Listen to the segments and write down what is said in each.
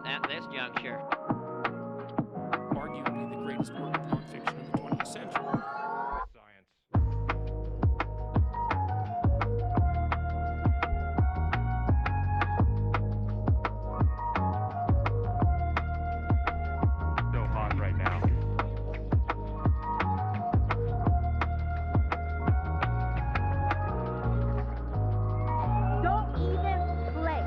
at this juncture. Arguably the greatest work of nonfiction of the 20th century. Science. So hot right now. Don't even play.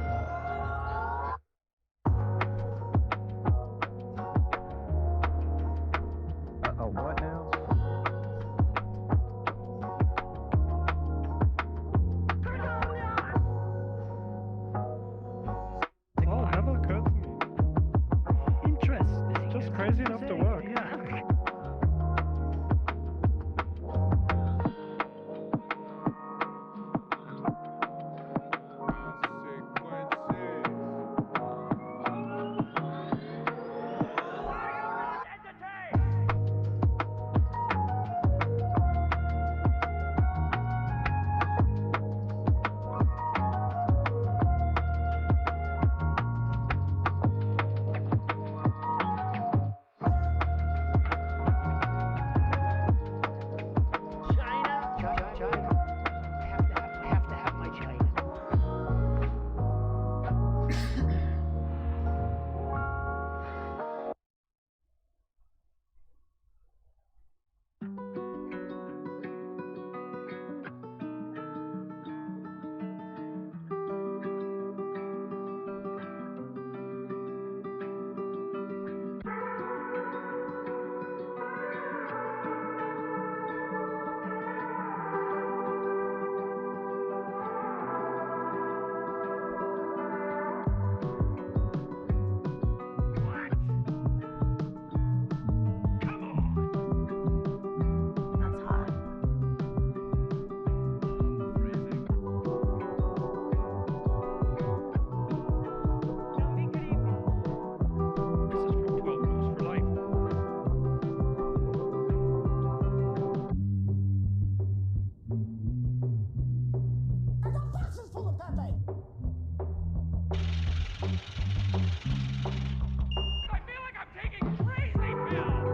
Uh-oh, what now? Oh, never occurred to me. Interesting. Just crazy enough to work. Yeah. China. I have to have my China. That's hot. This is from 12 Rules for Life. I feel like I'm taking crazy pills!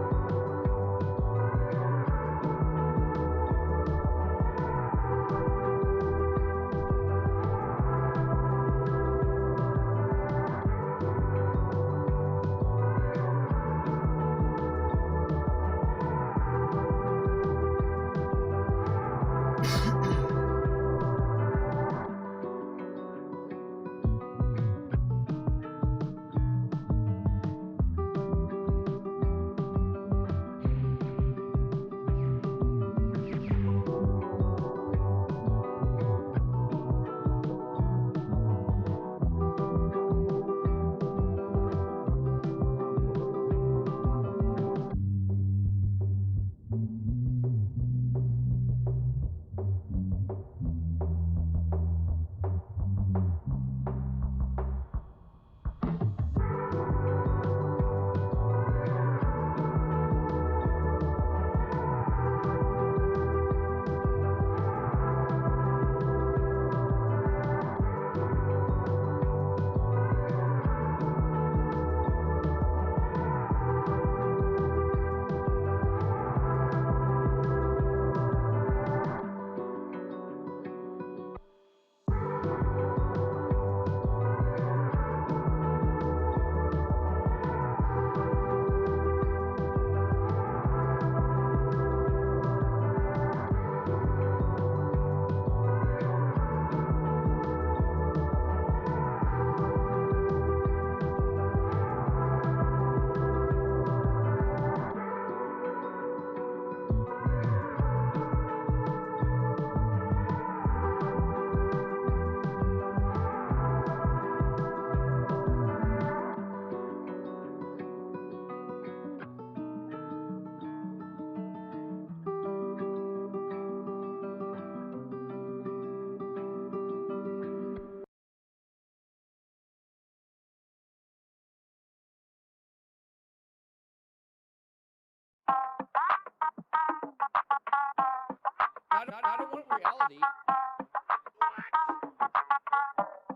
I don't want reality.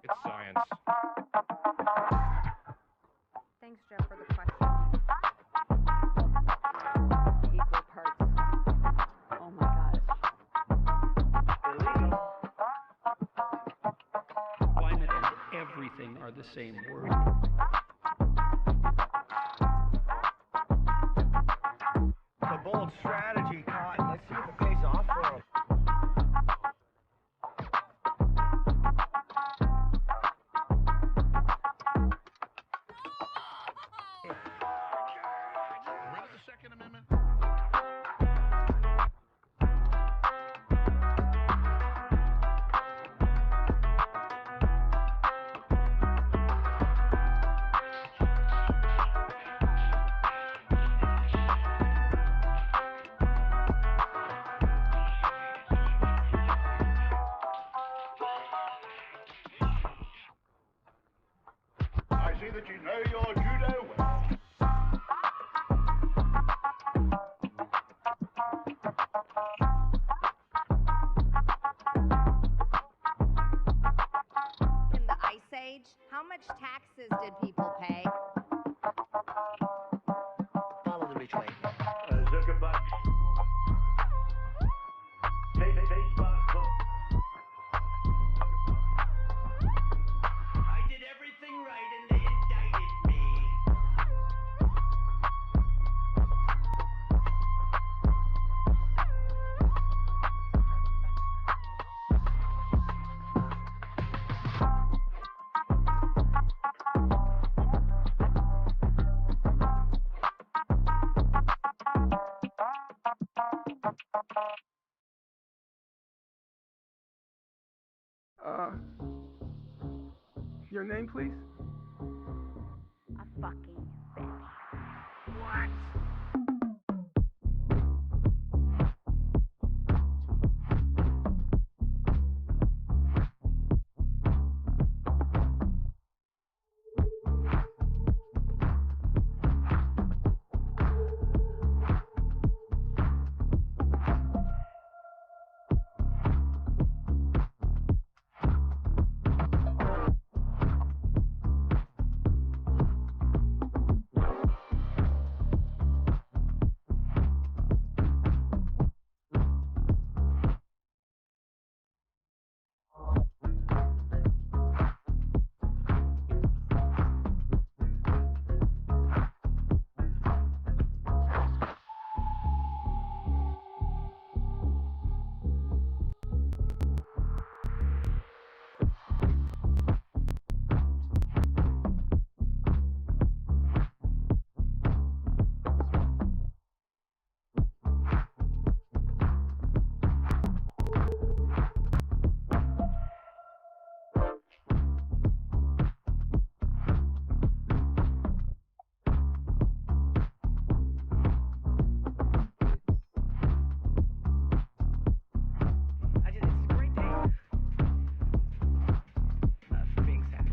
It's science. Thanks, Jeff, for the question. Equal parts. Oh my gosh. Climate and everything are the same word. It's a bold strategy, Cotton. Let's see if it pays off for him. Remember the Second Amendment? I see that you know your judo well. In the Ice Age, how much taxes did people pay? Follow the replay. Zuckerbucks. Facebook. I did everything right and they indicted me. Your name, please? A fucking bitch. It's a great day. For being sad.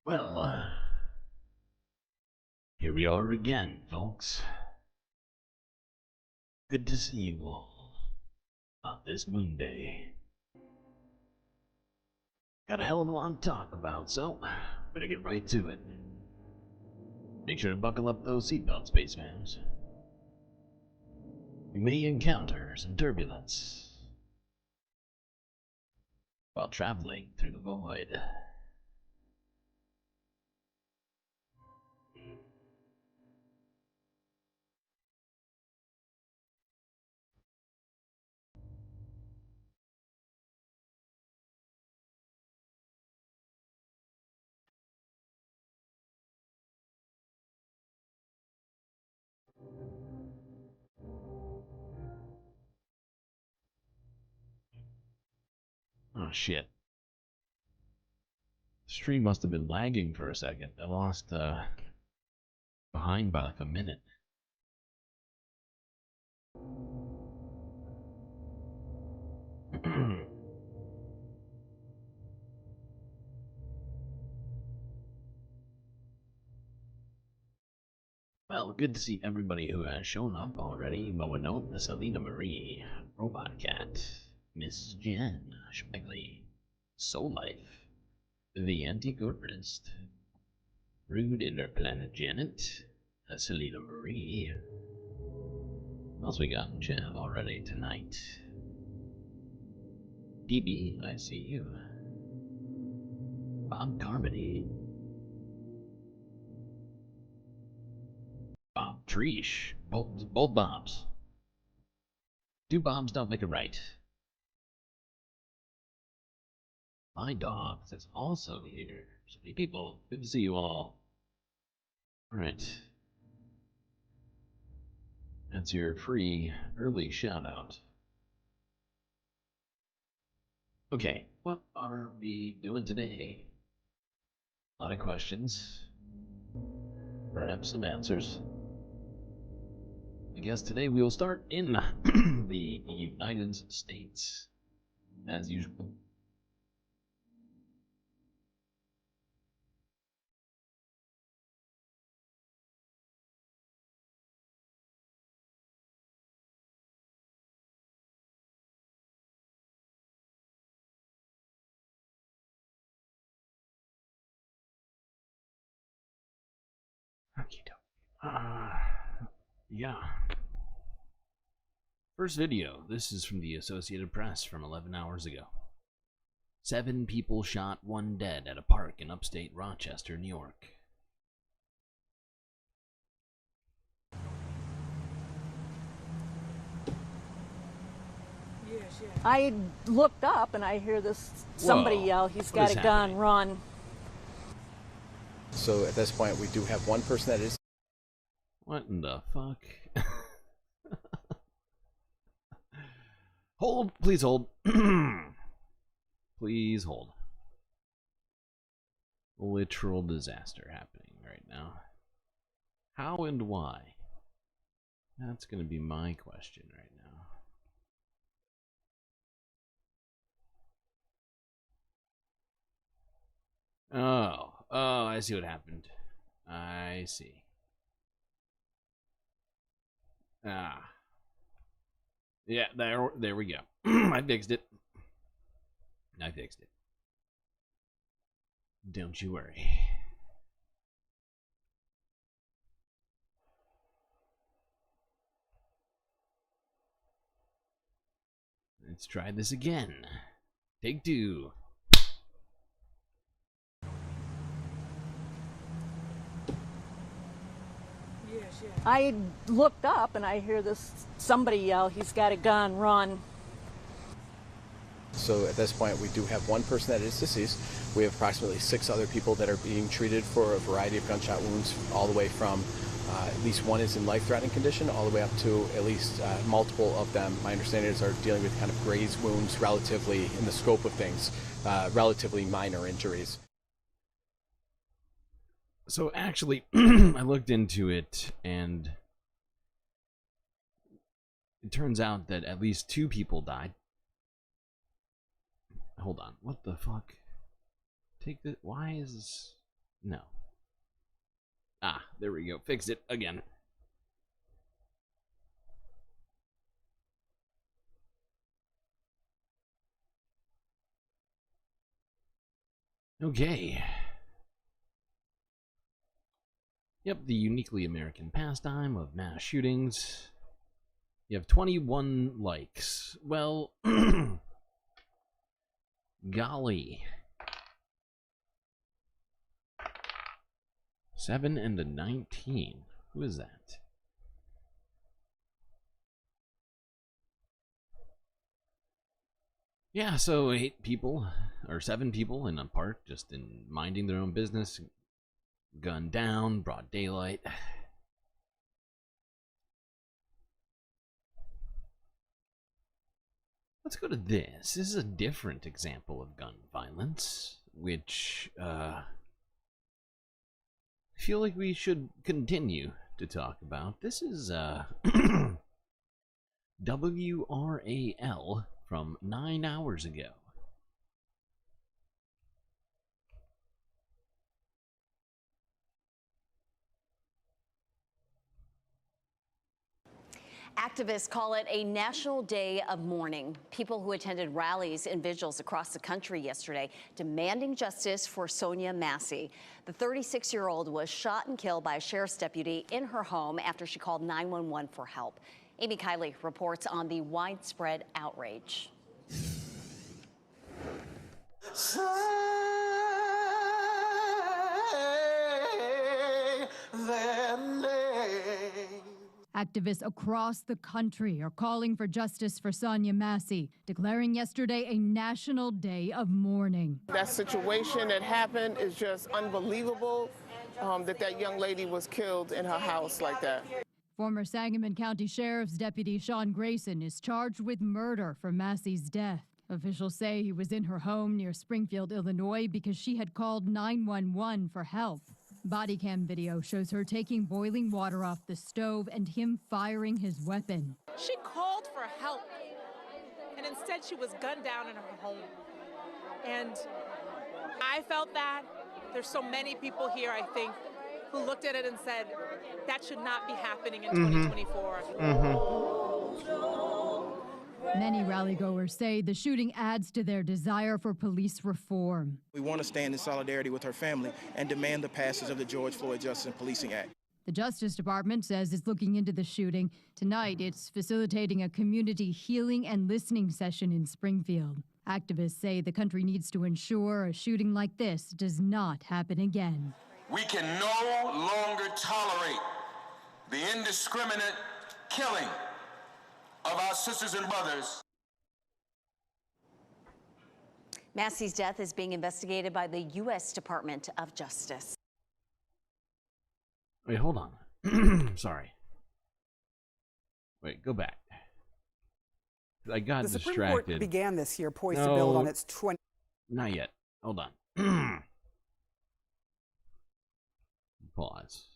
Well, here we are again, folks. Good to see you all on this Moonday. Got a hell of a lot to talk about, so better get right to it. Make sure to buckle up those seatbelts, spacefans. You may encounter some turbulence while traveling through the void. Oh shit. The stream must have been lagging for a second. I lost behind by like a minute. Well, good to see everybody who has shown up already. Moano, Selena Marie, Robot Cat, Miss Jen, Schmegley, Soul Life, The Anti-Gurist, Rude Interplanet Janet, Selena Marie. What else we got in chat already tonight? DB, I see you. Bob Carmody. Bob Treesh. Both Bobs. Two Bobs don't make it right. My dog is also here. So many people. Good to see you all. Alright. That's your free early shout out. Okay, what are we doing today? A lot of questions. Perhaps some answers. I guess today we will start in the United States, as usual. Yeah. First video. This is from the Associated Press from 11 hours ago. 7 people shot, 1 dead at a park in upstate Rochester, New York. I looked up and I hear somebody yell, "He's got a gun, run." So at this point, we do have one person that is. What in the fuck? Hold, please hold. Please hold. Literal disaster happening right now. How and why? That's going to be my question right now. Oh, I see what happened. I see. Ah. Yeah, there we go. I fixed it. Don't you worry. Let's try this again. Take 2. I looked up and I hear somebody yell, "He's got a gun, run." So at this point, we do have one person that is deceased. We have approximately 6 other people that are being treated for a variety of gunshot wounds, all the way from at least one is in life-threatening condition, all the way up to at least multiple of them, my understanding is, are dealing with kind of graze wounds, relatively, in the scope of things, relatively minor injuries. So actually, I looked into it, and it turns out that at least 2 people died. Hold on, what the fuck? Take the, why is this? No. Ah, there we go, fixed it again. Okay. Yep, the uniquely American pastime of mass shootings. You have 21 likes. Well, golly. 7 and a 19. Who is that? Yeah, so 8 people, or 7 people in a park, just in minding their own business. Gunned down, broad daylight. Let's go to this. This is a different example of gun violence, which, I feel like we should continue to talk about. This is, WRAL from 9 hours ago. Activists call it a national day of mourning. People who attended rallies and vigils across the country yesterday demanding justice for Sonia Massey. The 36-year-old was shot and killed by a sheriff's deputy in her home after she called 911 for help. Amy Kiley reports on the widespread outrage. Activists across the country are calling for justice for Sonia Massey, declaring yesterday a national day of mourning. That situation that happened is just unbelievable, that young lady was killed in her house like that. Former Sangamon County Sheriff's Deputy Sean Grayson is charged with murder for Massey's death. Officials say he was in her home near Springfield, Illinois, because she had called 911 for help. Body cam video shows her taking boiling water off the stove and him firing his weapon. She called for help, and instead she was gunned down in her home. And I felt that. There's so many people here, I think, who looked at it and said, that should not be happening in 2024. Many rallygoers say the shooting adds to their desire for police reform. We want to stand in solidarity with her family and demand the passage of the George Floyd Justice and Policing Act. The Justice Department says it's looking into the shooting. Tonight, it's facilitating a community healing and listening session in Springfield. Activists say the country needs to ensure a shooting like this does not happen again. We can no longer tolerate the indiscriminate killing of our sisters and brothers. Massey's death is being investigated by the U.S. Department of Justice. Wait, hold on. Sorry. Wait, go back. I got distracted. The Supreme Court began this year poised to build on its 20... Not yet. Hold on. Pause.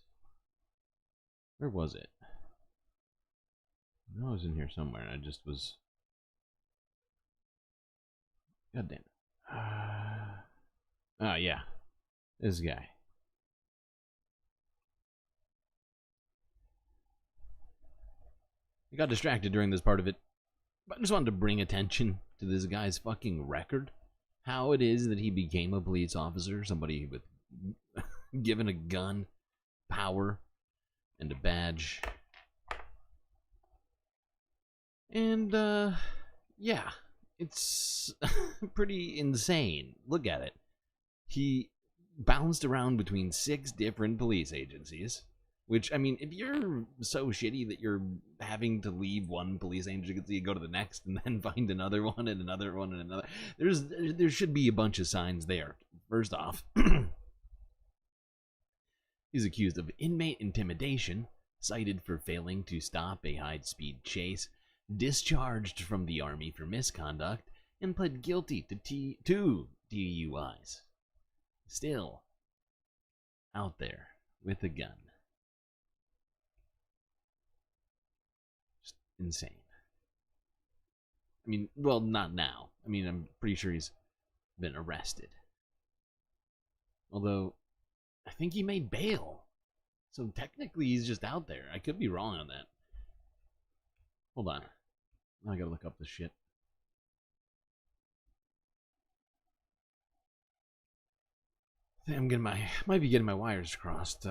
Where was it? I know I was in here somewhere, and I just was... God damn it. Oh, yeah. This guy. I got distracted during this part of it, but I just wanted to bring attention to this guy's fucking record. How it is that he became a police officer, somebody with given a gun, power, and a badge. And, yeah, it's pretty insane. Look at it. He bounced around between 6 different police agencies, which, I mean, if you're so shitty that you're having to leave one police agency and go to the next and then find another one and another one and another, there should be a bunch of signs there. First off, he's accused of inmate intimidation, cited for failing to stop a high-speed chase, discharged from the Army for misconduct, and pled guilty to 2 DUIs. Still out there with a gun. Just insane. I mean, well, not now. I mean, I'm pretty sure he's been arrested. Although, I think he made bail. So technically he's just out there. I could be wrong on that. Hold on. Now I gotta look up this shit. I think might be getting my wires crossed.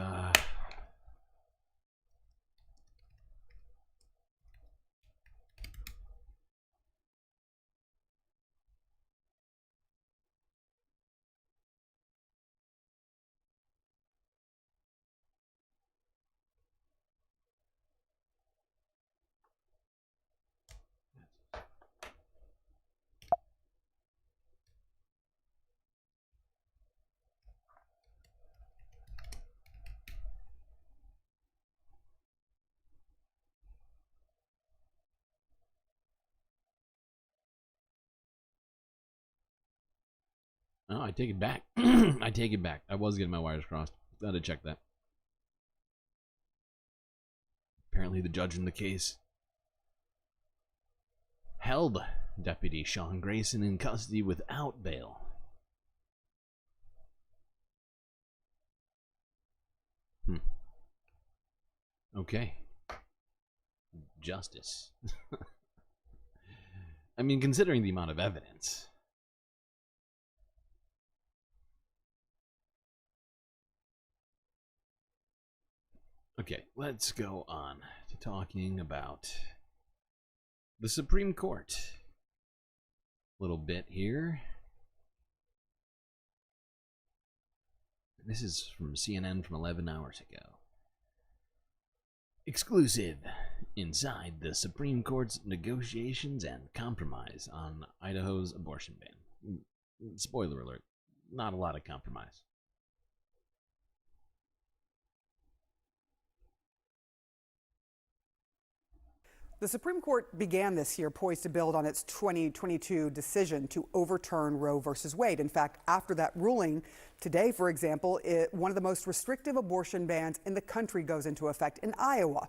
Oh, I take it back. I take it back. I was getting my wires crossed. Gotta check that. Apparently the judge in the case held Deputy Sean Grayson in custody without bail. Okay. Justice. I mean, considering the amount of evidence. Okay, let's go on to talking about the Supreme Court. A little bit here. This is from CNN from 11 hours ago. Exclusive inside the Supreme Court's negotiations and compromise on Idaho's abortion ban. Spoiler alert, not a lot of compromise. The Supreme Court began this year poised to build on its 2022 decision to overturn Roe v. Wade. In fact, after that ruling, today, for example, one of the most restrictive abortion bans in the country goes into effect in Iowa.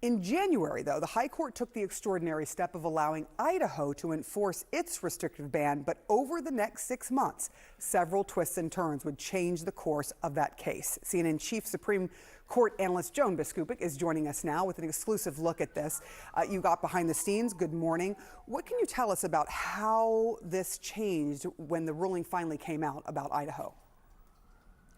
In January, though, the High Court took the extraordinary step of allowing Idaho to enforce its restrictive ban, but over the next 6 months, several twists and turns would change the course of that case. CNN Chief Supreme Court analyst Joan Biskupic is joining us now with an exclusive look at this. You got behind the scenes. Good morning. What can you tell us about how this changed when the ruling finally came out about Idaho?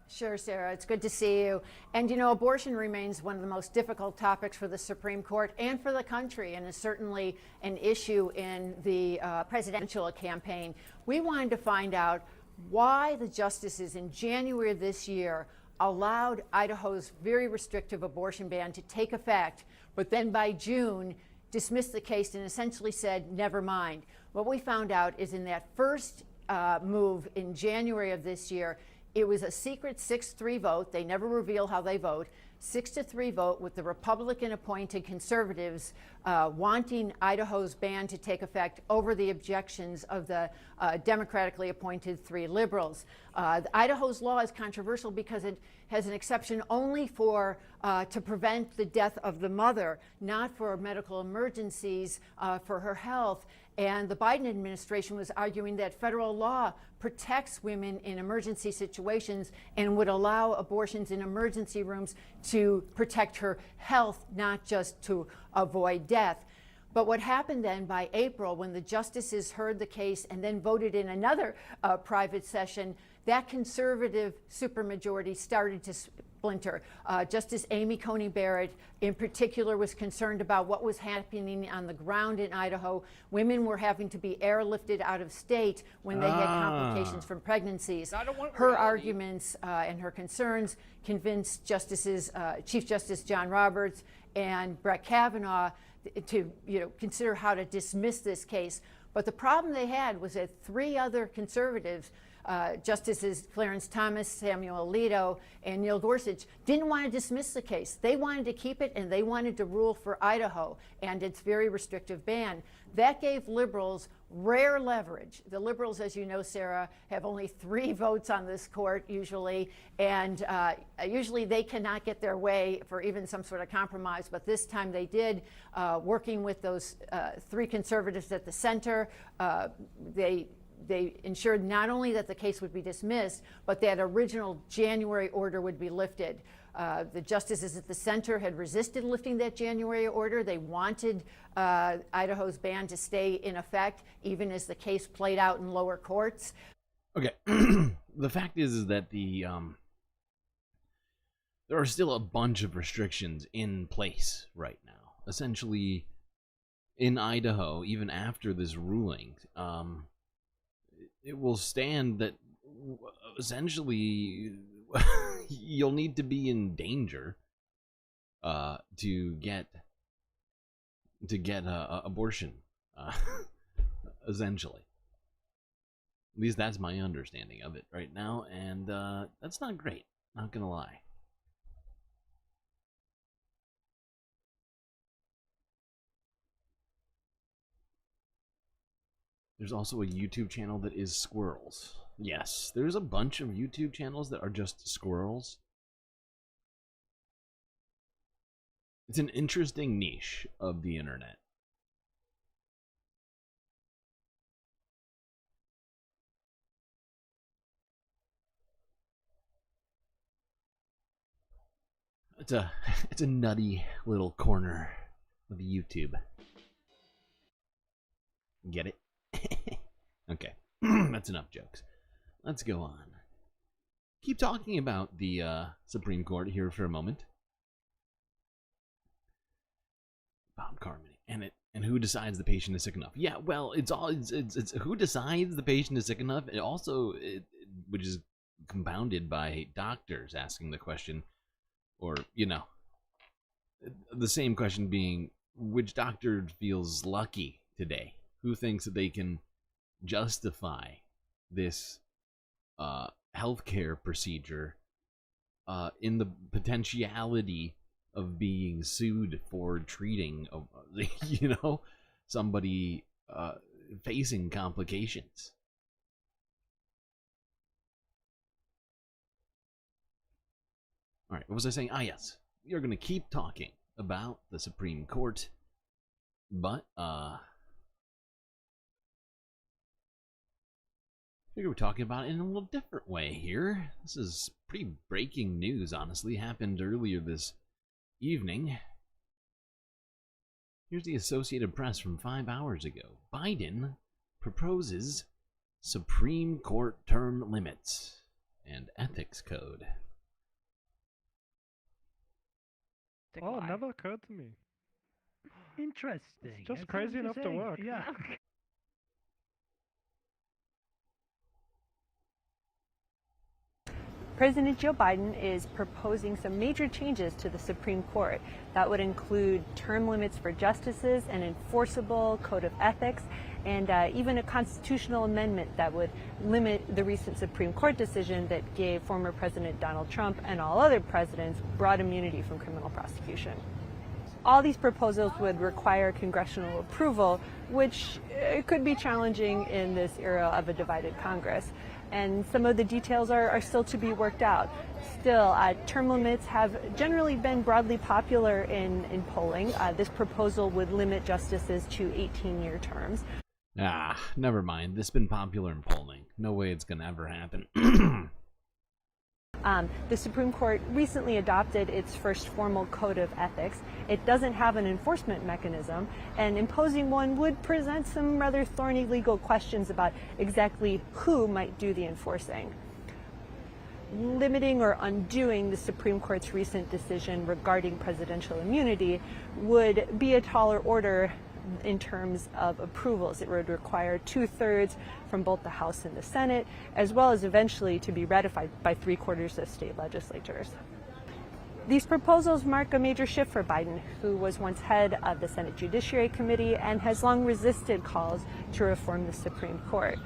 Sure, Sarah. It's good to see you. And, you know, abortion remains one of the most difficult topics for the Supreme Court and for the country, and is certainly an issue in the presidential campaign. We wanted to find out why the justices in January of this year allowed Idaho's very restrictive abortion ban to take effect, but then by June dismissed the case and essentially said, never mind. What we found out is in that first move in January of this year, it was a secret 6-3 vote. They never reveal how they vote. 6-3 vote with the Republican-appointed conservatives wanting Idaho's ban to take effect over the objections of the democratically appointed 3 liberals. Idaho's law is controversial because it has an exception only for to prevent the death of the mother, not for medical emergencies for her health. And the Biden administration was arguing that federal law protects women in emergency situations and would allow abortions in emergency rooms to protect her health, not just to avoid death. But what happened then by April, when the justices heard the case and then voted in another private session, that conservative supermajority started to splinter. Justice Amy Coney Barrett, in particular, was concerned about what was happening on the ground in Idaho. Women were having to be airlifted out of state when they had complications from pregnancies. Her arguments and her concerns convinced Chief Justice John Roberts and Brett Kavanaugh to consider how to dismiss this case. But the problem they had was that 3 other conservatives, Justices Clarence Thomas, Samuel Alito, and Neil Gorsuch, didn't want to dismiss the case. They wanted to keep it, and they wanted to rule for Idaho and its very restrictive ban. That gave liberals rare leverage. The liberals, as you know, Sarah, have only 3 votes on this court usually, and usually they cannot get their way for even some sort of compromise, but this time they did, working with those 3 conservatives at the center. They ensured not only that the case would be dismissed, but that original January order would be lifted. The justices at the center had resisted lifting that January order. They wanted Idaho's ban to stay in effect, even as the case played out in lower courts. Okay, the fact is that there are still a bunch of restrictions in place right now. Essentially, in Idaho, even after this ruling, it will stand that essentially you'll need to be in danger to get abortion, essentially. At least that's my understanding of it right now, and that's not great, not gonna lie. There's also a YouTube channel that is squirrels. Yes, there's a bunch of YouTube channels that are just squirrels. It's an interesting niche of the internet. It's a nutty little corner of YouTube. Get it? Okay, that's enough jokes. Let's go on. Keep talking about the Supreme Court here for a moment. Bob Carmody and who decides the patient is sick enough? Yeah, well, it's who decides the patient is sick enough. It also which is compounded by doctors asking the question, or the same question being, which doctor feels lucky today? Who thinks that they can justify this healthcare procedure in the potentiality of being sued for treating somebody facing complications? All right, what was I saying? Yes, you're going to keep talking about the Supreme Court, but I figure we're talking about it in a little different way here. This is pretty breaking news, honestly. Happened earlier this evening. Here's the Associated Press from 5 hours ago. Biden proposes Supreme Court term limits and ethics code. Oh, it never occurred to me. Interesting. It's just That's crazy enough to interesting. work. Yeah. President Joe Biden is proposing some major changes to the Supreme Court. That would include term limits for justices, an enforceable code of ethics, and even a constitutional amendment that would limit the recent Supreme Court decision that gave former President Donald Trump and all other presidents broad immunity from criminal prosecution. All these proposals would require congressional approval, which could be challenging in this era of a divided Congress. And some of the details are still to be worked out. Still, term limits have generally been broadly popular in polling. This proposal would limit justices to 18-year terms. Never mind. This has been popular in polling. No way it's going to ever happen. The Supreme Court recently adopted its first formal code of ethics. It doesn't have an enforcement mechanism, and imposing one would present some rather thorny legal questions about exactly who might do the enforcing. Limiting or undoing the Supreme Court's recent decision regarding presidential immunity would be a taller order in terms of approvals. It would require 2/3 from both the House and the Senate, as well as eventually to be ratified by 3/4 of state legislatures. These proposals mark a major shift for Biden, who was once head of the Senate Judiciary Committee and has long resisted calls to reform the Supreme Court.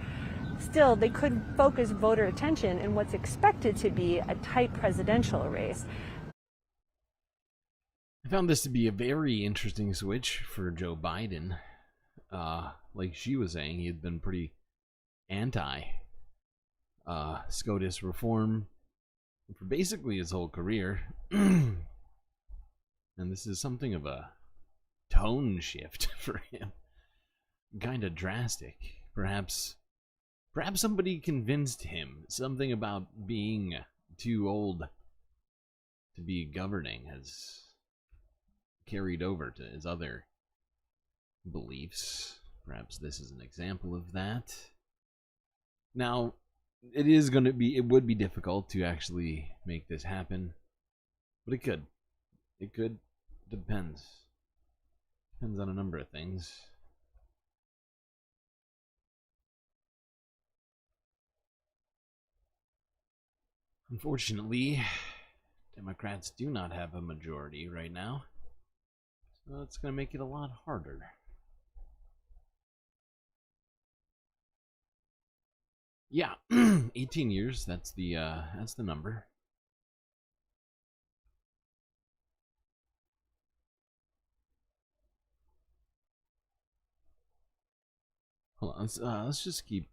Still, they could focus voter attention in what's expected to be a tight presidential race. I found this to be a very interesting switch for Joe Biden. Like she was saying, he had been pretty anti SCOTUS reform for basically his whole career. And this is something of a tone shift for him. Kind of drastic. Perhaps somebody convinced him something about being too old to be governing has carried over to his other beliefs. Perhaps this is an example of that. Now, it would be difficult to actually make this happen, but it could. It could. Depends on a number of things. Unfortunately, Democrats do not have a majority right now. So it's going to make it a lot harder. Yeah, 18 years, that's the number. Hold on, let's just keep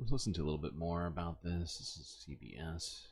Let's listen to a little bit more about this. This is CBS.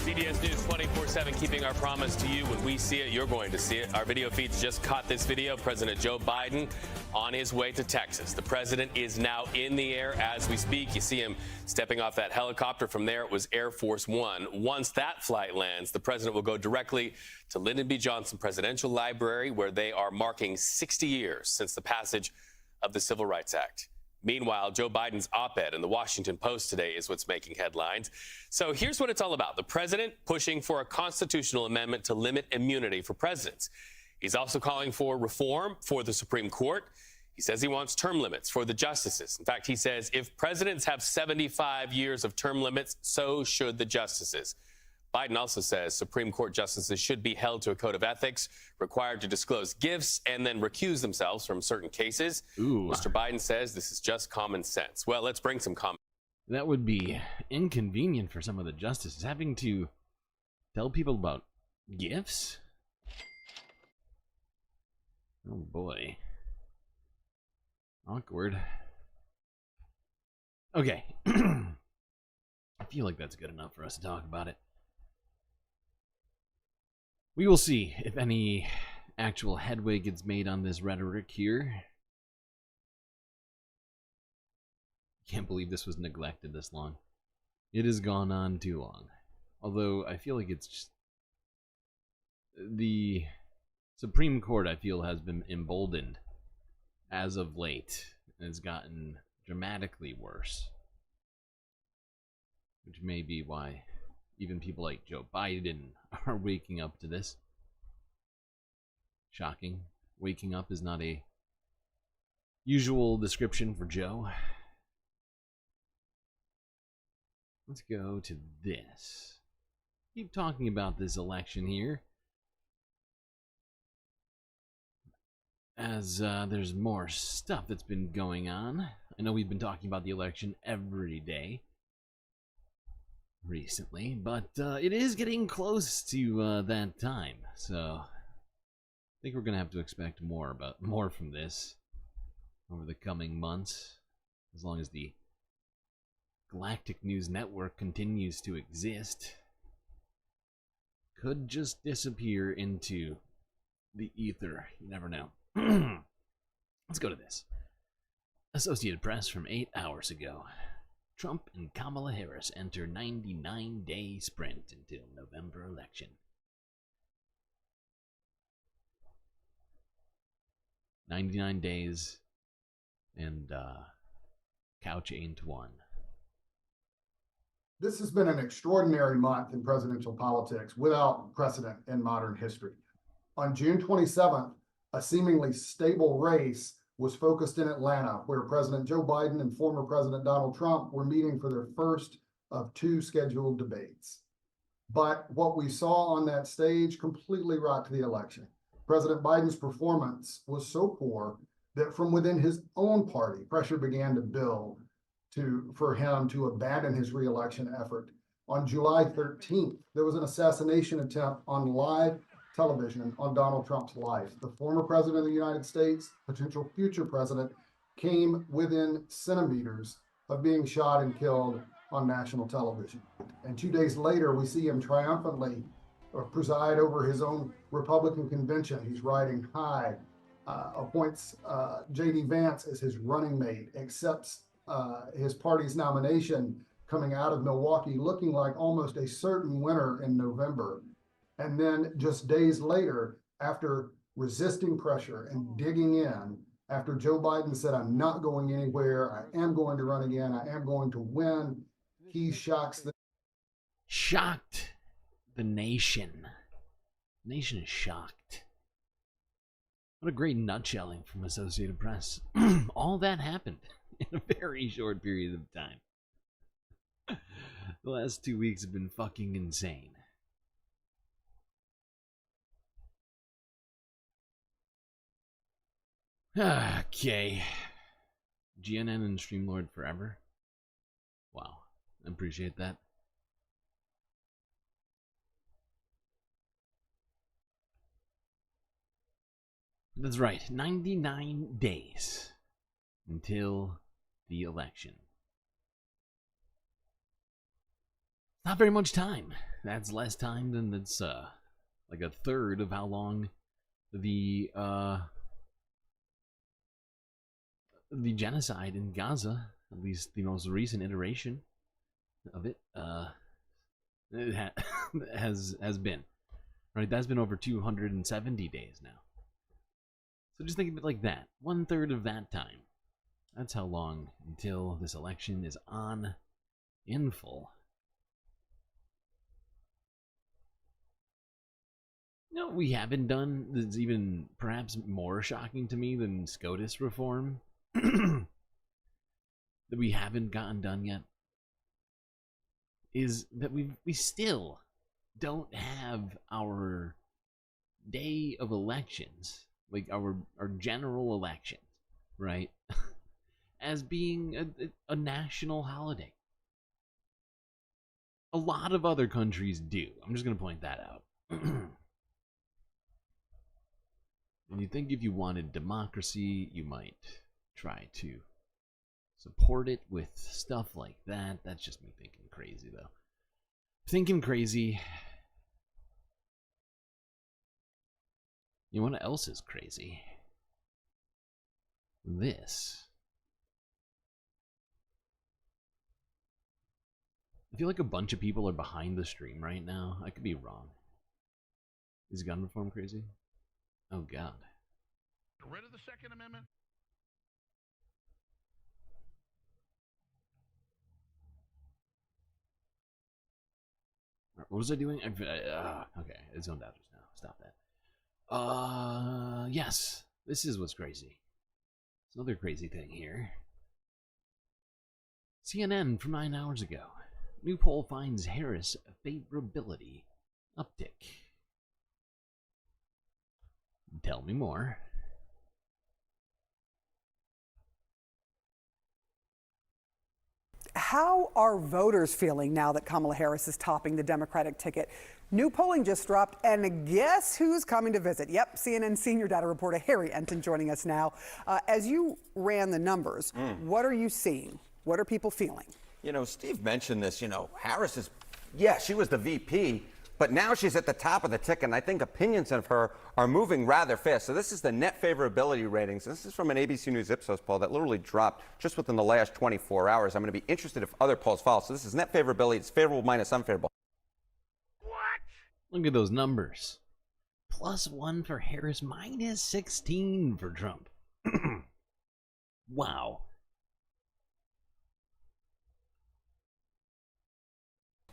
CBS News 24/7, keeping our promise to you. When we see it, you're going to see it. Our video feeds just caught this video. President Joe Biden on his way to Texas. The president is now in the air as we speak. You see him stepping off that helicopter. From there, it was Air Force One. Once that flight lands, the president will go directly to Lyndon B. Johnson Presidential Library, where they are marking 60 years since the passage of the Civil Rights Act. Meanwhile, Joe Biden's op-ed in the Washington Post today is what's making headlines. So here's what it's all about. The president pushing for a constitutional amendment to limit immunity for presidents. He's also calling for reform for the Supreme Court. He says he wants term limits for the justices. In fact, he says if presidents have 75 years of term limits, so should the justices. Biden also says Supreme Court justices should be held to a code of ethics, required to disclose gifts, and then recuse themselves from certain cases. Ooh. Mr. Biden says this is just common sense. Well, let's bring some common. That would be inconvenient for some of the justices, having to tell people about gifts. Oh boy. Awkward. Okay. I feel like that's good enough for us to talk about it. We will see if any actual headway gets made on this rhetoric here. Can't believe this was neglected this long. It has gone on too long. Although I feel like it's just the Supreme Court, I feel, has been emboldened as of late and has gotten dramatically worse. Which may be why even people like Joe Biden are waking up to this. Shocking. Waking up is not a usual description for Joe. Let's go to this. Keep talking about this election here, as there's more stuff that's been going on. I know we've been talking about the election every day recently, but it is getting close to that time, so I think we're gonna have to expect more from this over the coming months, as long as the Galactic News Network continues to exist. Could just disappear into the ether. You never know. Let's go to this. Associated Press from 8 hours ago. Trump and Kamala Harris enter 99-day sprint until November election. "99 days and couch ain't one." This has been an extraordinary month in presidential politics without precedent in modern history. On June 27th, a seemingly stable race was focused in Atlanta, where President Joe Biden and former President Donald Trump were meeting for their first of 2 scheduled debates. But what we saw on that stage completely rocked the election. President Biden's performance was so poor that from within his own party, pressure began to build for him to abandon his re-election effort. On July 13th, there was an assassination attempt on live television on Donald Trump's life. The former president of the United States, potential future president, came within centimeters of being shot and killed on national television. And 2 days later, we see him triumphantly preside over his own Republican convention. He's riding high, appoints J.D. Vance as his running mate, accepts his party's nomination coming out of Milwaukee, looking like almost a certain winner in November. And then just days later, after resisting pressure and digging in, after Joe Biden said, "I'm not going anywhere, I am going to run again, I am going to win," he shocked the nation. The nation is shocked. What a great nutshelling from Associated Press. All that happened in a very short period of time. The last 2 weeks have been fucking insane. Okay. GNN and StreamLord forever. Wow. I appreciate that. That's right, 99 days until the election. Not very much time. That's less time than that's like a third of how long the genocide in Gaza, at least the most recent iteration of it, has been. Right, that's been over 270 days now. So just think of it like that. 1/3 of that time. That's how long until this election is on in full. No, we haven't done, that's even perhaps more shocking to me than SCOTUS reform, that we haven't gotten done yet, is that we still don't have our day of elections, like our general elections, right, as being a national holiday. A lot of other countries do. I'm just going to point that out. And you think if you wanted democracy, you might try to support it with stuff like that. That's just me thinking crazy, though. Thinking crazy. You know what else is crazy? This. I feel like a bunch of people are behind the stream right now. I could be wrong. Is gun reform crazy? Oh, God. Get rid of the Second Amendment. What was I doing? Okay, it zoned out just now. Stop that. Yes. This is what's crazy. There's another crazy thing here. CNN from 9 hours ago. New poll finds Harris favorability uptick. Tell me more. How are voters feeling now that Kamala Harris is topping the Democratic ticket? New polling just dropped, and guess who's coming to visit? Yep, CNN senior data reporter Harry Enton joining us now. As you ran the numbers, what are you seeing? What are people feeling? You know, Steve mentioned this. You know, Harris is, yeah, she was the VP, but now she's at the top of the ticket, and I think opinions of her are moving rather fast. So this is the net favorability ratings. This is from an ABC News Ipsos poll that literally dropped just within the last 24 hours. I'm going to be interested if other polls follow. So this is net favorability. It's favorable minus unfavorable. Look at those numbers. +1 for Harris, -16 for Trump. Wow.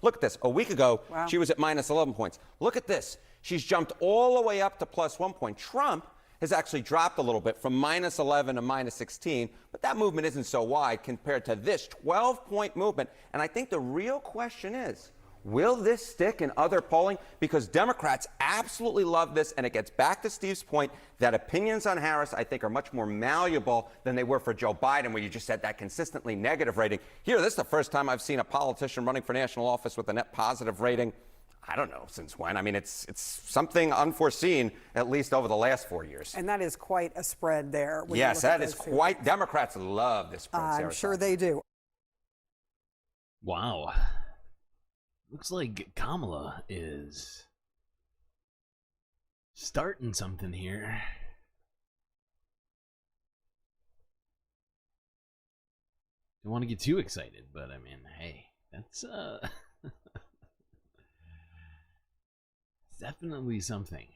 Look at this. A week ago, she was at -11 points. Look at this. She's jumped all the way up to +1 point. Trump has actually dropped a little bit from -11 to -16, but that movement isn't so wide compared to this 12-point movement. And I think the real question is, will this stick in other polling? Because Democrats absolutely love this, and it gets back to Steve's point that opinions on Harris, I think, are much more malleable than they were for Joe Biden, where you just had that consistently negative rating. Here, this is the first time I've seen a politician running for national office with a net positive rating. I don't know since when. I mean, it's something unforeseen, at least over the last 4 years. And that is quite a spread there. Yes, that is quite. Democrats love this spread. I'm sure they do. Wow. Looks like Kamala is starting something here. Don't want to get too excited, but I mean, hey, that's definitely something.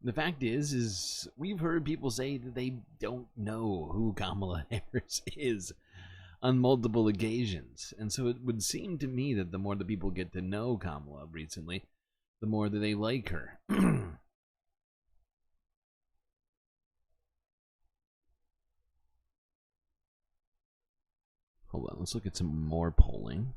The fact is we've heard people say that they don't know who Kamala Harris is on multiple occasions. And so it would seem to me that the more the people get to know Kamala recently, the more that they like her. Hold on, let's look at some more polling.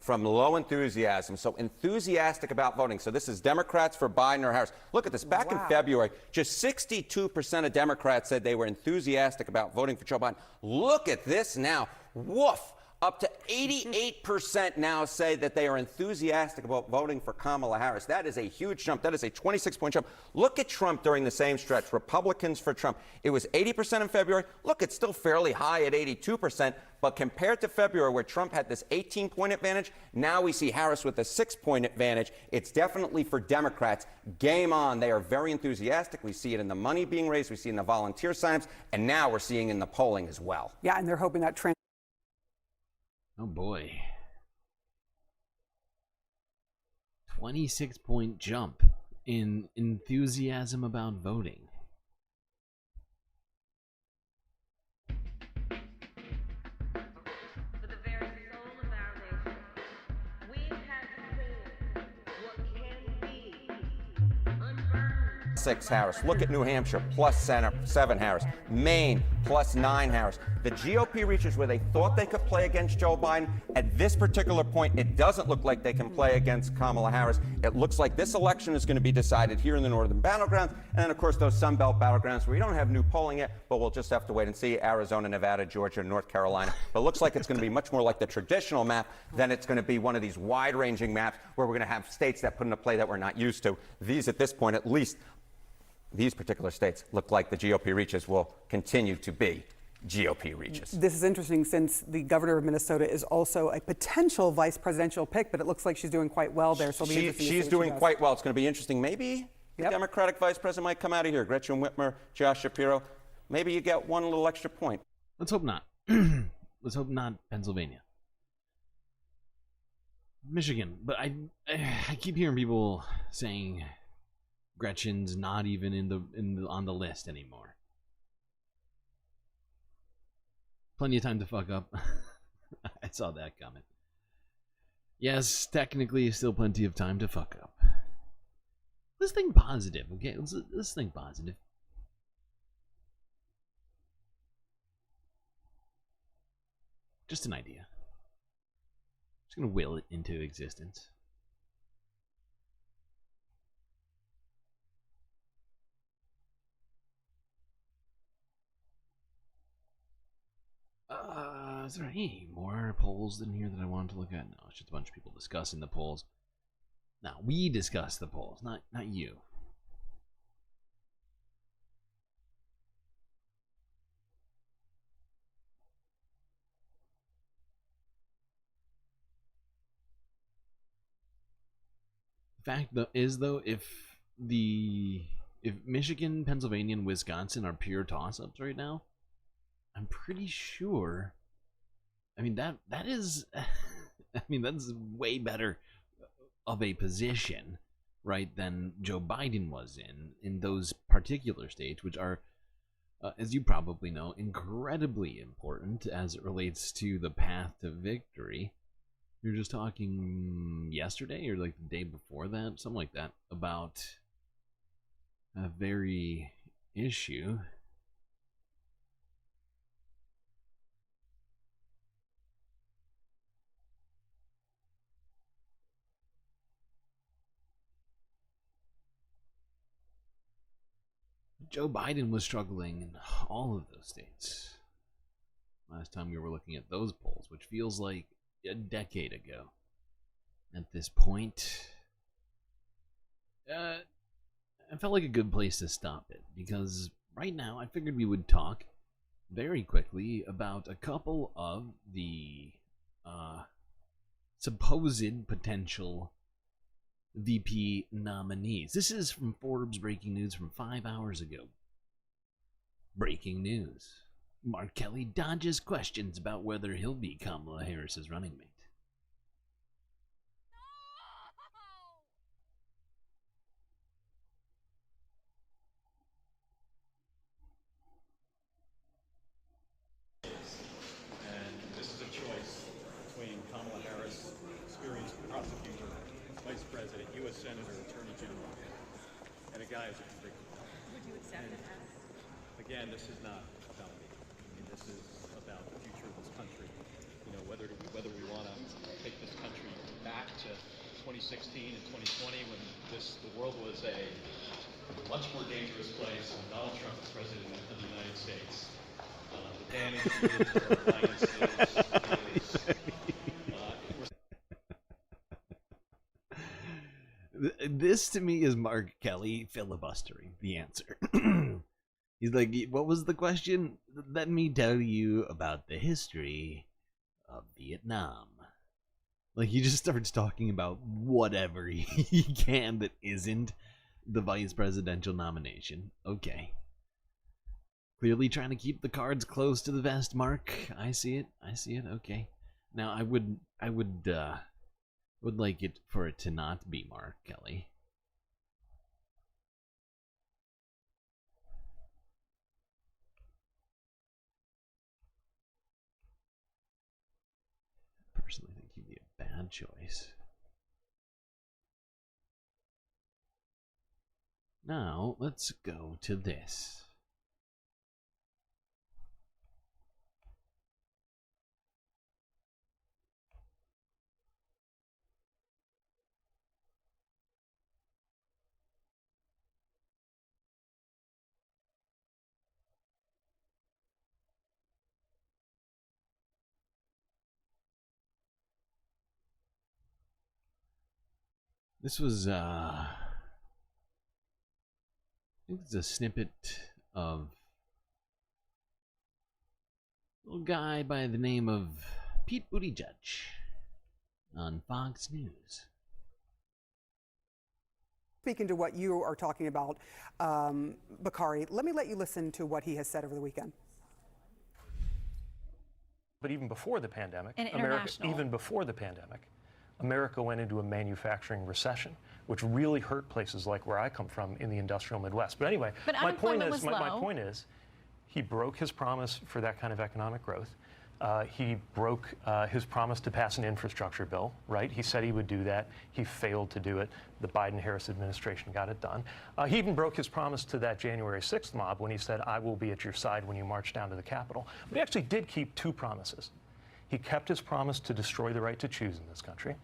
from low enthusiasm. So enthusiastic about voting. So this is Democrats for Biden or Harris. Look at this. Back in February, just 62% of Democrats said they were enthusiastic about voting for Joe Biden. Look at this now. Woof. Up to 88% now say that they are enthusiastic about voting for Kamala Harris. That is a huge jump. That is a 26-point jump. Look at Trump during the same stretch. Republicans for Trump. It was 80% in February. Look, it's still fairly high at 82%. But compared to February, where Trump had this 18-point advantage, now we see Harris with a 6-point advantage. It's definitely for Democrats. Game on. They are very enthusiastic. We see it in the money being raised. We see it in the volunteer signups. And now we're seeing in the polling as well. Yeah, and they're hoping that trend. Oh boy. 26-point jump in enthusiasm about voting. For the very soul of our nation, we have seen what can be unburned. 6 Harris. Look at New Hampshire, plus 7 Harris. Maine, plus 9 Harris. The GOP reaches where they thought they could play against Joe Biden. At this particular point, it doesn't look like they can play against Kamala Harris. It looks like this election is going to be decided here in the northern battlegrounds. And then, of course, those Sun Belt battlegrounds where we don't have new polling yet, but we'll just have to wait and see. Arizona, Nevada, Georgia, North Carolina. But it looks like it's going to be much more like the traditional map than it's going to be one of these wide-ranging maps where we're going to have states that put into play that we're not used to. These, at this point, at least, these particular states look like the GOP reaches will continue to be GOP reaches. This is interesting since the governor of Minnesota is also a potential vice presidential pick, but it looks like she's doing quite well there. So it'll be interesting to see she's what doing she does. quite well. It's going to be interesting. Maybe the Democratic vice president might come out of here. Gretchen Whitmer, Josh Shapiro. Maybe you get one little extra point. Let's hope not. Let's hope not Pennsylvania. Michigan. But I keep hearing people saying Gretchen's not even on the list anymore. Plenty of time to fuck up. I saw that comment. Yes, technically, still plenty of time to fuck up. Let's think positive, okay? Let's think positive. Just an idea. Just gonna will it into existence. Is there any more polls in here that I wanted to look at? No, it's just a bunch of people discussing the polls. Now, we discuss the polls, not you. The fact is, though, if Michigan, Pennsylvania, and Wisconsin are pure toss-ups right now, I'm pretty sure. I mean, that is. I mean, that's way better of a position, right, than Joe Biden was in those particular states, which are, as you probably know, incredibly important as it relates to the path to victory. You're just talking yesterday or like the day before that, something like that, about a very issue. Joe Biden was struggling in all of those states last time we were looking at those polls, which feels like a decade ago at this point. I felt like a good place to stop it, because right now I figured we would talk very quickly about a couple of the supposed potential VP nominees. This is from Forbes breaking news from 5 hours ago. Breaking news. Mark Kelly dodges questions about whether he'll be Kamala Harris's running mate. And this is a choice between Kamala Harris, experienced prosecutor, Vice President, U.S. Senator, Attorney General, and a guy who's a convicted. Would you accept it as? Again, this is not about me. I mean, this is about the future of this country. You whether we want to take this country back to 2016 and 2020 when the world was a much more dangerous place when Donald Trump was president of the United States. The damage he did to our finances is This to me is Mark Kelly filibustering the answer. He's like, what was the question? Let me tell you about the history of Vietnam. Like, he just starts talking about whatever he can that isn't the vice presidential nomination. Okay. Clearly trying to keep the cards close to the vest, Mark. I see it. Okay. Now, I would like it for it to not be Mark Kelly. Personally think he'd be a bad choice. Now, let's go to this. This was, I think it's a snippet of a little guy by the name of Pete Buttigieg on Fox News. Speaking to what you are talking about, Bakari, let me let you listen to what he has said over the weekend. But even before the pandemic, And America went into a manufacturing recession, which really hurt places like where I come from in the industrial Midwest. But anyway, But my point unemployment was my low. point is, he broke his promise for that kind of economic growth. He broke his promise to pass an infrastructure bill, right? He said he would do that. He failed to do it. The Biden-Harris administration got it done. He even broke his promise to that January 6th mob when he said, I will be at your side when you march down to the Capitol. But he actually did keep two promises. He kept his promise to destroy the right to choose in this country,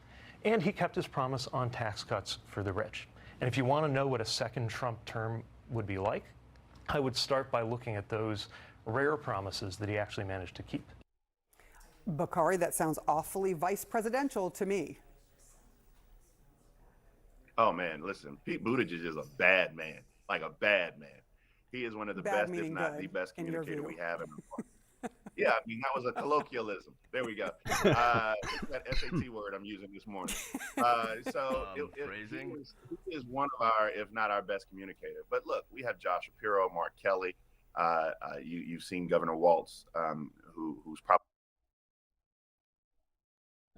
and he kept his promise on tax cuts for the rich. And if you want to know what a second Trump term would be like, I would start by looking at those rare promises that he actually managed to keep. Bakari, that sounds awfully vice presidential to me. Oh man, listen, Pete Buttigieg is a bad man, like a bad man. He is one of the Bad best, if meaning not good, the best in your communicator view. we have in the world. Yeah, I mean, that was a colloquialism. There we go. That SAT word I'm using this morning. He is one of our, if not our best communicator. But look, we have Josh Shapiro, Mark Kelly. You've seen Governor Waltz, who's probably.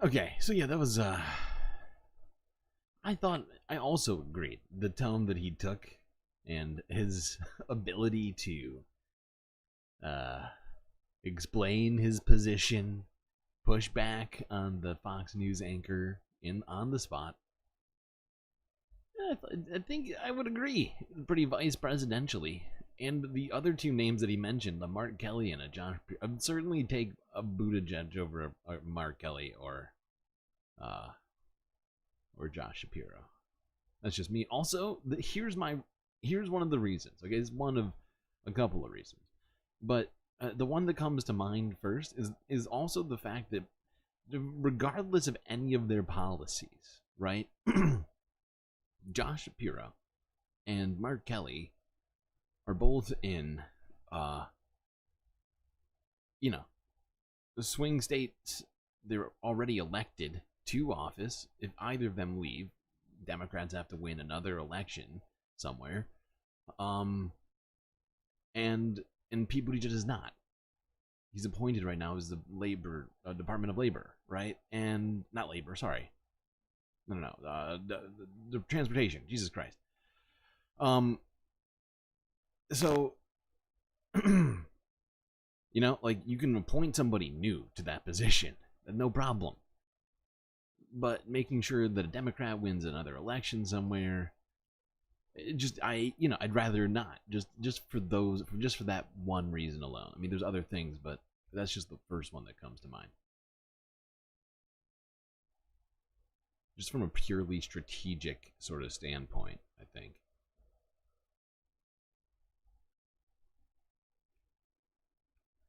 Okay, so yeah, that was, I also agreed. The tone that he took and his ability to, explain his position, push back on the Fox News anchor on the spot. I think I would agree, pretty vice presidentially. And the other two names that he mentioned, the Mark Kelly and a Josh, I'd certainly take a Buttigieg over a Mark Kelly or Josh Shapiro. That's just me. Also, here's one of the reasons. Okay, it's one of a couple of reasons, but the one that comes to mind first is also the fact that regardless of any of their policies, right? Josh Shapiro and Mark Kelly are both in, the swing states. They're already elected to office. If either of them leave, Democrats have to win another election somewhere. And Pete Buttigieg is not. He's appointed right now as the Department of Labor, right? And not labor, sorry. No. The transportation. Jesus Christ. So, you can appoint somebody new to that position, no problem. But making sure that a Democrat wins another election somewhere, I'd rather not. Just for that one reason alone. I mean, there's other things, but that's just the first one that comes to mind. just from a purely strategic sort of standpoint, I think.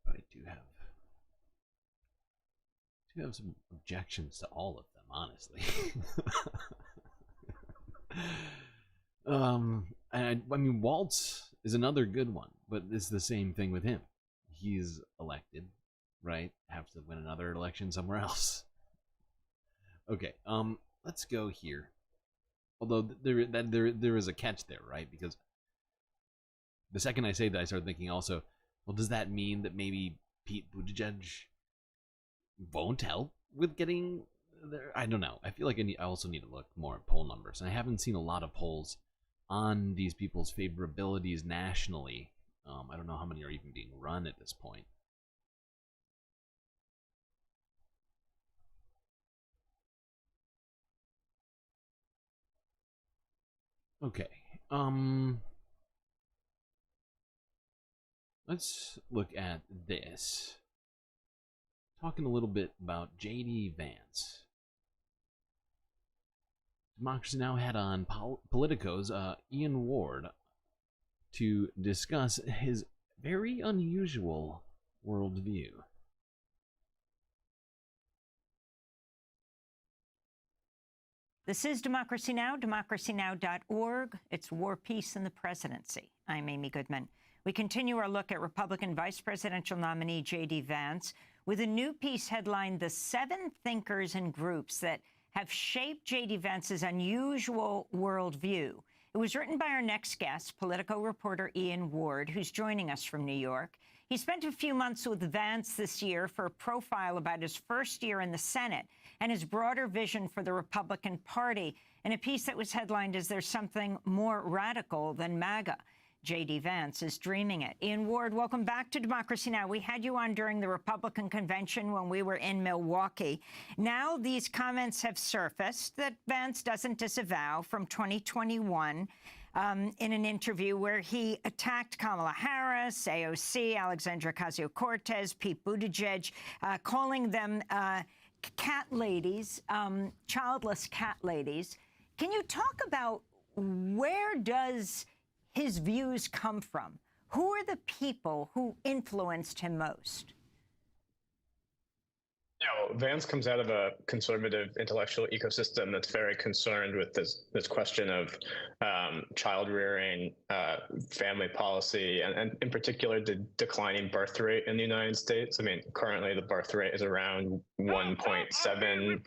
But I do have some objections to all of them, honestly. I mean, Waltz is another good one, but it's the same thing with him. He's elected, right? Have to win another election somewhere else. Okay, let's go here. Although there is a catch there, right? Because the second I say that, I start thinking also, well, does that mean that maybe Pete Buttigieg won't help with getting there? I don't know. I feel like I also need to look more at poll numbers, and I haven't seen a lot of polls on these people's favorabilities nationally. I don't know how many are even being run at this point. Okay. Let's look at this. Talking a little bit about J.D. Vance. Democracy Now! Had on Politico's Ian Ward to discuss his very unusual worldview. This is Democracy Now!, democracynow.org. It's War, Peace, and the Presidency. I'm Amy Goodman. We continue our look at Republican vice presidential nominee J.D. Vance with a new piece headlined The 7 Thinkers and Groups That Have Shaped J.D. Vance's Unusual Worldview. It was written by our next guest, Politico reporter Ian Ward, who's joining us from New York. He spent a few months with Vance this year for a profile about his first year in the Senate and his broader vision for the Republican Party, in a piece that was headlined as There's Something More Radical Than MAGA. J.D. Vance is dreaming it. Ian Ward, welcome back to Democracy Now! We had you on during the Republican convention when we were in Milwaukee. Now these comments have surfaced that Vance doesn't disavow from 2021 in an interview where he attacked Kamala Harris, AOC, Alexandria Ocasio-Cortez, Pete Buttigieg, calling them cat ladies, childless cat ladies. Can you talk about where does his views come from? Who are the people who influenced him most? Vance comes out of a conservative intellectual ecosystem that's very concerned with this question of child rearing, family policy, and in particular the declining birth rate in the United States. I mean, currently the birth rate is around 1.7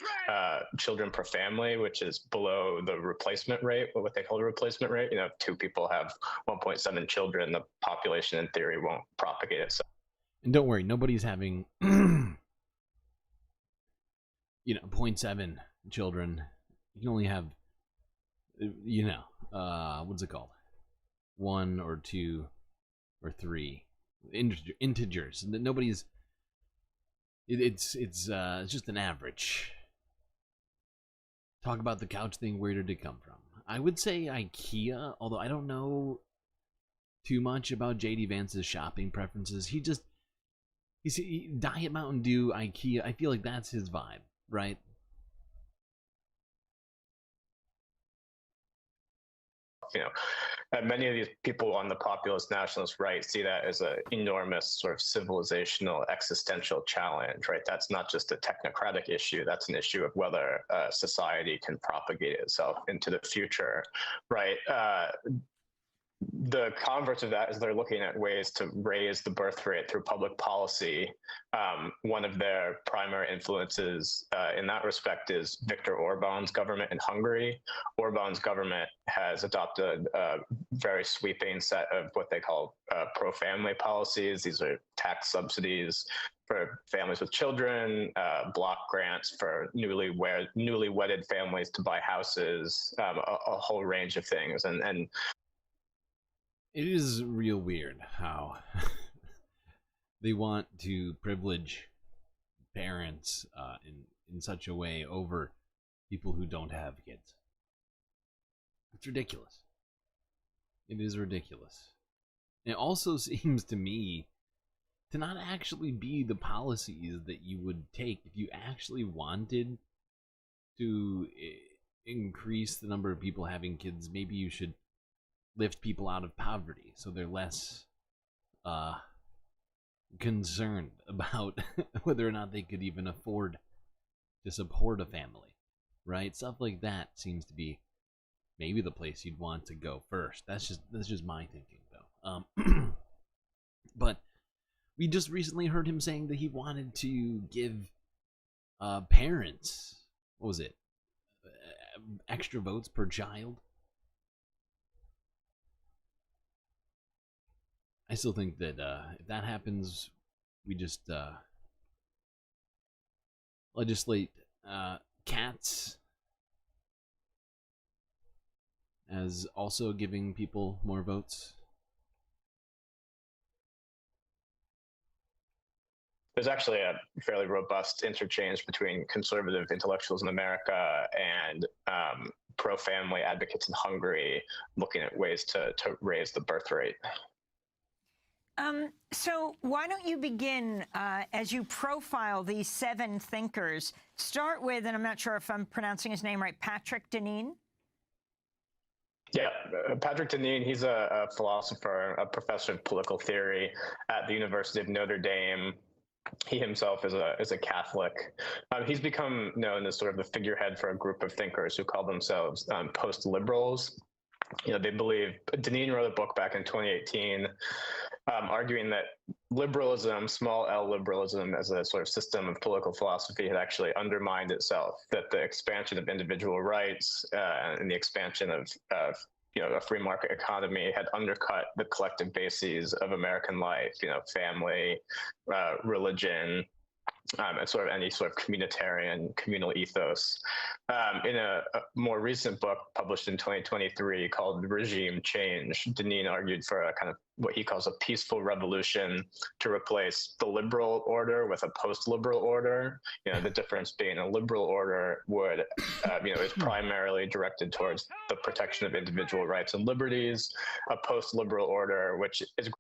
children per family, which is below the replacement rate, or what they call the replacement rate. You know, if 2 people have 1.7 children, the population in theory won't propagate itself. And don't worry, nobody's having 0.7 children. You can only have, what's it called? 1 or 2 or 3 integers. Nobody's. It's just an average. Talk about the couch thing. Where did it come from? I would say IKEA, although I don't know too much about J.D. Vance's shopping preferences. He Diet Mountain Dew, IKEA. I feel like that's his vibe. Right. Many of these people on the populist nationalist right see that as an enormous sort of civilizational existential challenge, right? That's not just a technocratic issue. That's an issue of whether society can propagate itself into the future, right? The converse of that is they're looking at ways to raise the birth rate through public policy. One of their primary influences in that respect is Viktor Orban's government in Hungary. Orban's government has adopted a very sweeping set of what they call pro-family policies. These are tax subsidies for families with children, block grants for newly wedded families to buy houses, a whole range of things. And it is real weird how they want to privilege parents in such a way over people who don't have kids. It's ridiculous. It is ridiculous. And it also seems to me to not actually be the policies that you would take if you actually wanted to increase the number of people having kids, maybe you should lift people out of poverty so they're less concerned about whether or not they could even afford to support a family, right? Stuff like that seems to be maybe the place you'd want to go first. That's just my thinking, though. But we just recently heard him saying that he wanted to give parents, what was it, extra votes per child. I still think that if that happens, we just legislate cats as also giving people more votes. There's actually a fairly robust interchange between conservative intellectuals in America and pro-family advocates in Hungary looking at ways to raise the birth rate. So why don't you begin, as you profile these 7 thinkers, start with, and I'm not sure if I'm pronouncing his name right, Patrick Deneen? Yeah, Patrick Deneen, he's a philosopher, a professor of political theory at the University of Notre Dame. He himself is a Catholic. He's become known as sort of the figurehead for a group of thinkers who call themselves post-liberals. You know, they believe, Deneen wrote a book back in 2018 arguing that liberalism, small L liberalism, as a sort of system of political philosophy had actually undermined itself, that the expansion of individual rights and the expansion of a free market economy had undercut the collective bases of American life, family, religion, and sort of any sort of communal ethos. In a more recent book published in 2023 called Regime Change, Deneen argued for a kind of what he calls a peaceful revolution to replace the liberal order with a post-liberal order. The difference being a liberal order would, is primarily directed towards the protection of individual rights and liberties. A post-liberal order, which is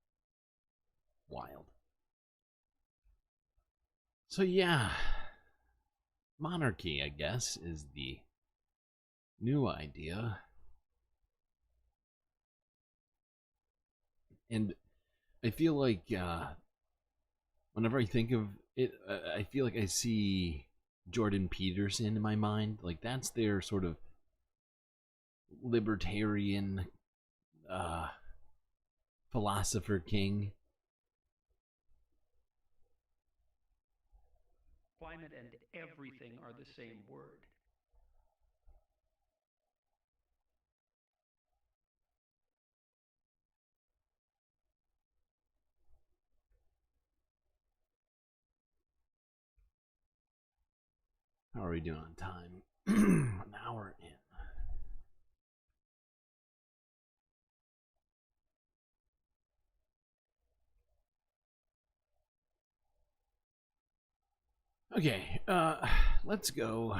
wild. So yeah, monarchy, I guess, is the new idea. And I feel like whenever I think of it, I feel like I see Jordan Peterson in my mind. Like, that's their sort of libertarian philosopher king. Climate and everything are the same word. How are we doing on time? An hour in. Okay, let's go.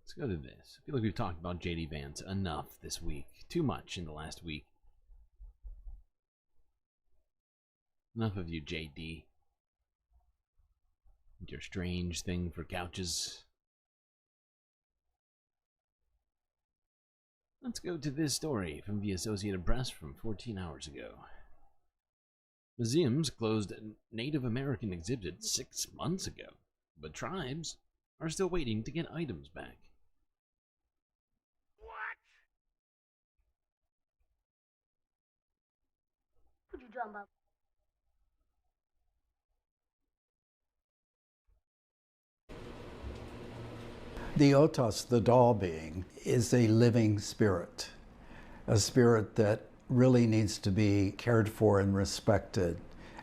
Let's go to this. I feel like we've talked about J.D. Vance enough this week. Too much in the last week. Enough of you, J.D. And your strange thing for couches. Let's go to this story from the Associated Press from 14 hours ago. Museums closed Native American exhibits 6 months ago, but tribes are still waiting to get items back. What? What you talking about? The Otos, the doll being, is a living spirit, a spirit that really needs to be cared for and respected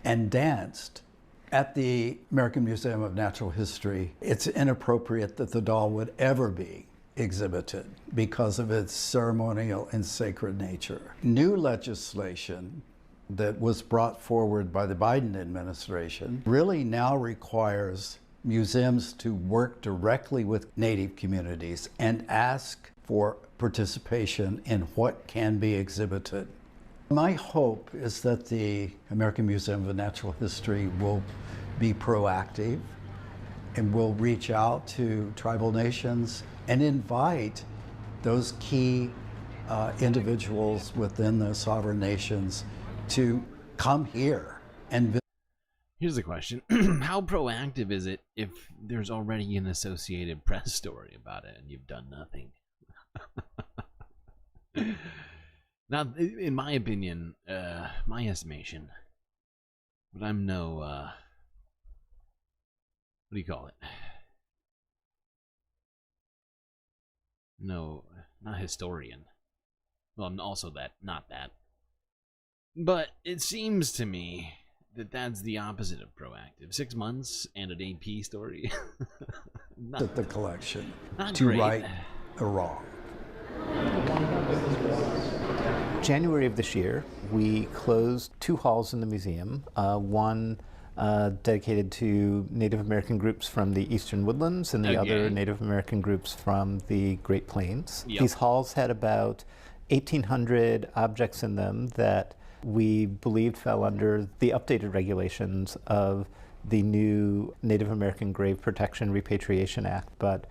and danced. At the American Museum of Natural History, it's inappropriate that the doll would ever be exhibited because of its ceremonial and sacred nature. New legislation that was brought forward by the Biden administration really now requires museums to work directly with Native communities and ask for participation in what can be exhibited. My hope is that the American Museum of Natural History will be proactive And we'll reach out to tribal nations and invite those key individuals within the sovereign nations to come here and visit. Here's the question. How proactive is it if there's already an Associated Press story about it and you've done nothing? Now, in my opinion, my estimation, but I'm no, what do you call it? No, not historian. Well, I'm also not that. But it seems to me that that's the opposite of proactive. 6 months and an AP story. At the collection not to great. right a wrong. January of this year, we closed 2 halls in the museum, one dedicated to Native American groups from the Eastern Woodlands and the other Native American groups from the Great Plains. Yep. These halls had about 1,800 objects in them that we believed fell under the updated regulations of the new Native American Grave Protection Repatriation Act. But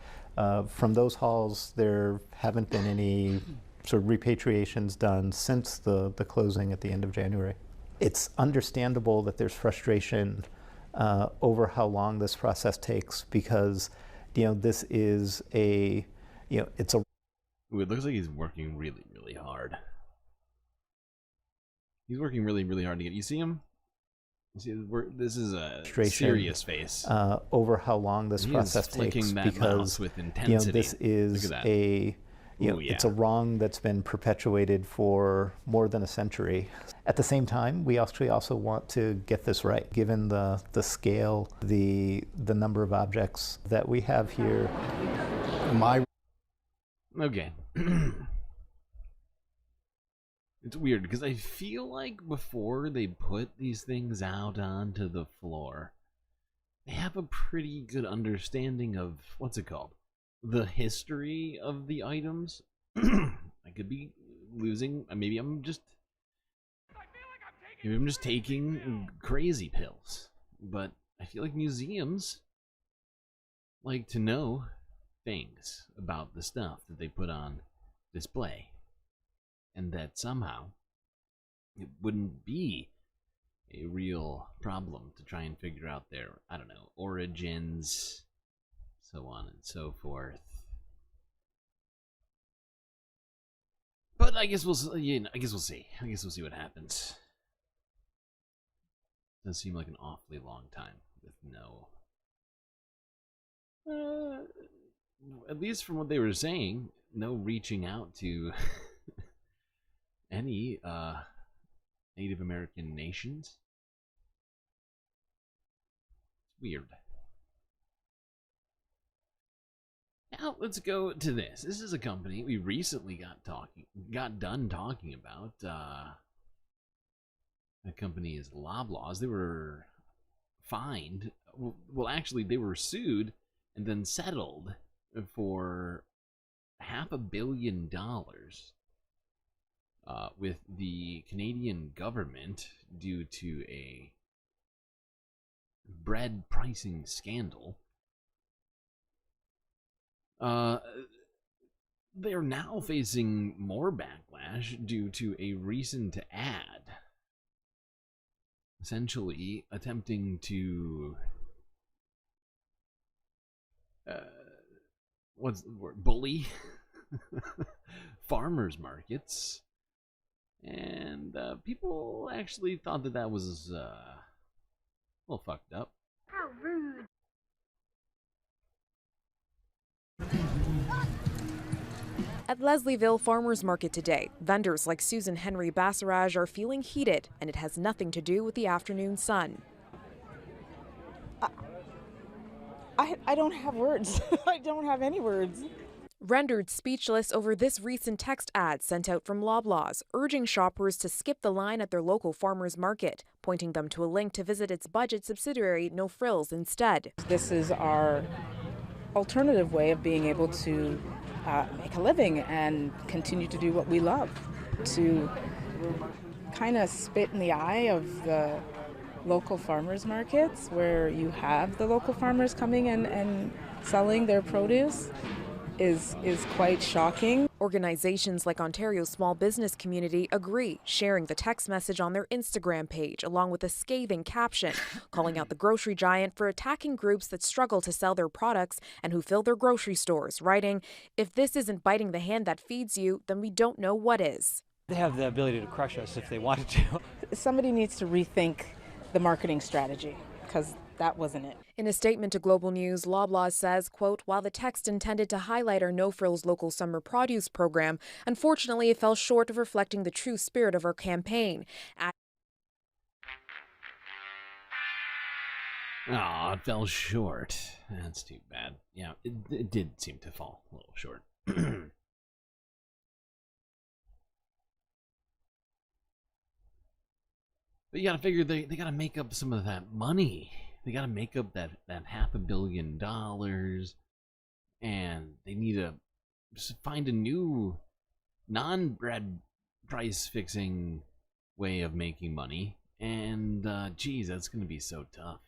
from those halls, there haven't been any sort of repatriations done since the closing at the end of January. It's understandable that there's frustration over how long this process takes because, this is it's a... Ooh, it looks like he's working really, really hard. He's working really, really hard to get. You see him? You see, this is a serious face. Over how long this process takes because with intensity. This is it's a wrong that's been perpetuated for more than a century. At the same time, we actually also want to get this right, given the scale, the number of objects that we have here. Okay. It's weird because I feel like before they put these things out onto the floor, they have a pretty good understanding of, what's it called? The history of the items. I could be losing, maybe I'm just taking crazy pills. But I feel like museums like to know things about the stuff that they put on display. And that somehow it wouldn't be a real problem to try and figure out their, I don't know, origins, so on and so forth. But I guess we'll see. I guess we'll see what happens. Does seem like an awfully long time with no. At least from what they were saying, no reaching out to any Native American nations. It's weird. Now let's go to this. This is a company we recently got done talking about. That company is Loblaws. They were fined. Well, actually, they were sued and then settled for $500 million with the Canadian government due to a bread pricing scandal. They're now facing more backlash due to a recent ad, essentially attempting to what's the word? Bully farmers markets, and people actually thought that was a little fucked up. How rude. At Leslieville Farmers Market today, vendors like Susan Henry Bassarage are feeling heated, and it has nothing to do with the afternoon sun. I don't have words. I don't have any words. Rendered speechless over this recent text ad sent out from Loblaws, urging shoppers to skip the line at their local farmers market, pointing them to a link to visit its budget subsidiary No Frills instead. This is our alternative way of being able to make a living and continue to do what we love, to kind of spit in the eye of the local farmers markets where you have the local farmers coming and selling their produce is quite shocking. Organizations like Ontario's small business community agree, sharing the text message on their Instagram page along with a scathing caption, calling out the grocery giant for attacking groups that struggle to sell their products and who fill their grocery stores, writing, "If this isn't biting the hand that feeds you, then we don't know what is." They have the ability to crush us if they wanted to. Somebody needs to rethink the marketing strategy, because that wasn't it. In a statement to Global News, Loblaws says, quote, while the text intended to highlight our No Frills local summer produce program, unfortunately it fell short of reflecting the true spirit of our campaign. Oh, it fell short. That's too bad. Yeah, it did seem to fall a little short. But you gotta figure they gotta make up some of that money. They gotta make up that $500 million, and they need to find a new non-bread price fixing way of making money. And geez, that's gonna be so tough.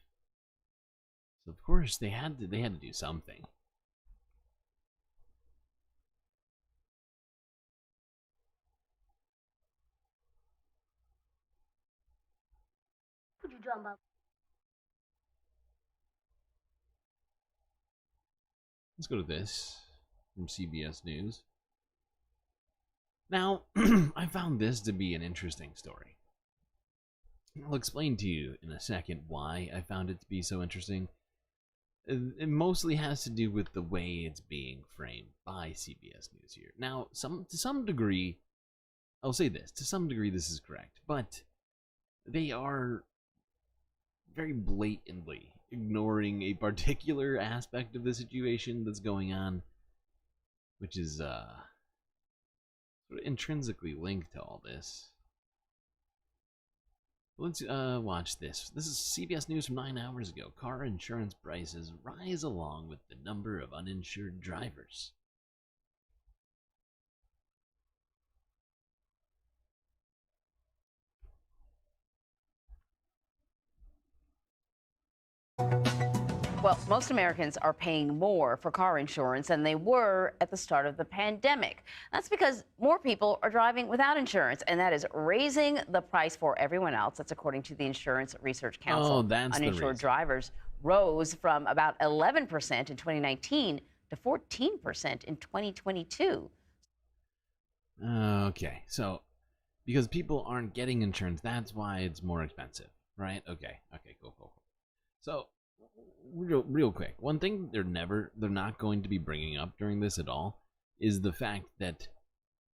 So of course they had to do something. Could you drum up? Let's go to this from CBS News. Now, I found this to be an interesting story. I'll explain to you in a second why I found it to be so interesting. It mostly has to do with the way it's being framed by CBS News here. Now, to some degree, I'll say this, to some degree this is correct, but they are very blatantly ignoring a particular aspect of the situation that's going on, which is sort of intrinsically linked to all this. Let's watch this. This is CBS News from 9 hours ago. Car insurance prices rise along with the number of uninsured drivers. Well, most Americans are paying more for car insurance than they were at the start of the pandemic. That's because more people are driving without insurance, and that is raising the price for everyone else. That's according to the Insurance Research Council. Oh, that's the Uninsured reason. drivers rose from about 11% in 2019 to 14% in 2022. Okay, so because people aren't getting insurance, that's why it's more expensive, right? Okay, cool. So real quick, one thing they're not going to be bringing up during this at all is the fact that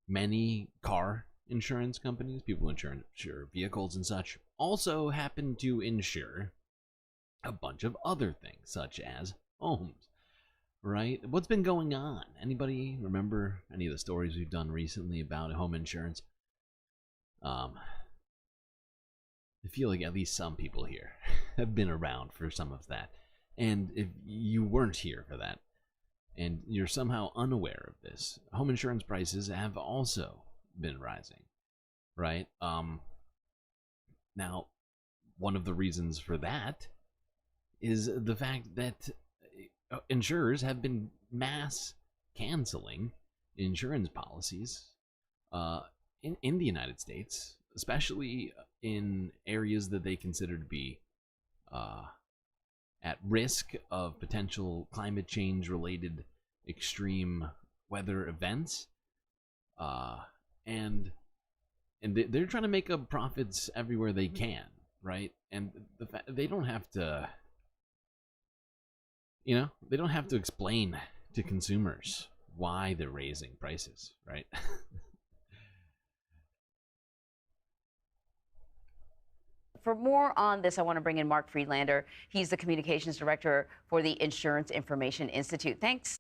many car insurance companies, people who insure vehicles and such, also happen to insure a bunch of other things, such as homes, right? What's been going on? Anybody remember any of the stories we've done recently about home insurance? I feel like at least some people here have been around for some of that. And if you weren't here for that, and you're somehow unaware of this, home insurance prices have also been rising, right? Now, one of the reasons for that is the fact that insurers have been mass canceling insurance policies in the United States, especially in areas that they consider to be at risk of potential climate change related extreme weather events, and they're trying to make up profits everywhere they can, right? And they don't have to, they don't have to explain to consumers why they're raising prices, right? For more on this, I want to bring in Mark Friedlander. He's the communications director for the Insurance Information Institute. Thanks.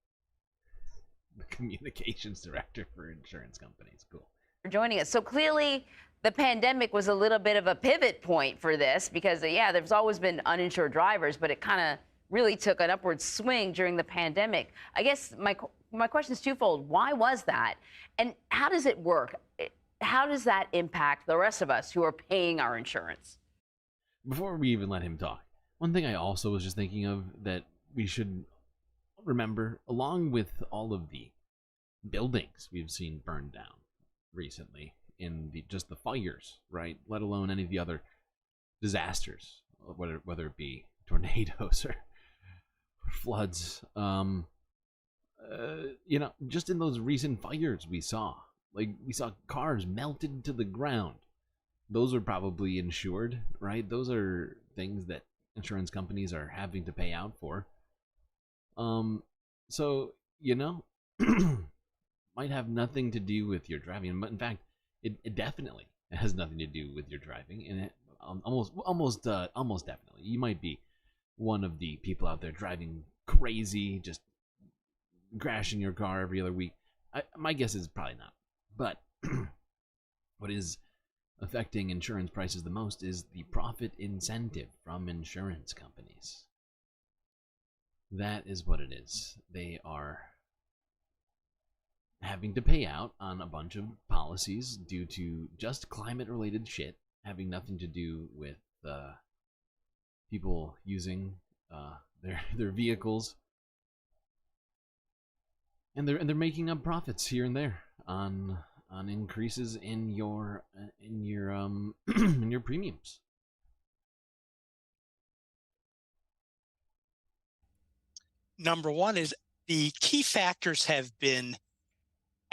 The communications director for insurance companies. Cool. For joining us. So clearly, the pandemic was a little bit of a pivot point for this because, yeah, there's always been uninsured drivers, but it kind of really took an upward swing during the pandemic. I guess my question is twofold. Why was that? And how does it work? How does that impact the rest of us who are paying our insurance? before we even let him talk, one thing I also was just thinking of that we should remember, along with all of the buildings we've seen burned down recently in just the fires, right? Let alone any of the other disasters, whether it be tornadoes or floods. Just in those recent fires we saw cars melted to the ground. Those are probably insured, right? Those are things that insurance companies are having to pay out for. So, might have nothing to do with your driving, but in fact, it definitely has nothing to do with your driving, and it almost definitely, you might be one of the people out there driving crazy, just crashing your car every other week. My guess is probably not, but what is affecting insurance prices the most is the profit incentive from insurance companies. That is what it is. They are having to pay out on a bunch of policies due to just climate-related shit, having nothing to do with people using their vehicles, and they're making up profits here and there on increases in your in your premiums. Number one is the key factors have been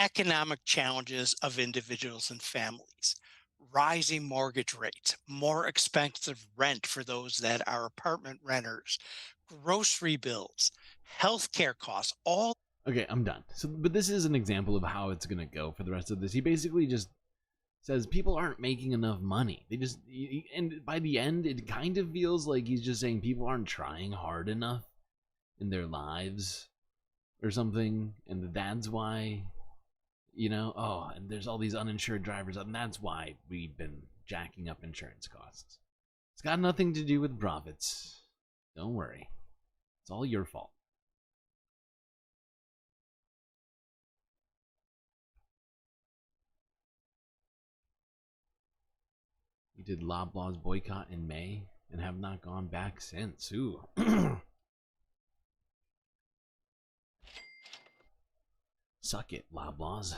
economic challenges of individuals and families, rising mortgage rates, more expensive rent for those that are apartment renters, grocery bills, healthcare costs, all. Okay, I'm done. So, but this is an example of how it's gonna go for the rest of this. He basically just says people aren't making enough money. And by the end, it kind of feels like he's just saying people aren't trying hard enough in their lives or something, and that's why, and there's all these uninsured drivers, and that's why we've been jacking up insurance costs. It's got nothing to do with profits. Don't worry. It's all your fault. We did Loblaw's boycott in May and have not gone back since. Ooh. Suck it, Loblaws.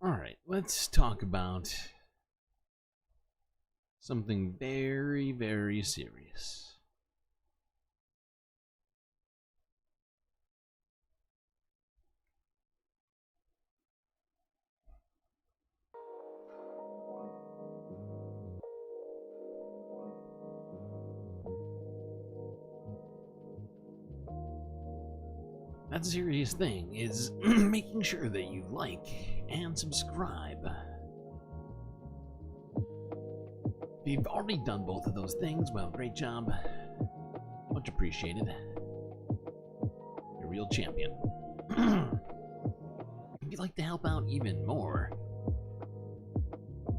Alright, let's talk about something very, very serious. That serious thing is making sure that you like and subscribe. If you've already done both of those things, well, great job. Much appreciated. You're a real champion. If you'd like to help out even more,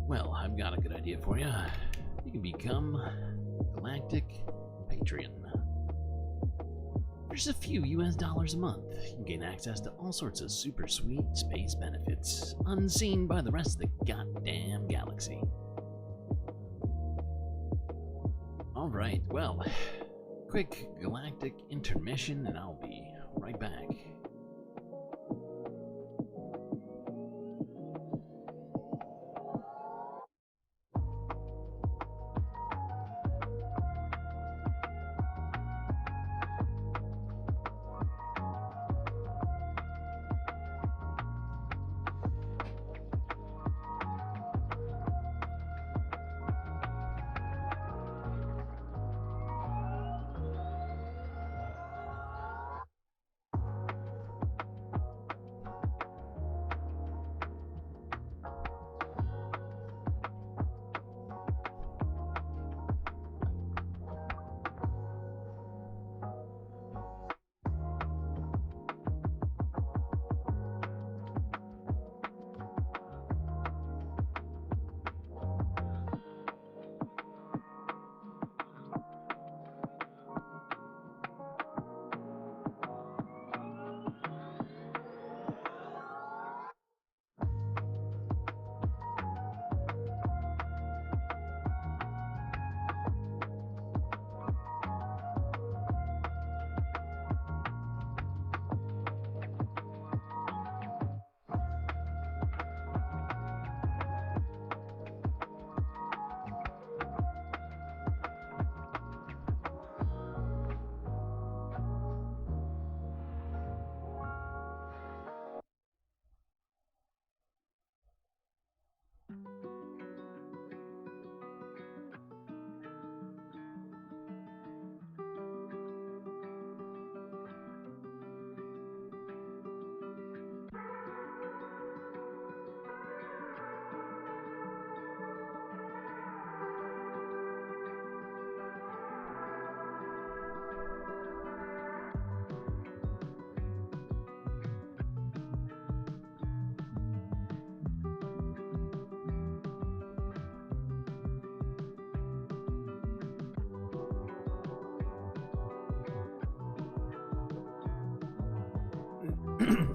well, I've got a good idea for you. You can become Galactic Patreon. For just a few US dollars a month, you can gain access to all sorts of super sweet space benefits, unseen by the rest of the goddamn galaxy. Alright, well, quick galactic intermission and I'll be right back.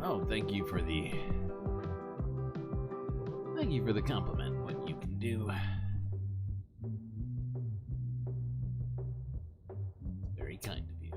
Oh, thank you for the compliment. What you can do. Very kind of you.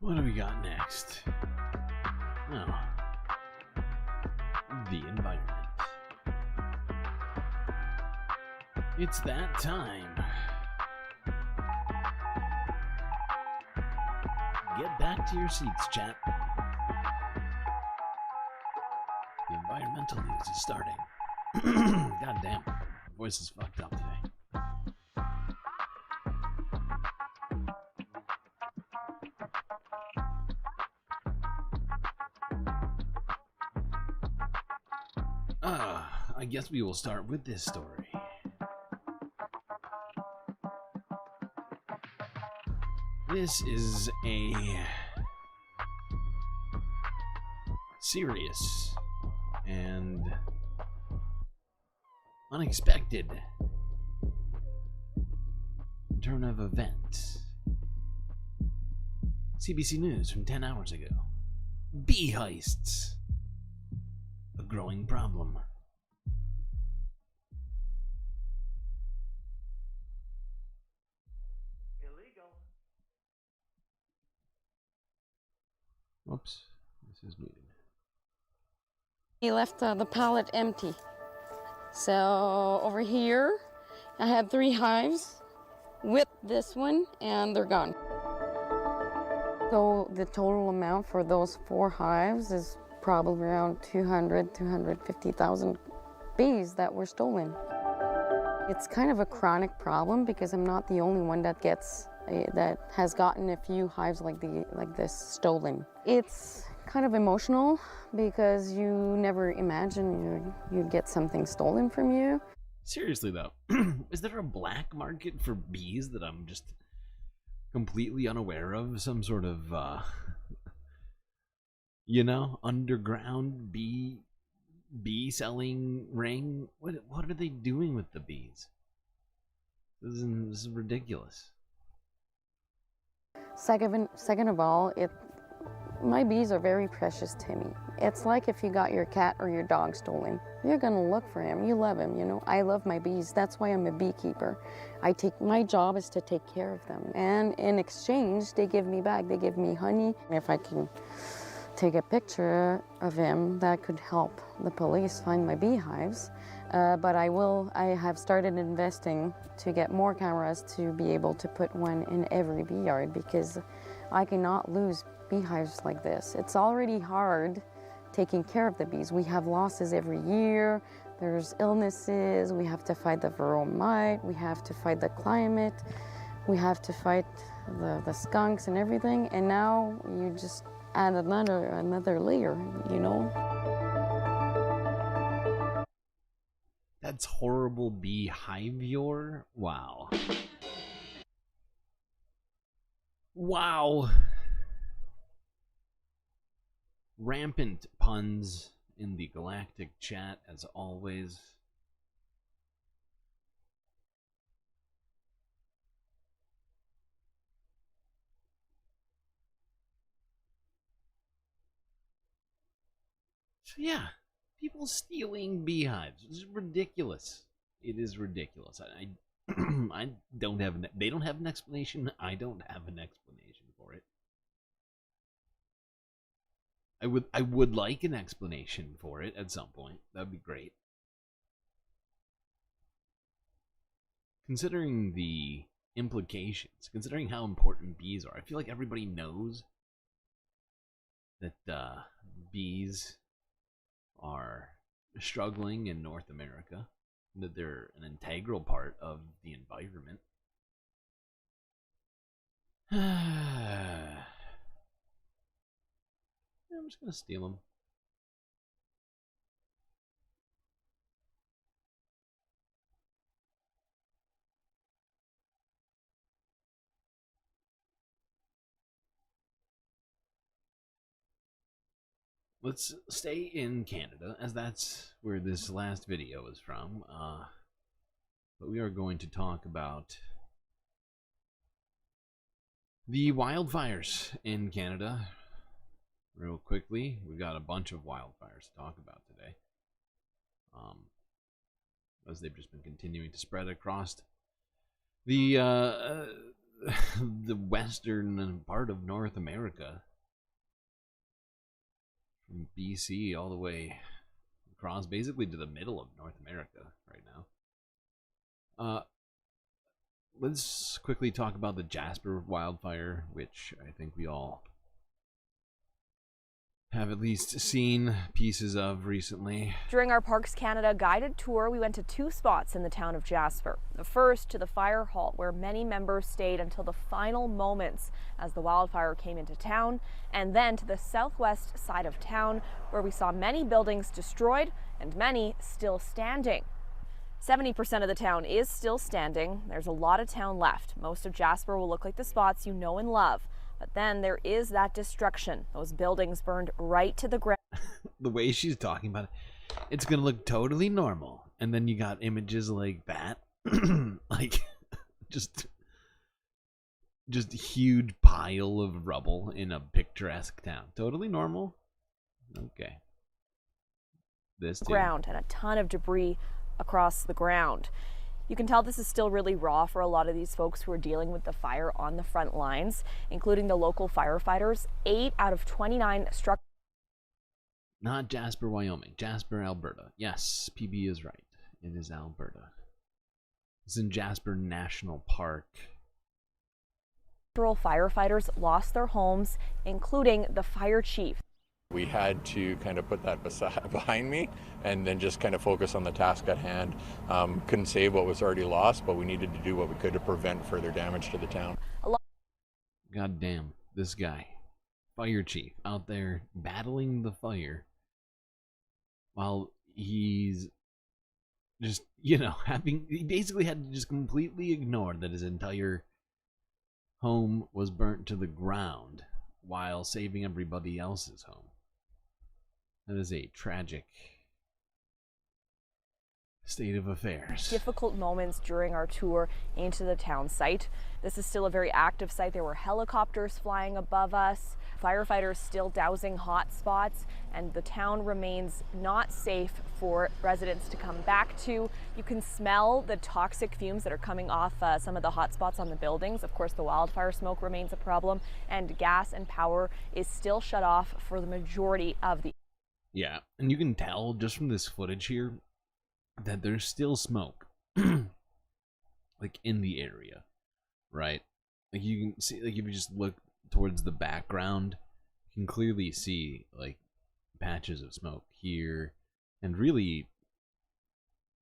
What do we got next? Oh. The environment. It's that time. Get back to your seats, chat. The environmental news is starting. God damn, my voice is fucked up today. I guess we will start with this story. This is a serious and unexpected turn of events. CBC News from 10 hours ago. Bee heists. A growing problem. Whoops, this is muted. He left the pallet empty. So over here, I had 3 hives with this one, and they're gone. So the total amount for those 4 hives is probably around 250,000 bees that were stolen. It's kind of a chronic problem because I'm not the only one that has gotten a few hives like this stolen. It's kind of emotional because you never imagine you'd get something stolen from you. Seriously though, is there a black market for bees that I'm just completely unaware of? Some sort of, underground bee selling ring? What are they doing with the bees? This is ridiculous. Second of all, my bees are very precious to me. It's like if you got your cat or your dog stolen. You're gonna look for him. You love him, I love my bees. That's why I'm a beekeeper. My job is to take care of them. And in exchange, they give me back. They give me honey. If I can take a picture of him, that could help the police find my beehives. But I have started investing to get more cameras to be able to put one in every bee yard because I cannot lose beehives like this. It's already hard taking care of the bees. We have losses every year. There's illnesses. We have to fight the varroa mite. We have to fight the climate. We have to fight the skunks and everything. And now you just add another layer, That's horrible behavior. Wow. Wow. Rampant puns in the Galactic chat, as always. So yeah, people stealing beehives. It's ridiculous. It is ridiculous. I don't have they don't have an explanation. I don't have an explanation for it. I would like an explanation for it at some point. That'd be great. Considering the implications, considering how important bees are, I feel like everybody knows that bees are struggling in North America, that they're an integral part of the environment. I'm just gonna steal them. Let's stay in Canada, as that's where this last video is from. But we are going to talk about the wildfires in Canada real quickly. We've got a bunch of wildfires to talk about today, as they've just been continuing to spread across the the western part of North America, from BC all the way across basically to the middle of North America right now. Let's quickly talk about the Jasper wildfire, which I think we all have at least seen pieces of recently. During our Parks Canada guided tour, we went to two spots in the town of Jasper. The first to the fire halt, where many members stayed until the final moments as the wildfire came into town, and then to the southwest side of town, where we saw many buildings destroyed and many still standing. 70% of the town is still standing. There's a lot of town left. Most of Jasper will look like the spots you know and love. But then there is that destruction. Those buildings burned right to the ground. The way she's talking about it, it's gonna look totally normal. And then you got images like that. Like just a huge pile of rubble in a picturesque town. Totally normal. Okay. This too. Ground and a ton of debris across the ground. You can tell this is still really raw for a lot of these folks who are dealing with the fire on the front lines, including the local firefighters. 8 out of 29 struck. Not Jasper, Wyoming. Jasper, Alberta. Yes, PB is right. It is Alberta. It's in Jasper National Park. Firefighters lost their homes, including the fire chief. We had to kind of put that behind me and then just kind of focus on the task at hand. Couldn't save what was already lost, but we needed to do what we could to prevent further damage to the town. God damn, this guy, fire chief, out there battling the fire while he's just, you know, he basically had to just completely ignore that his entire home was burnt to the ground while saving everybody else's home. That is a tragic state of affairs. Difficult moments during our tour into the town site. This is still a very active site. There were helicopters flying above us, firefighters still dousing hot spots, and the town remains not safe for residents to come back to. You can smell the toxic fumes that are coming off some of the hot spots on the buildings. Of course, the wildfire smoke remains a problem, and gas and power is still shut off for the majority of the. Yeah, and you can tell just from this footage here that there's still smoke like in the area, right? Like you can see, like if you just look towards the background, you can clearly see like patches of smoke here, and really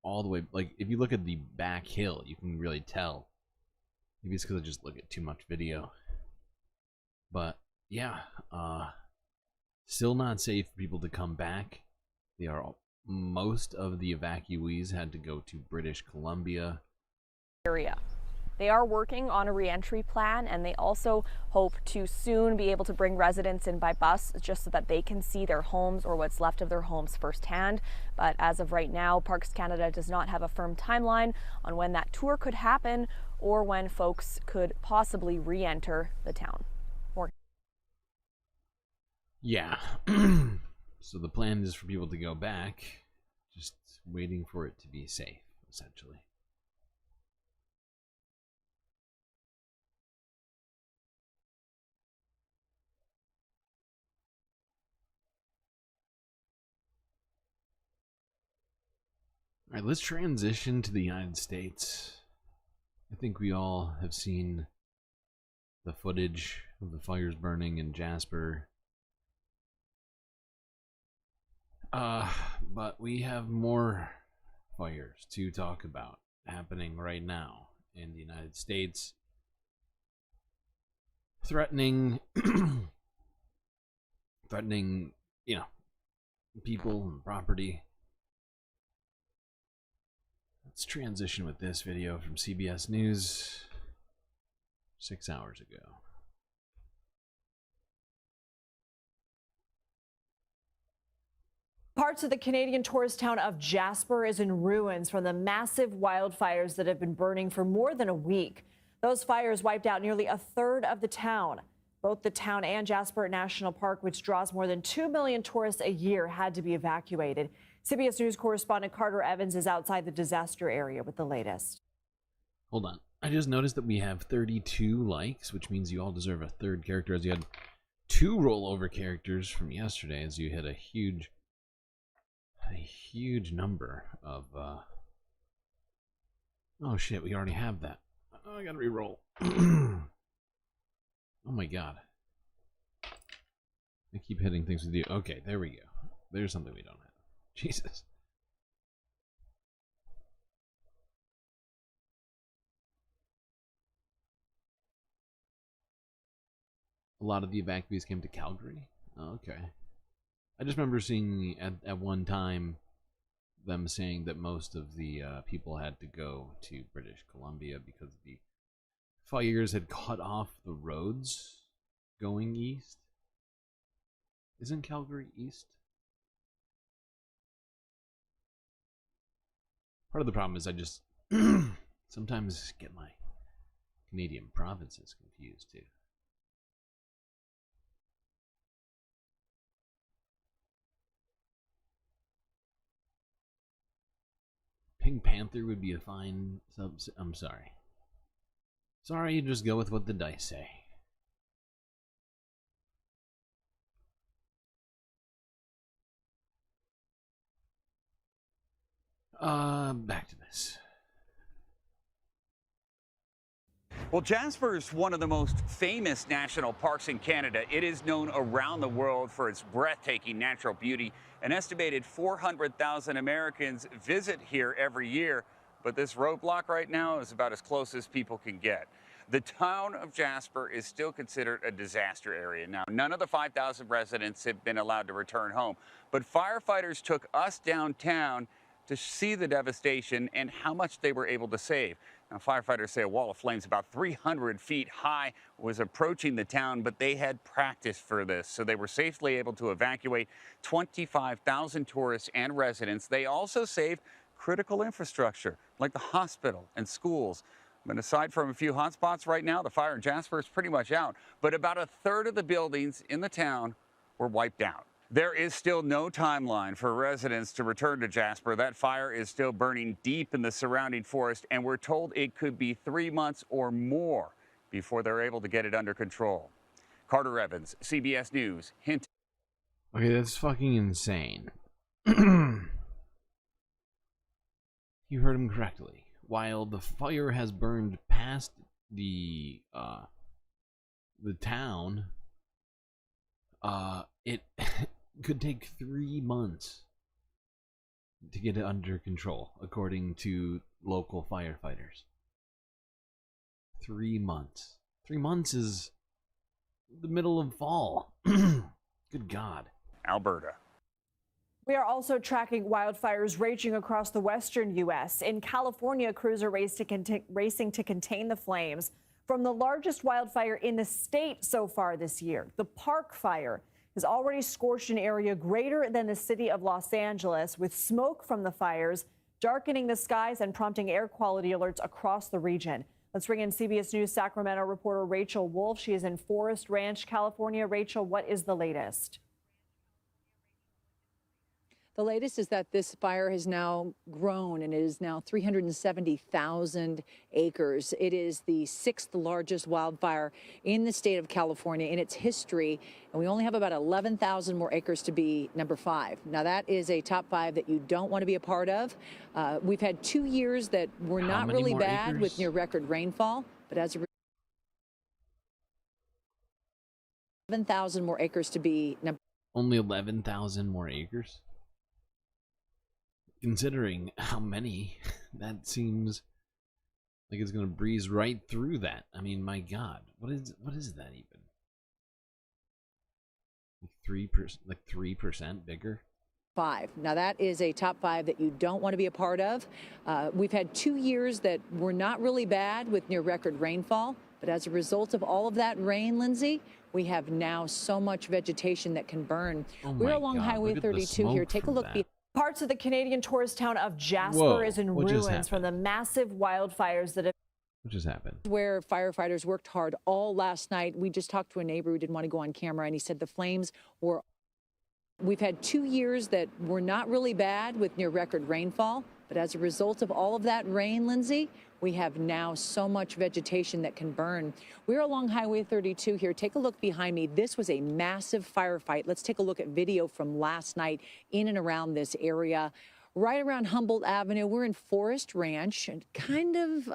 all the way, like if you look at the back hill, you can really tell. Maybe it's because I just look at too much video, but yeah, still not safe for people to come back. They are all, most of the evacuees had to go to British Columbia area. They are working on a re-entry plan, and they also hope to soon be able to bring residents in by bus just so that they can see their homes or what's left of their homes firsthand. But as of right now, Parks Canada does not have a firm timeline on when that tour could happen or when folks could possibly re-enter the town. Yeah. So the plan is for people to go back, just waiting for it to be safe, essentially. All right, let's transition to the United States. I think we all have seen the footage of the fires burning in Jasper. But we have more fires to talk about happening right now in the United States, threatening, you know, people and property. Let's transition with this video from CBS News 6 hours ago. Parts of the Canadian tourist town of Jasper is in ruins from the massive wildfires that have been burning for more than a week. Those fires wiped out nearly a third of the town. Both the town and Jasper National Park, which draws more than 2 million tourists a year, had to be evacuated. CBS News correspondent Carter Evans is outside the disaster area with the latest. Hold on. I just noticed that we have 32 likes, which means you all deserve a third character, as you had 2 rollover characters from yesterday, as you hit a huge number of oh shit, we already have that. Oh, I gotta re-roll. Oh my god, I keep hitting things with you. Okay, there we go. There's something we don't have. Jesus. A lot of the evacuees came to Calgary. Oh, okay. I just remember seeing at one time them saying that most of the people had to go to British Columbia because the fires had cut off the roads going east. Isn't Calgary east? Part of the problem is I just sometimes get my Canadian provinces confused too. Pink Panther would be a fine sub. I'm sorry. Sorry, you just go with what the dice say. Back to this. Well, Jasper is one of the most famous national parks in Canada. It is known around the world for its breathtaking natural beauty. An estimated 400,000 Americans visit here every year, but this roadblock right now is about as close as people can get. The town of Jasper is still considered a disaster area. Now, none of the 5,000 residents have been allowed to return home, but firefighters took us downtown to see the devastation and how much they were able to save. Now, firefighters say a wall of flames about 300 feet high was approaching the town, but they had practiced for this, so they were safely able to evacuate 25,000 tourists and residents. They also saved critical infrastructure like the hospital and schools. But aside from a few hotspots right now, the fire in Jasper is pretty much out. But about a third of the buildings in the town were wiped out. There is still no timeline for residents to return to Jasper. That fire is still burning deep in the surrounding forest, and we're told it could be 3 months or more before they're able to get it under control. Carter Evans, CBS News, Hint. Okay, that's fucking insane. You heard him correctly. While the fire has burned past the town, it could take 3 months to get it under control, according to local firefighters. 3 months. 3 months is the middle of fall. Good God. Alberta. We are also tracking wildfires raging across the western U.S. In California, crews are racing to contain the flames from the largest wildfire in the state so far this year. The Park Fire has already scorched an area greater than the city of Los Angeles, with smoke from the fires darkening the skies and prompting air quality alerts across the region. Let's bring in CBS News Sacramento reporter Rachel Wolf. She is in Forest Ranch, California. Rachel, what is the latest? The latest is that this fire has now grown, and it is now 370,000 acres. It is the 6th largest wildfire in the state of California in its history, and we only have about 11,000 more acres to be number 5. Now, that is a top 5 that you don't want to be a part of. We've had 2 years that were not really bad with near record rainfall, but as a 11,000 more acres to be number. Only 11,000 more acres? Considering how many, that seems like it's gonna breeze right through that. I mean, my God, what is that even? Like 3% bigger? 5. Now, that is a top 5 that you don't want to be a part of. We've had 2 years that were not really bad with near record rainfall, but as a result of all of that rain, Lindsay, we have now so much vegetation that can burn. We're along Highway 32 here. Take a look. Parts of the Canadian tourist town of Jasper Whoa, is in what just ruins from the massive wildfires that have. What just happened? Where firefighters worked hard all last night. We just talked to a neighbor who didn't want to go on camera, and he said the flames were. We've had 2 years that were not really bad with near record rainfall, but as a result of all of that rain, Lindsay, we have now so much vegetation that can burn. We're along Highway 32 here. Take a look behind me. This was a massive firefight. Let's take a look at video from last night in and around this area. Right around Humboldt Avenue, we're in Forest Ranch, and kind of,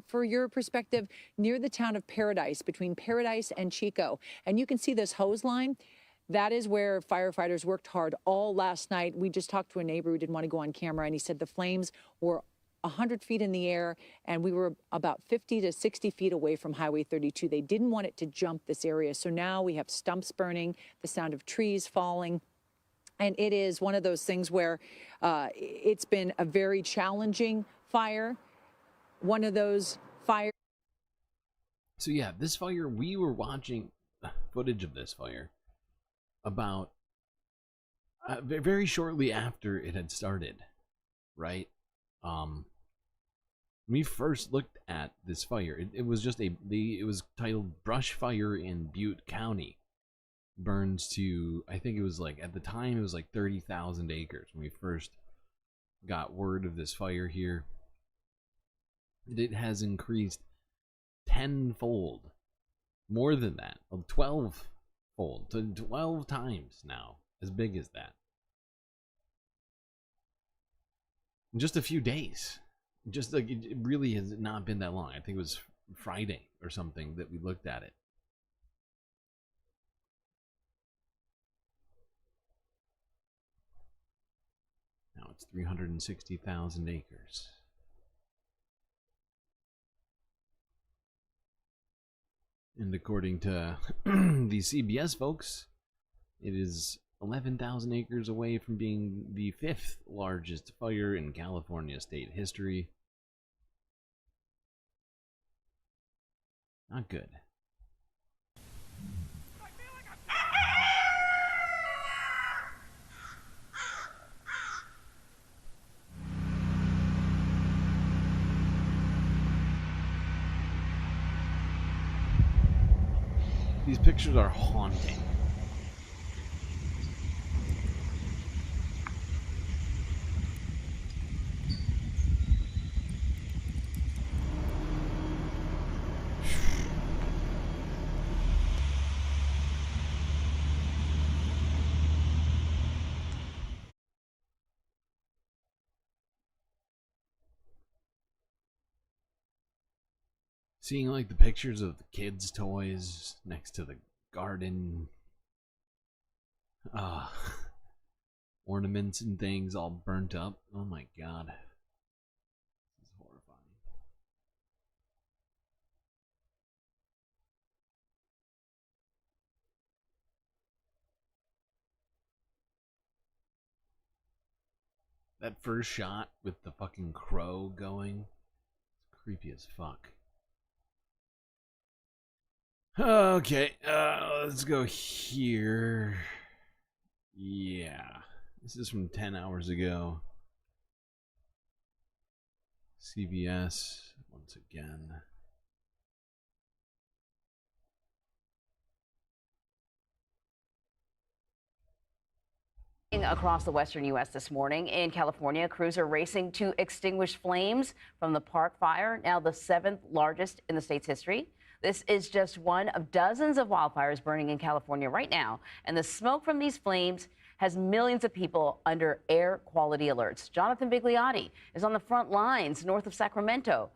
for your perspective, near the town of Paradise, between Paradise and Chico. And you can see this hose line. That is where firefighters worked hard all last night. We just talked to a neighbor who didn't want to go on camera, and he said the flames were 100 feet in the air, and we were about 50 to 60 feet away from Highway 32. They didn't want it to jump this area. So now we have stumps burning, the sound of trees falling. And it is one of those things where it's been a very challenging fire. One of those fires. So yeah, this fire, we were watching footage of this fire about very shortly after it had started, right? When we first looked at this fire, it was just it was titled Brush Fire in Butte County. Burns to, I think it was like, at the time it was like 30,000 acres when we first got word of this fire here. It has increased tenfold, more than that, 12-fold, to 12 times now, as big as that. In just a few days. Just like, it really has not been that long. I think it was Friday or something that we looked at it. Now it's 360,000 acres. And according to the CBS folks, it is 11,000 acres away from being the 5th largest fire in California state history. Not good. These pictures are haunting. Seeing like the pictures of the kids' toys next to the garden, ornaments and things all burnt up. Oh my god. This is horrifying. That first shot with the fucking crow going, it's creepy as fuck. Okay, let's go here. Yeah, this is from 10 hours ago. CBS, once again. Across the western U.S. this morning. In California, crews are racing to extinguish flames from the Park Fire, now the 7th largest in the state's history. This is just one of dozens of wildfires burning in California right now, and the smoke from these flames has millions of people under air quality alerts. Jonathan Bigliotti is on the front lines north of Sacramento.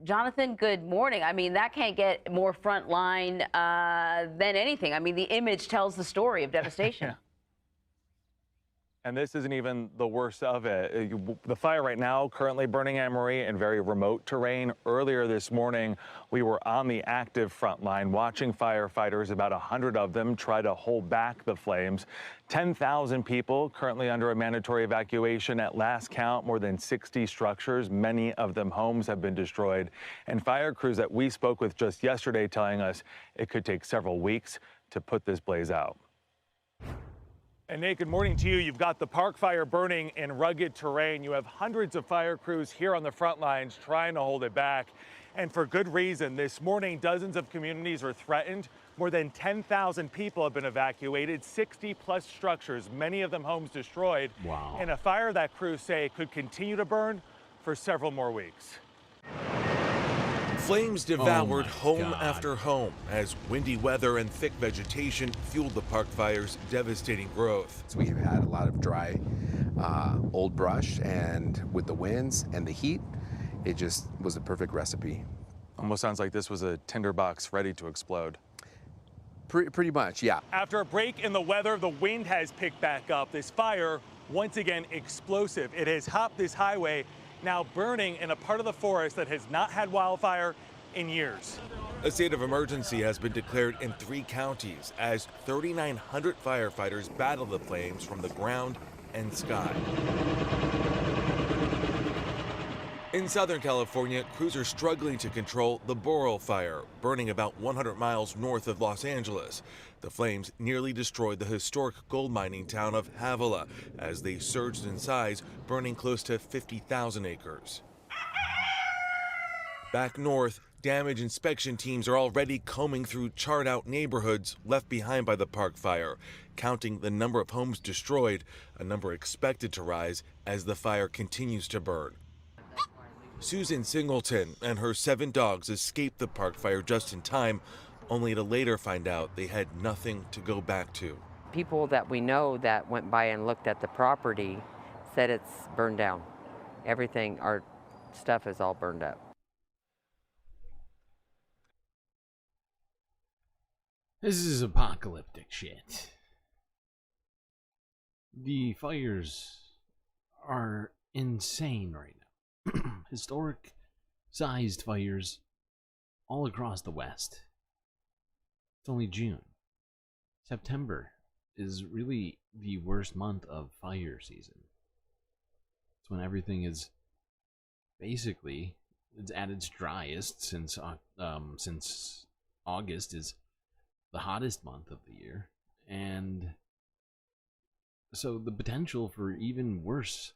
Jonathan, good morning. I mean, that can't get more front line than anything. I mean, the image tells the story of devastation. And this isn't even the worst of it. The fire right now currently burning, Anne-Marie, in very remote terrain. Earlier this morning, we were on the active front line watching firefighters, about 100 of them, try to hold back the flames. 10,000 people currently under a mandatory evacuation. At last count, more than 60 structures, many of them homes, have been destroyed. And fire crews that we spoke with just yesterday telling us it could take several weeks to put this blaze out. And Nate, good morning to you. You've got the Park Fire burning in rugged terrain. You have hundreds of fire crews here on the front lines trying to hold it back. And for good reason. This morning, dozens of communities are threatened. More than 10,000 people have been evacuated, 60-plus structures, many of them homes destroyed. Wow. In a fire that crews say could continue to burn for several more weeks. Flames devoured home after home as windy weather and thick vegetation fueled the Park Fire's devastating growth. So we've had a lot of dry, old brush, and with the winds and the heat, it just was a perfect recipe. Almost sounds like this was a tinderbox ready to explode. Pretty much, yeah. After a break in the weather, the wind has picked back up. This fire, once again, explosive. It has hopped this highway, now burning in a part of the forest that has not had wildfire in years. A state of emergency has been declared in 3 counties as 3,900 firefighters battle the flames from the ground and sky. In Southern California, crews are struggling to control the Boreal Fire, burning about 100 miles north of Los Angeles. The flames nearly destroyed the historic gold mining town of Havilah as they surged in size, burning close to 50,000 acres. Back north, damage inspection teams are already combing through charred-out neighborhoods left behind by the Park Fire, counting the number of homes destroyed, a number expected to rise as the fire continues to burn. Susan Singleton and her 7 dogs escaped the Park Fire just in time, only to later find out they had nothing to go back to. People that we know that went by and looked at the property said it's burned down. Everything, our stuff is all burned up. This is apocalyptic shit. The fires are insane right now. Historic sized fires all across the West. It's only June. September is really the worst month of fire season. It's when everything is basically it's at its driest since August is the hottest month of the year, and so the potential for even worse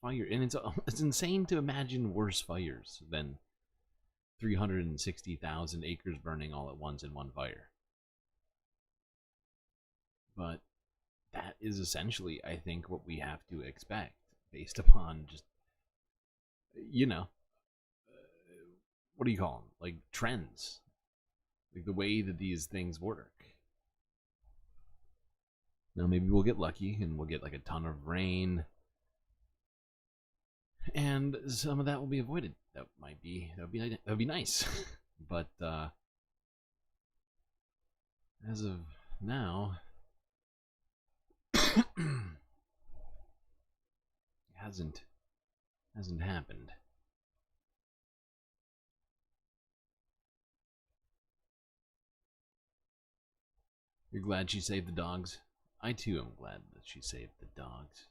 fire, and it's insane to imagine worse fires than 360,000 acres burning all at once in one fire. But that is essentially, I think, what we have to expect based upon just, you know, what do you call them? Like trends. Like the way that these things work. Now maybe we'll get lucky and we'll get like a ton of rain. And some of that will be avoided. That would be nice. But as of now, it hasn't happened. You're glad she saved the dogs? I too am glad that she saved the dogs.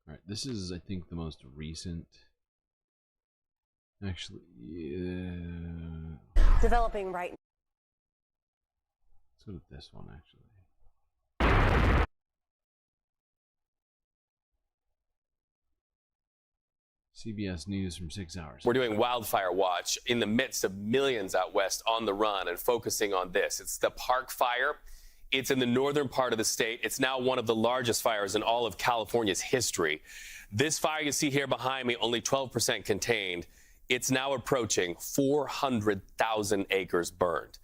Alright, this is, I think, the most recent. Actually, yeah. Developing right. Let's go to this one, actually. CBS News from 6 hours. We're doing Wildfire Watch in the midst of millions out west on the run and focusing on this. It's the Park Fire. It's in the northern part of the state. It's now one of the largest fires in all of California's history. This fire you see here behind me, only 12% contained. It's now approaching 400,000 acres burned.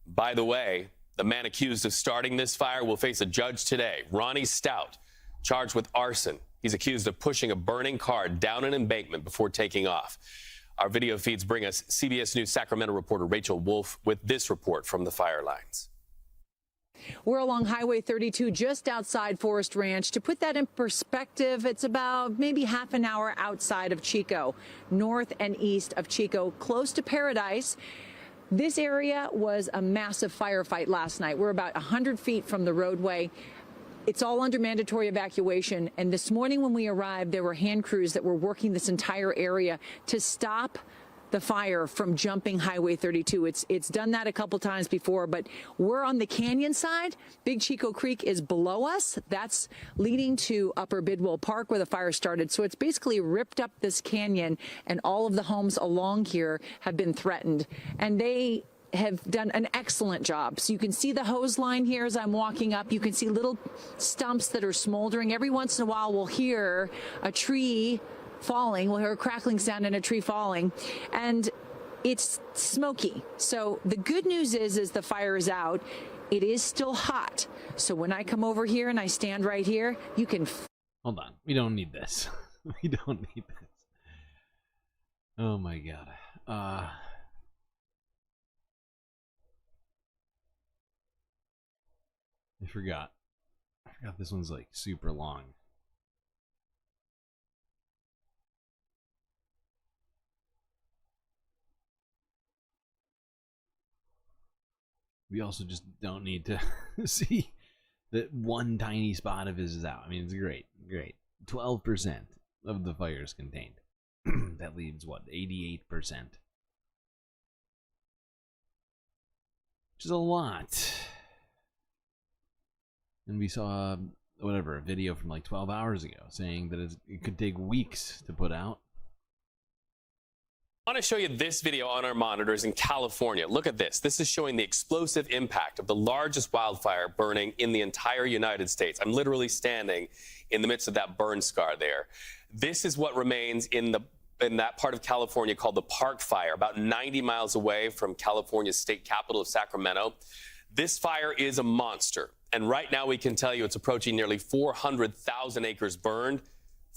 By the way, the man accused of starting this fire will face a judge today, Ronnie Stout, charged with arson. He's accused of pushing a burning car down an embankment before taking off. Our video feeds bring us CBS News Sacramento reporter Rachel Wolf with this report from the fire lines. We're along Highway 32 just outside Forest Ranch. To put that in perspective, it's about maybe half an hour outside of Chico, north and east of Chico, close to Paradise. This area was a massive firefight last night. We're about 100 feet from the roadway. It's all under mandatory evacuation. And this morning when we arrived, there were hand crews that were working this entire area to stop the fire from jumping Highway 32. It's done that a couple times before, but we're on the canyon side. Big Chico Creek is below us. That's leading to Upper Bidwell Park where the fire started. So it's basically ripped up this canyon, and all of the homes along here have been threatened. And they have done an excellent job. So you can see the hose line here as I'm walking up. You can see little stumps that are smoldering. Every once in a while we'll hear a tree falling. We'll hear a crackling sound and a tree falling. And it's smoky. So the good news is the fire is out. It is still hot. So when I come over here and I stand right here, you can... Hold on. We don't need this. We don't need this. Oh my god. I forgot this one's like super long. We also just don't need to see that one tiny spot of his is out. I mean, it's great. 12% of the fire is contained. That leaves what, 88%? Which is a lot. And we saw, a video from like 12 hours ago saying that it could take weeks to put out. I want to show you this video on our monitors in California. Look at this. This is showing the explosive impact of the largest wildfire burning in the entire United States. I'm literally standing in the midst of that burn scar there. This is what remains in that part of California called the Park Fire, about 90 miles away from California's state capital of Sacramento. This fire is a monster. And right now we can tell you it's approaching nearly 400,000 acres burned.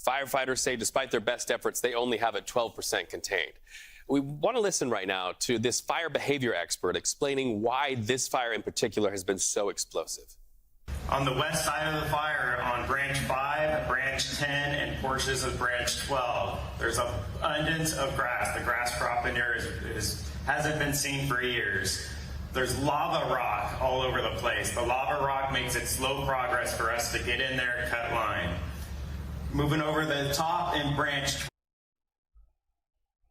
Firefighters say despite their best efforts, they only have it 12% contained. We want to listen right now to this fire behavior expert explaining why this fire in particular has been so explosive. On the west side of the fire, on branch 5, branch 10, and portions of branch 12, there's abundance of grass. The grass crop in there hasn't been seen for years. There's lava rock all over the place. The lava rock makes it slow progress for us to get in there and cut line. Moving over the top in branch 12.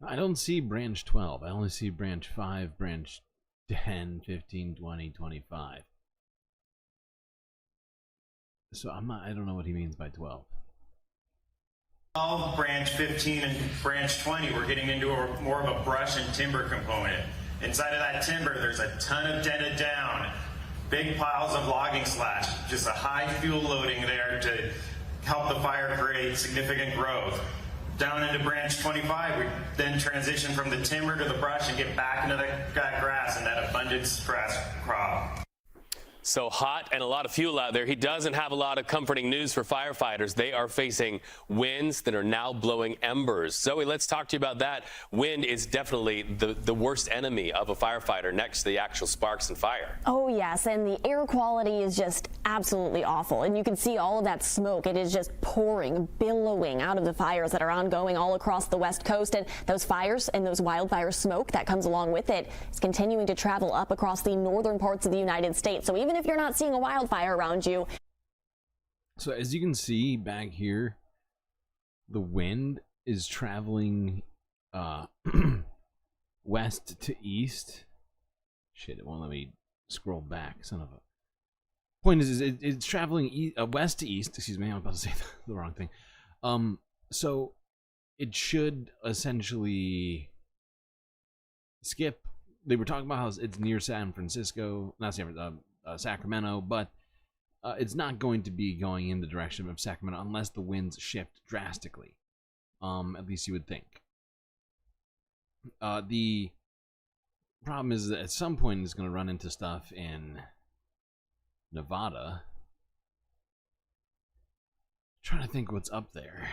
I don't see branch 12. I only see branch 5, branch 10, 15, 20, 25. So I don't know what he means by 12. 12, branch 15, and branch 20, we're getting into more of a brush and timber component. Inside of that timber, there's a ton of dented down, big piles of logging slash, just a high fuel loading there to help the fire create significant growth. Down into branch 25, we then transition from the timber to the brush and get back into that grass and that abundance grass crop. So hot and a lot of fuel out there. He doesn't have a lot of comforting news for firefighters. They are facing winds that are now blowing embers. Zoe, let's talk to you about that. Wind is definitely the worst enemy of a firefighter next to the actual sparks and fire. Oh, yes, and the air quality is just absolutely awful. And you can see all of that smoke. It is just pouring, billowing out of the fires that are ongoing all across the West Coast. And those fires and those wildfire smoke that comes along with it is continuing to travel up across the northern parts of the United States. So even if you're not seeing a wildfire around you. So as you can see back here, the wind is traveling west to east. Shit, it won't let me scroll back, son of a... Point is it's traveling west to east. Excuse me, I'm about to say the wrong thing. So it should essentially skip. They were talking about how it's near San Francisco, not San Francisco, Sacramento, but it's not going to be going in the direction of Sacramento unless the winds shift drastically. At least you would think. The problem is that at some point it's going to run into stuff in Nevada. I'm trying to think what's up there.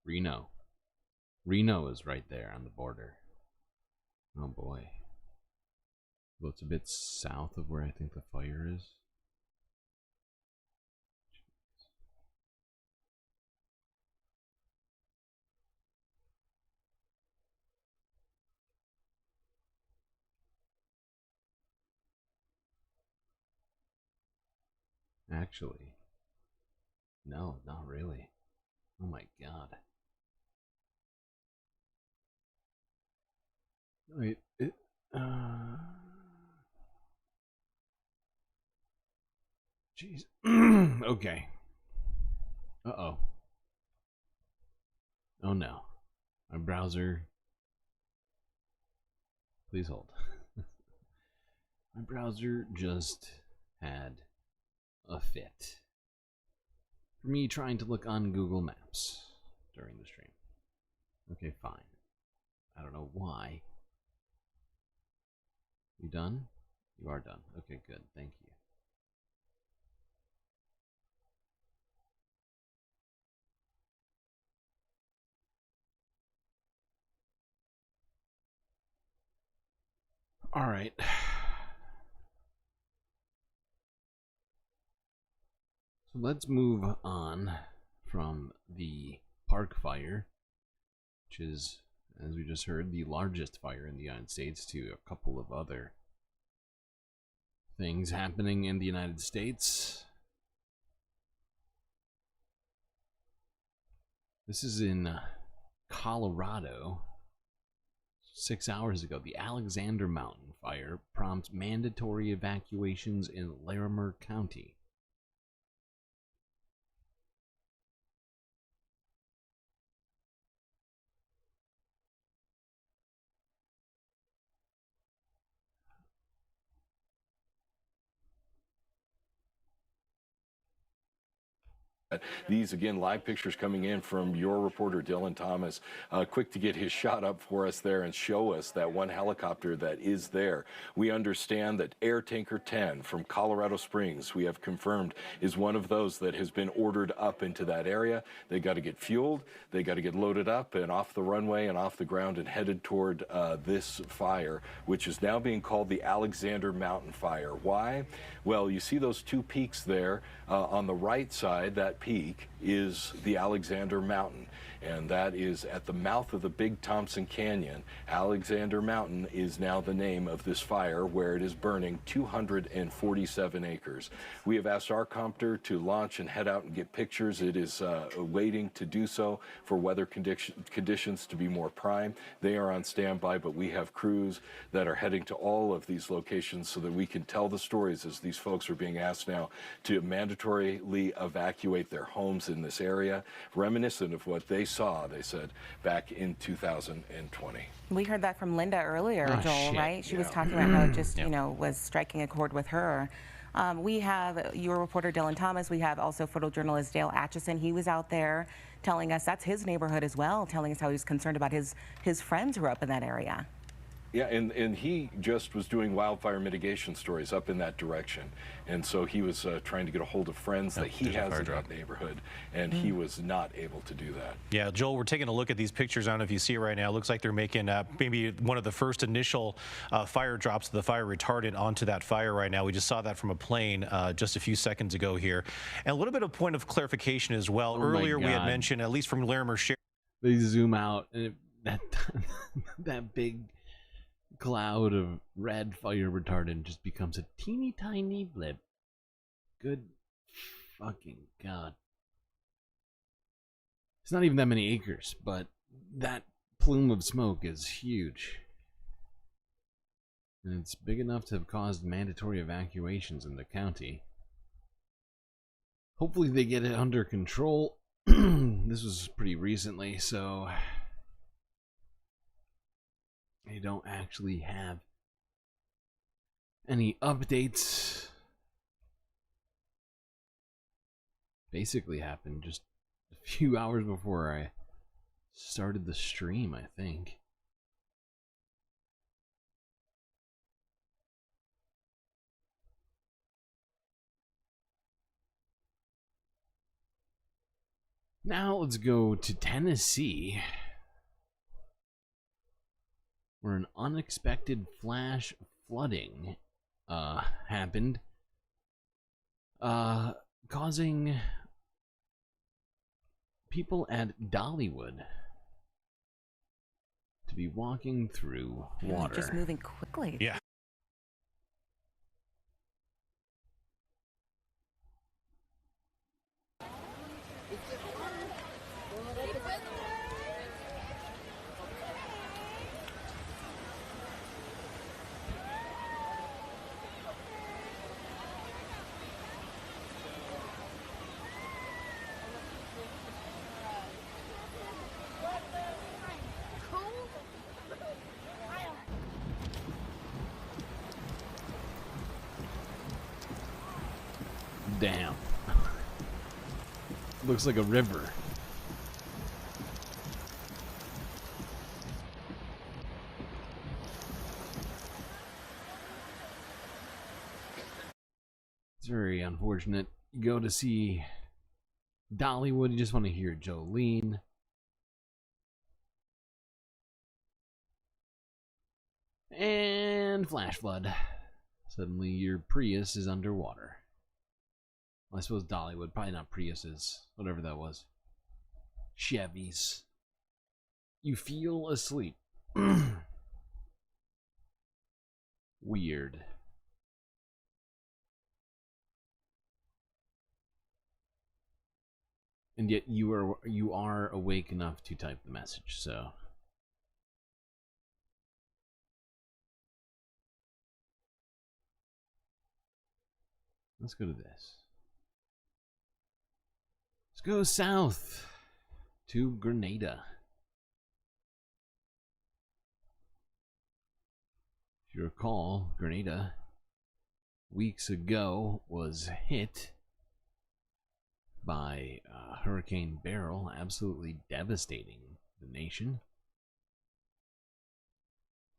Reno. Reno is right there on the border. Oh boy. Well, it's a bit south of where I think the fire is. Actually, no, not really. Oh my god. Wait, jeez. Okay. Uh-oh. Oh no. My browser. Please hold. My browser just had a fit. For me trying to look on Google Maps during the stream. Okay, fine. I don't know why. You done? You are done. Okay, good. Thank you. All right. So let's move on from the park fire, which is, as we just heard, the largest fire in the United States, to a couple of other things happening in the United States. This is in Colorado. 6 hours ago, the Alexander Mountain fire prompts mandatory evacuations in Larimer County. These, again, live pictures coming in from your reporter, Dylan Thomas, quick to get his shot up for us there and show us that one helicopter that is there. We understand that Air Tanker 10 from Colorado Springs, we have confirmed, is one of those that has been ordered up into that area. They got to get fueled, they got to get loaded up and off the runway and off the ground and headed toward this fire, which is now being called the Alexander Mountain Fire. Why? Well, you see those two peaks there on the right side. That peak is the Alexander Mountain, and that is at the mouth of the Big Thompson Canyon. Alexander Mountain is now the name of this fire, where it is burning 247 acres. We have asked our copter to launch and head out and get pictures. It is waiting to do so for weather conditions to be more prime. They are on standby, but we have crews that are heading to all of these locations so that we can tell the stories as these folks are being asked now to mandatorily evacuate their homes in this area, reminiscent of what they saw, they said, back in 2020. We heard that from Linda earlier, Joel, shit. right? She was Yeah. talking about how it just, you know, was striking a chord with her. We have your reporter, Dylan Thomas. We have also photojournalist Dale Atchison. He was out there telling us that's his neighborhood as well, telling us how he's concerned about his friends who are up in that area. Yeah, and he just was doing wildfire mitigation stories up in that direction. And so he was trying to get a hold of friends that he has in that neighborhood, and he was not able to do that. Yeah, Joel, we're taking a look at these pictures. I don't know if you see it right now. It looks like they're making maybe one of the first initial fire drops of the fire retardant onto that fire right now. We just saw that from a plane just a few seconds ago here. And a little bit of point of clarification as well. Oh Earlier, my we had God. mentioned, at least from Larimer Share. They zoom out, and that big cloud of red fire retardant just becomes a teeny tiny blip. Good fucking God. It's not even that many acres, but that plume of smoke is huge. And it's big enough to have caused mandatory evacuations in the county. Hopefully they get it under control. This was pretty recently, so they don't actually have any updates. Basically happened just a few hours before I started the stream, I think. Now let's go to Tennessee, where an unexpected flash flooding happened, causing people at Dollywood to be walking through water. Just moving quickly. Yeah. Damn. Looks like a river. It's very unfortunate. You go to see Dollywood, you just want to hear Jolene. And flash flood. Suddenly your Prius is underwater. Well, I suppose Dollywood, probably not Priuses, whatever that was. Chevys. You feel asleep. Weird. And yet you are awake enough to type the message, so let's go to this. Let's go south to Grenada. If you recall, Grenada weeks ago was hit by Hurricane Beryl, absolutely devastating the nation,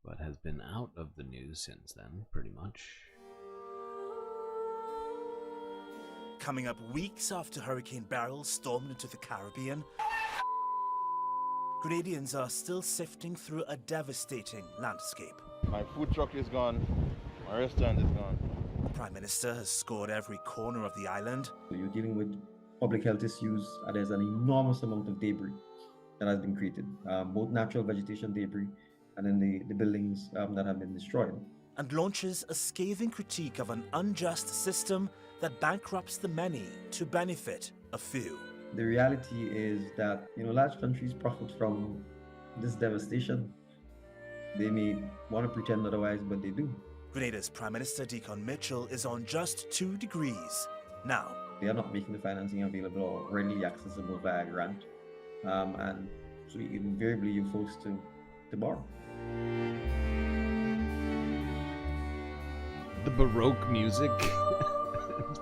but has been out of the news since then, pretty much. Coming up weeks after Hurricane Beryl stormed into the Caribbean, Grenadians are still sifting through a devastating landscape. My food truck is gone. My restaurant is gone. The Prime Minister has scored every corner of the island. So you're dealing with public health issues, and there's an enormous amount of debris that has been created, both natural vegetation debris and then the buildings that have been destroyed. And launches a scathing critique of an unjust system that bankrupts the many to benefit a few. The reality is that, large countries profit from this devastation. They may want to pretend otherwise, but they do. Grenada's Prime Minister Deacon Mitchell is on just 2 degrees now. They are not making the financing available or readily accessible via grant, and so invariably you're forced to borrow. The Baroque music, it's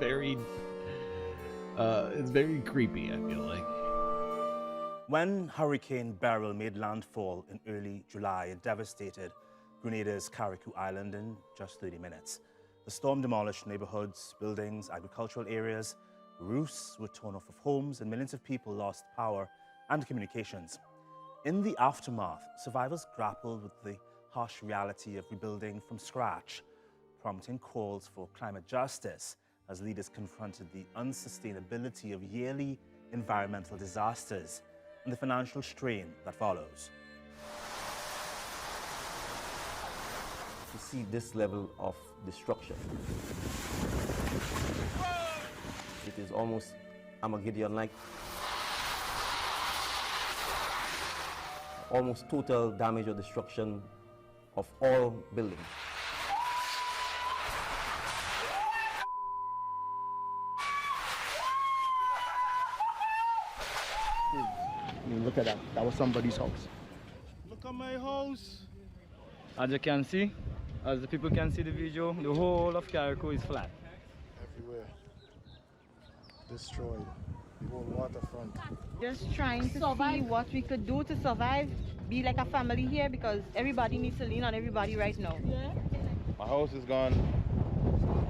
very creepy, I feel like. When Hurricane Beryl made landfall in early July, it devastated Grenada's Carriacou Island in just 30 minutes. The storm demolished neighborhoods, buildings, agricultural areas, roofs were torn off of homes, and millions of people lost power and communications. In the aftermath, survivors grappled with the harsh reality of rebuilding from scratch, prompting calls for climate justice as leaders confronted the unsustainability of yearly environmental disasters and the financial strain that follows. To see this level of destruction, it is almost Armageddon-like. Almost total damage or destruction of all buildings. I mean, look at that. That was somebody's house. Look at my house. As you can see, as the people can see the video, the whole of Carriacou is flat. Everywhere. Destroyed. The whole waterfront. Just trying to see what we could do to survive, be like a family here, because everybody needs to lean on everybody right now. Yeah. My house is gone.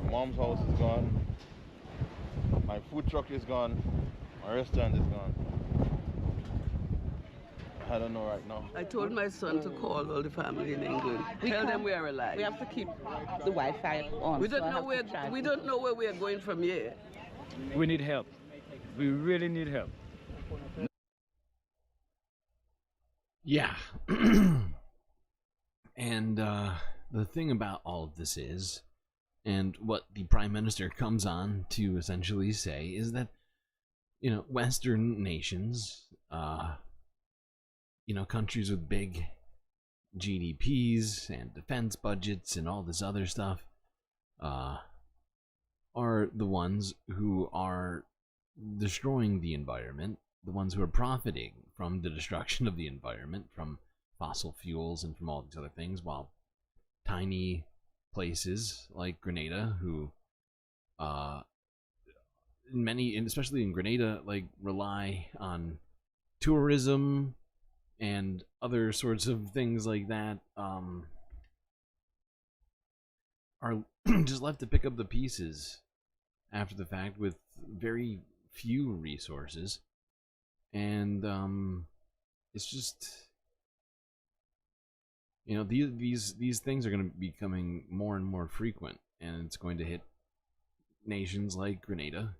My mom's house is gone. My food truck is gone. My restaurant is gone. I don't know right now. I told my son to call all the family in England. Tell them we are alive. We have to keep the Wi-Fi on. We don't know where we are going from here. We need help. We really need help. Yeah. And the thing about all of this is, and what the Prime Minister comes on to essentially say, is that, Western nations, countries with big GDPs and defense budgets and all this other stuff, are the ones who are destroying the environment, the ones who are profiting from the destruction of the environment, from fossil fuels and from all these other things, while tiny places like Grenada, who especially in Grenada, rely on tourism and other sorts of things like that, are just left to pick up the pieces after the fact with very few resources. And it's just, these things are going to be becoming more and more frequent, and it's going to hit nations like Grenada,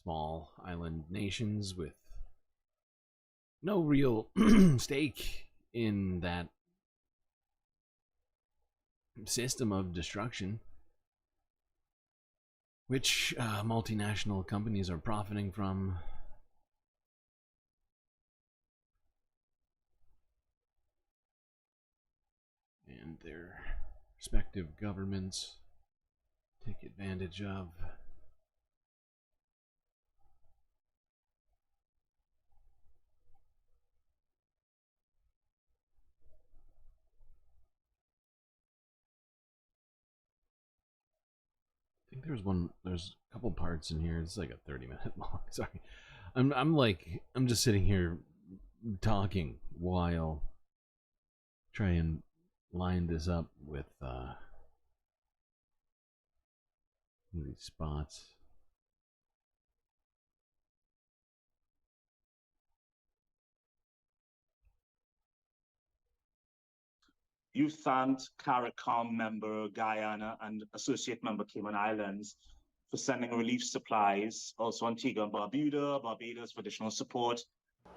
small island nations with no real stake in that system of destruction, which multinational companies are profiting from. And their respective governments take advantage of. think there's a couple parts in here. It's like a 30-minute long. Sorry. I'm just sitting here talking while try and line this up with these spots. You thanked CARICOM member Guyana and associate member Cayman Islands for sending relief supplies, also Antigua and Barbados for additional support.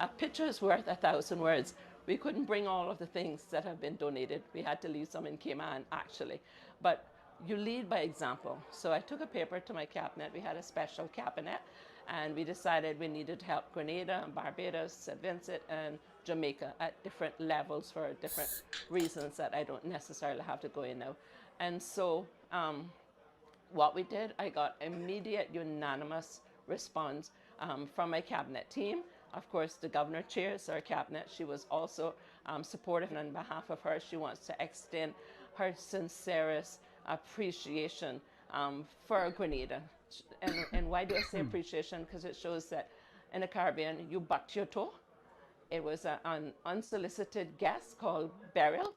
A picture is worth 1,000 words. We couldn't bring all of the things that have been donated. We had to leave some in Cayman, actually. But you lead by example. So I took a paper to my cabinet. We had a special cabinet, and we decided we needed to help Grenada and Barbados, St. Vincent, and Jamaica at different levels for different reasons that I don't necessarily have to go in now. And so what we did, I got immediate unanimous response from my cabinet team. Of course, the governor chairs our cabinet. She was also supportive, and on behalf of her, she wants to extend her sincerest appreciation for Grenada. And why do I say appreciation? Because it shows that in the Caribbean, you butt your toe. It was an unsolicited guest called Beryl,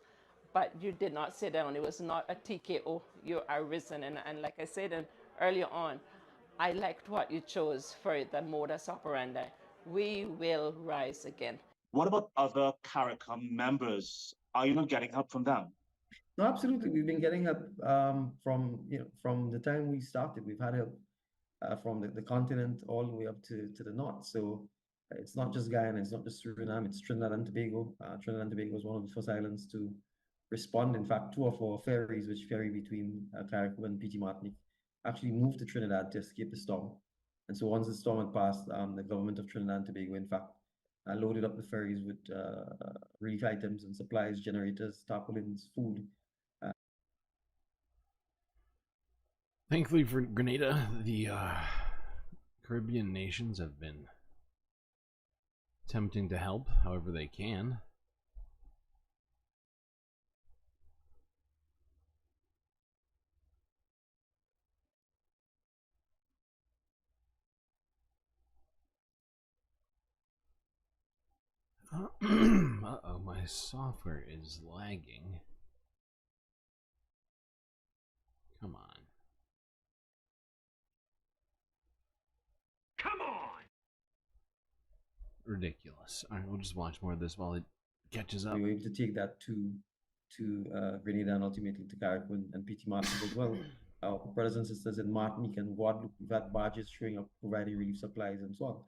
but you did not sit down. It was not a TKO. You are risen. And like I said earlier on, I liked what you chose for the modus operandi. We will rise again. What about other CARICOM members? Are you not getting help from them? No, absolutely. We've been getting help from the time we started. We've had help from the continent all the way up to the north. So it's not just Guyana, it's not just Suriname, it's Trinidad and Tobago. Trinidad and Tobago was one of the first islands to respond. In fact, 2 of our ferries, which ferry between CARICOM and PT Martinique, actually moved to Trinidad to escape the storm. And so once the storm had passed, the government of Trinidad and Tobago, in fact, loaded up the ferries with relief items and supplies, generators, tarpaulins, food. Thankfully for Grenada, the Caribbean nations have been attempting to help however they can. Uh-oh, my software is lagging. Come on. Come on! Ridiculous. Alright, we'll just watch more of this while it catches up. We were able to take that to Grenada and ultimately to CARICOM and PT Martinique as well. Our brothers and sisters in Martinique and Guadeloupe, we've had barges showing up, providing relief supplies and so on.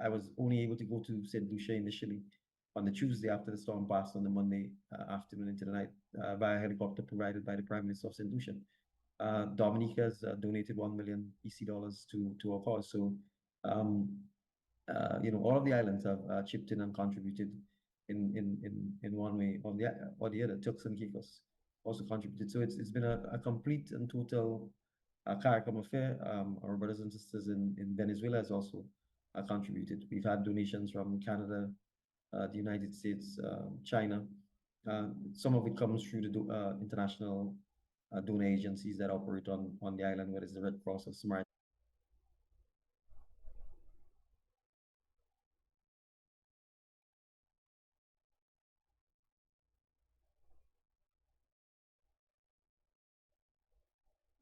I was only able to go to St. Lucia initially on the Tuesday after the storm passed on the Monday afternoon into the night via helicopter provided by the Prime Minister of St. Lucia. Dominica has donated $1 million EC to our cause. So, all of the islands have chipped in and contributed in one way or the other. Turks and Caicos also contributed. So it's been a complete and total CARICOM affair. Our brothers and sisters in Venezuela has also contributed. We've had donations from Canada, the United States, China. Some of it comes through the international donor agencies that operate on the island, whether it's the Red Cross or Samaritan.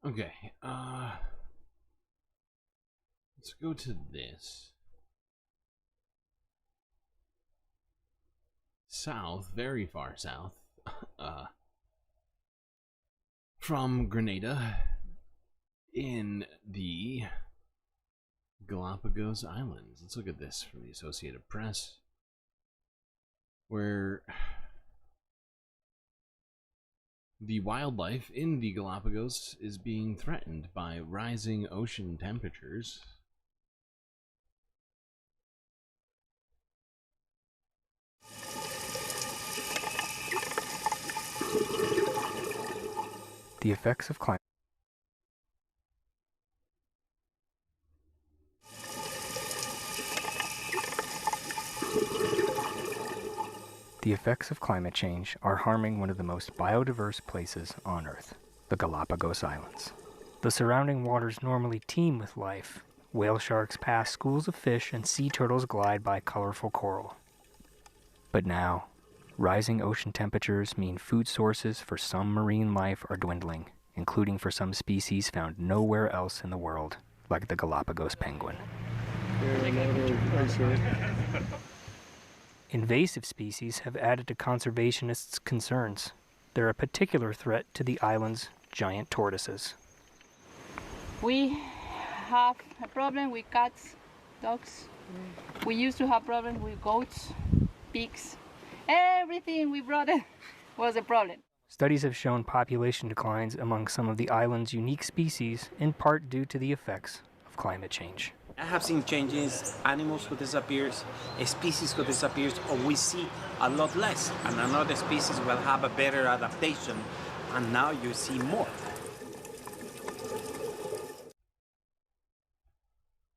Okay, let's go to this. South, very far south, from Grenada in the Galapagos Islands. Let's look at this from the Associated Press, where the wildlife in the Galapagos is being threatened by rising ocean temperatures. The effects of climate change are harming one of the most biodiverse places on Earth. the Galapagos Islands. The surrounding waters normally teem with life. Whale sharks pass schools of fish and sea turtles glide by colorful coral. But now, rising ocean temperatures mean food sources for some marine life are dwindling, including for some species found nowhere else in the world, like the Galapagos penguin. Invasive species have added to conservationists' concerns. They're a particular threat to the island's giant tortoises. We have a problem with cats, dogs. We used to have problems with goats, pigs. Everything we brought was a problem. Studies have shown population declines among some of the island's unique species, in part due to the effects of climate change. I have seen changes, animals who disappears, species who disappears, or we see a lot less, and another species will have a better adaptation, and now you see more.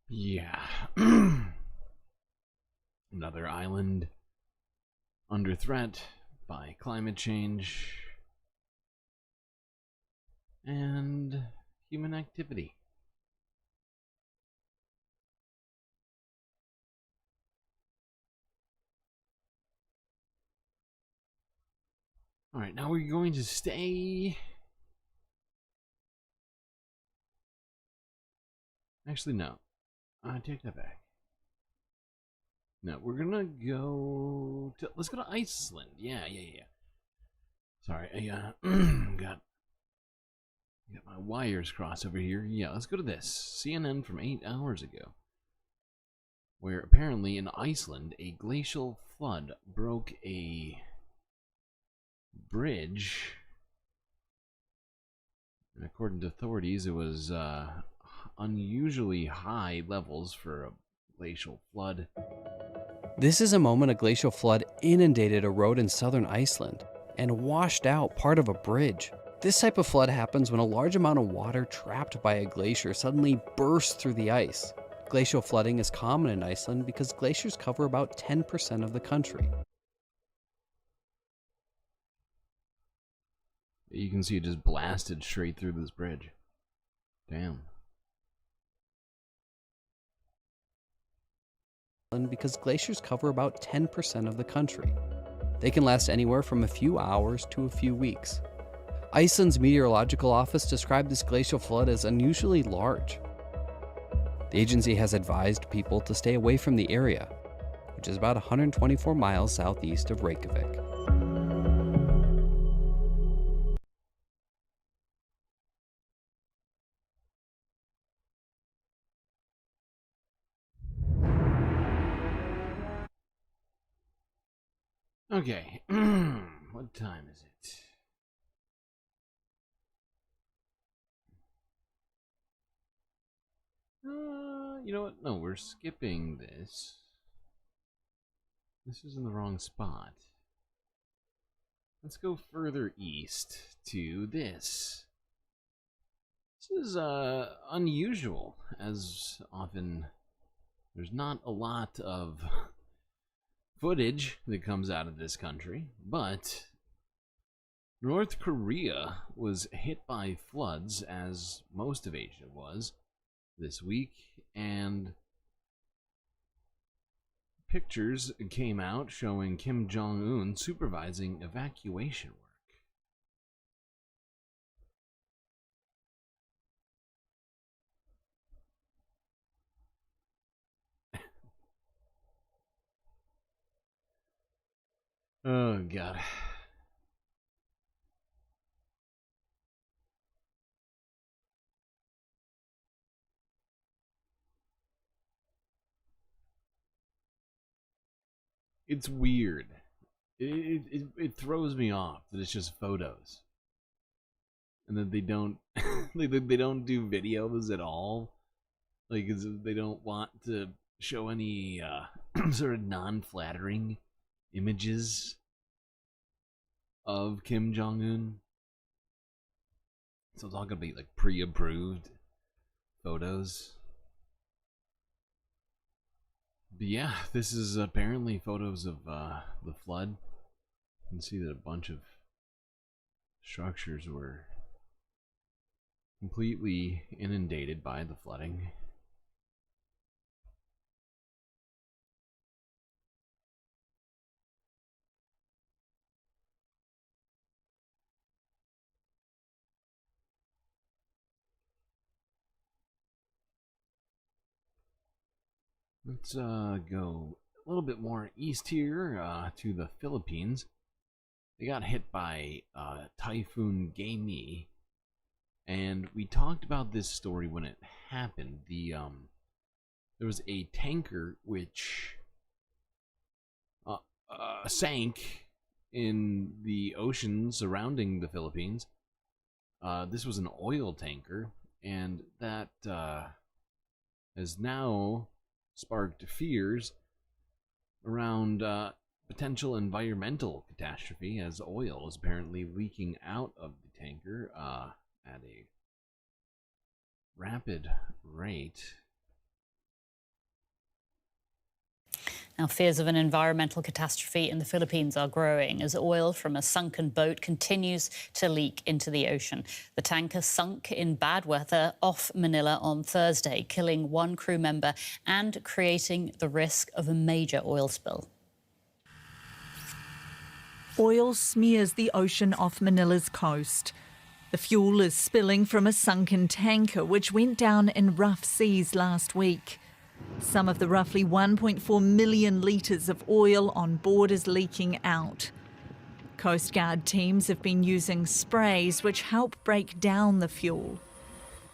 Yeah. Another island under threat by climate change and human activity. All right, now we're going to stay. Actually, no. I take that back. No, we're gonna go to. Let's go to Iceland. Yeah. Sorry, I got my wires crossed over here. Yeah, let's go to this. CNN from 8 hours ago, where apparently in Iceland a glacial flood broke a bridge, and according to authorities, it was unusually high levels for a glacial flood. This is a moment a glacial flood inundated a road in southern Iceland and washed out part of a bridge. This type of flood happens when a large amount of water trapped by a glacier suddenly bursts through the ice. Glacial flooding is common in Iceland because glaciers cover about 10% of the country. You can see it just blasted straight through this bridge. Damn. Because glaciers cover about 10% of the country. They can last anywhere from a few hours to a few weeks. Iceland's meteorological office described this glacial flood as unusually large. The agency has advised people to stay away from the area, which is about 124 miles southeast of Reykjavik. Okay, what time is it? You know what? No, we're skipping this. This is in the wrong spot. Let's go further east to this. This is unusual, as often there's not a lot of footage that comes out of this country, but North Korea was hit by floods, as most of Asia was, this week, and pictures came out showing Kim Jong-un supervising evacuation work. Oh, God. It's weird. It throws me off that it's just photos, and that they don't they don't do videos at all. Like they don't want to show any sort of non-flattering images of Kim Jong-un. So it's all gonna be like pre-approved photos. But yeah, this is apparently photos of the flood. You can see that a bunch of structures were completely inundated by the flooding. Let's go a little bit more east here to the Philippines. They got hit by Typhoon Gaimi, and we talked about this story when it happened. There was a tanker which sank in the ocean surrounding the Philippines. This was an oil tanker, and that has now sparked fears around potential environmental catastrophe, as oil is apparently leaking out of the tanker at a rapid rate. Now, fears of an environmental catastrophe in the Philippines are growing as oil from a sunken boat continues to leak into the ocean. The tanker sunk in bad weather off Manila on Thursday, killing one crew member and creating the risk of a major oil spill. Oil smears the ocean off Manila's coast. The fuel is spilling from a sunken tanker which went down in rough seas last week. Some of the roughly 1.4 million litres of oil on board is leaking out. Coast Guard teams have been using sprays which help break down the fuel.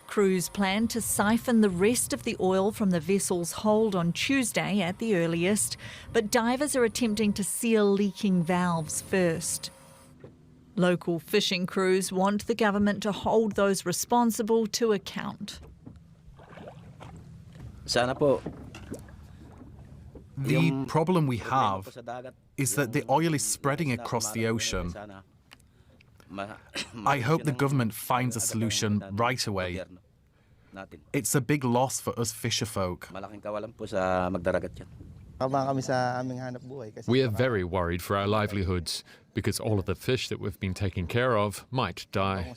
Crews plan to siphon the rest of the oil from the vessel's hold on Tuesday at the earliest, but divers are attempting to seal leaking valves first. Local fishing crews want the government to hold those responsible to account. The problem we have is that the oil is spreading across the ocean. I hope the government finds a solution right away. It's a big loss for us fisherfolk. We are very worried for our livelihoods because all of the fish that we've been taking care of might die.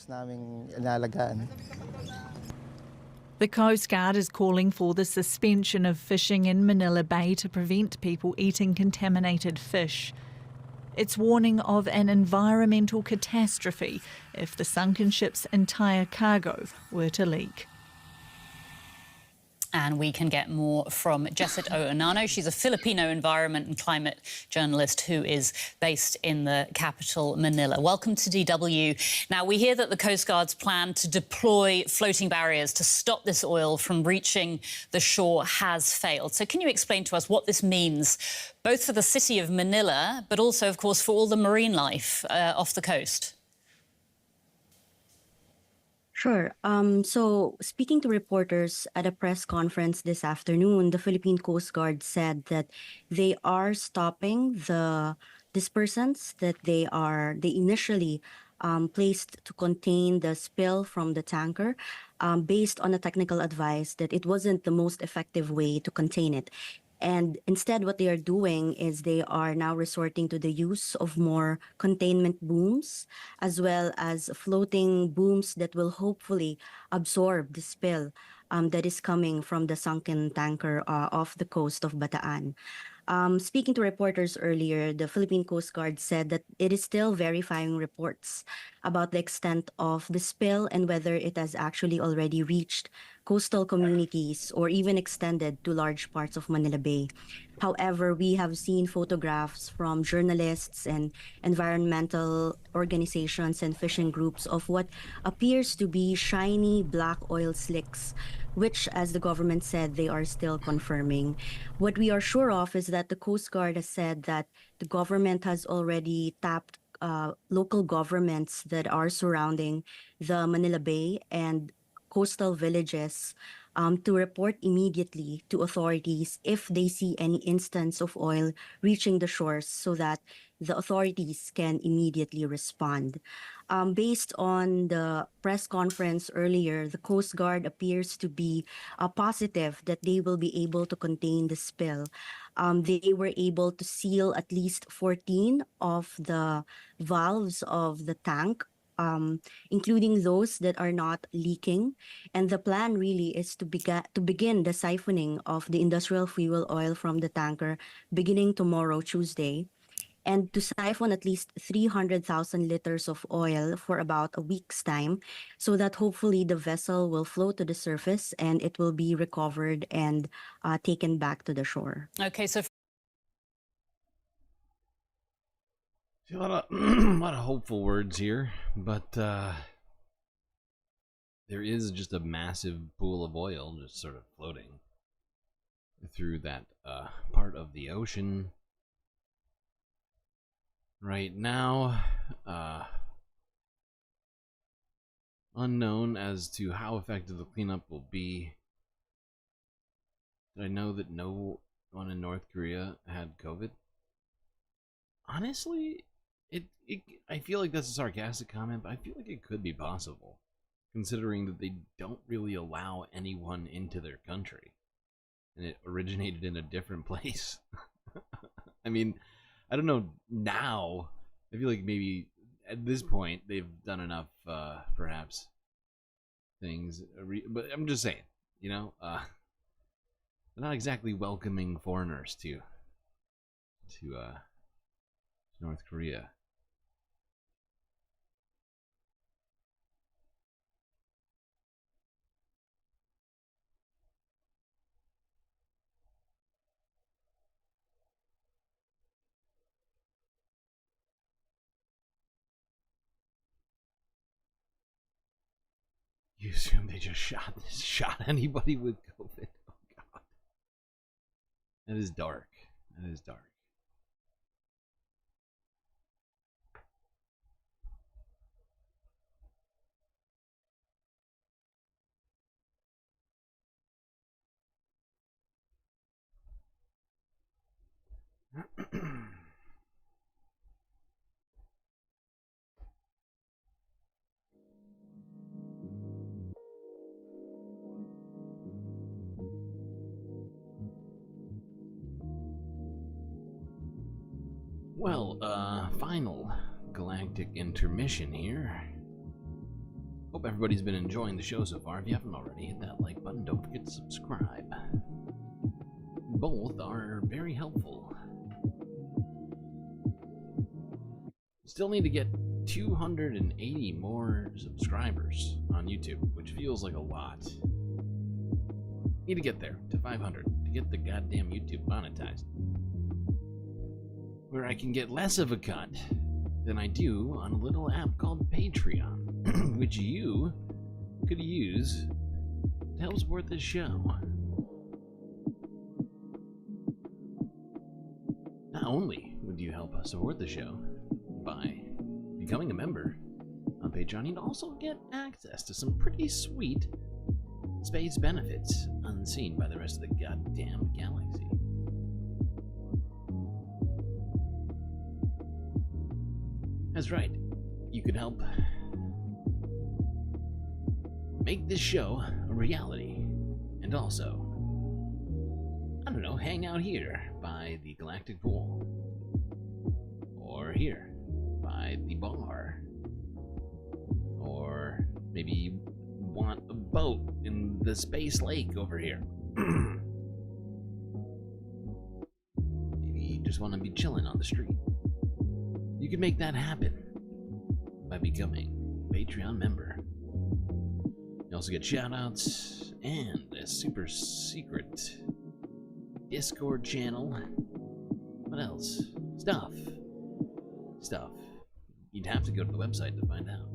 The Coast Guard is calling for the suspension of fishing in Manila Bay to prevent people eating contaminated fish. It's warning of an environmental catastrophe if the sunken ship's entire cargo were to leak. And we can get more from Jessit Oanano. She's a Filipino environment and climate journalist who is based in the capital, Manila. Welcome to DW. Now, we hear that the Coast Guard's plan to deploy floating barriers to stop this oil from reaching the shore has failed. So can you explain to us what this means, both for the city of Manila, but also, of course, for all the marine life off the coast? Sure. So speaking to reporters at a press conference this afternoon, the Philippine Coast Guard said that they are stopping the dispersants that they initially placed to contain the spill from the tanker based on a technical advice that it wasn't the most effective way to contain it. And instead, what they are doing is they are now resorting to the use of more containment booms, as well as floating booms that will hopefully absorb the spill that is coming from the sunken tanker off the coast of Bataan. Speaking to reporters earlier, the Philippine Coast Guard said that it is still verifying reports about the extent of the spill and whether it has actually already reached coastal communities or even extended to large parts of Manila Bay. However, we have seen photographs from journalists and environmental organizations and fishing groups of what appears to be shiny black oil slicks, which, as the government said, they are still confirming. What we are sure of is that the Coast Guard has said that the government has already tapped local governments that are surrounding the Manila Bay and coastal villages to report immediately to authorities if they see any instance of oil reaching the shores so that the authorities can immediately respond. Based on the press conference earlier, the Coast Guard appears to be positive that they will be able to contain the spill. They were able to seal at least 14 of the valves of the tank including those that are not leaking. And the plan really is to begin the siphoning of the industrial fuel oil from the tanker beginning tomorrow, Tuesday, and to siphon at least 300,000 liters of oil for about a week's time, so that hopefully the vessel will float to the surface and it will be recovered and taken back to the shore. Okay, so See, a lot of a lot of hopeful words here, but there is just a massive pool of oil just sort of floating through that part of the ocean right now. Unknown as to how effective the cleanup will be. Did I know that no one in North Korea had COVID? Honestly, I feel like that's a sarcastic comment, but I feel like it could be possible, considering that they don't really allow anyone into their country, and it originated in a different place. I mean, I don't know now. I feel like maybe at this point they've done enough, perhaps, things. But I'm just saying, you know, they're not exactly welcoming foreigners to North Korea. You assume they just shot anybody with COVID? Oh God, that is dark. That is dark. Well, final galactic intermission here. Hope everybody's been enjoying the show so far. If you haven't already, hit that like button. Don't forget to subscribe. Both are very helpful. Still need to get 280 more subscribers on YouTube, which feels like a lot. Need to get there to 500 to get the goddamn YouTube monetized, where I can get less of a cut than I do on a little app called Patreon, which you could use to help support this show. Not only would you help us support the show by becoming a member on Patreon, you'd also get access to some pretty sweet space benefits unseen by the rest of the goddamn galaxy. That's right, you could help make this show a reality, and also, I don't know, hang out here by the Galactic Pool, or here by the bar, or maybe you want a boat in the space lake over here. Maybe you just want to be chilling on the street. You can make that happen by becoming a Patreon member. You also get shoutouts and a super secret Discord channel. What else? Stuff. You'd have to go to the website to find out.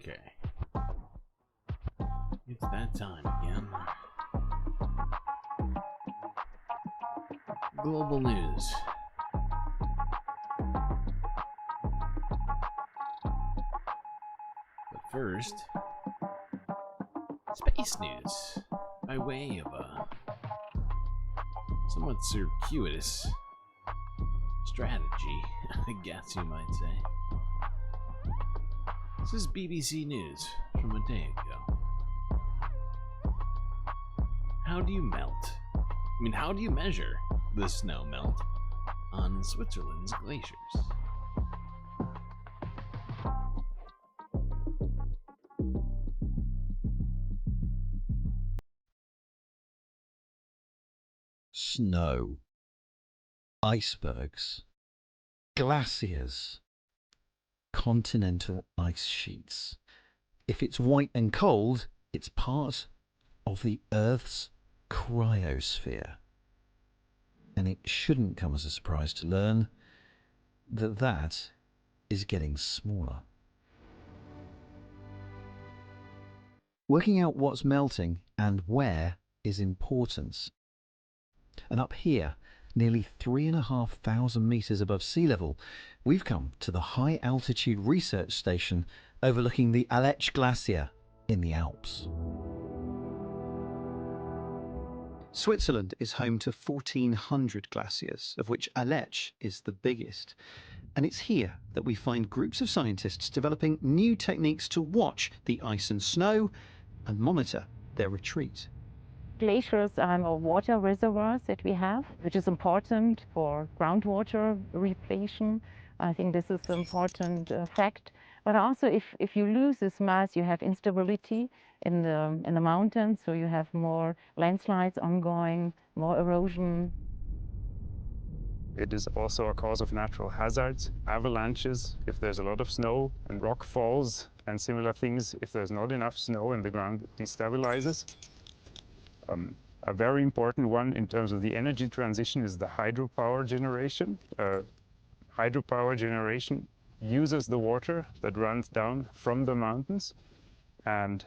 Okay. It's that time again. Global news. But first, space news by way of a somewhat circuitous strategy, I guess you might say. This is BBC News from a day ago. How do you melt? I mean, how do you measure the snow melt on Switzerland's glaciers? Snow, icebergs, glaciers, continental ice sheets. If it's white and cold, it's part of the Earth's cryosphere. And it shouldn't come as a surprise to learn that that is getting smaller. Working out what's melting and where is important. And up here, nearly 3,500 meters above sea level, we've come to the high altitude research station overlooking the Aletsch Glacier in the Alps. Switzerland is home to 1,400 glaciers, of which Aletsch is the biggest. And it's here that we find groups of scientists developing new techniques to watch the ice and snow and monitor their retreat. Glaciers are water reservoirs that we have, which is important for groundwater repletion. I think this is an important fact. But also, if you lose this mass, you have instability in the mountains, so you have more landslides ongoing, more erosion. It is also a cause of natural hazards, avalanches, if there's a lot of snow, and rock falls, and similar things if there's not enough snow and the ground destabilizes. A very important one in terms of the energy transition is the hydropower generation. Hydropower generation uses the water that runs down from the mountains, and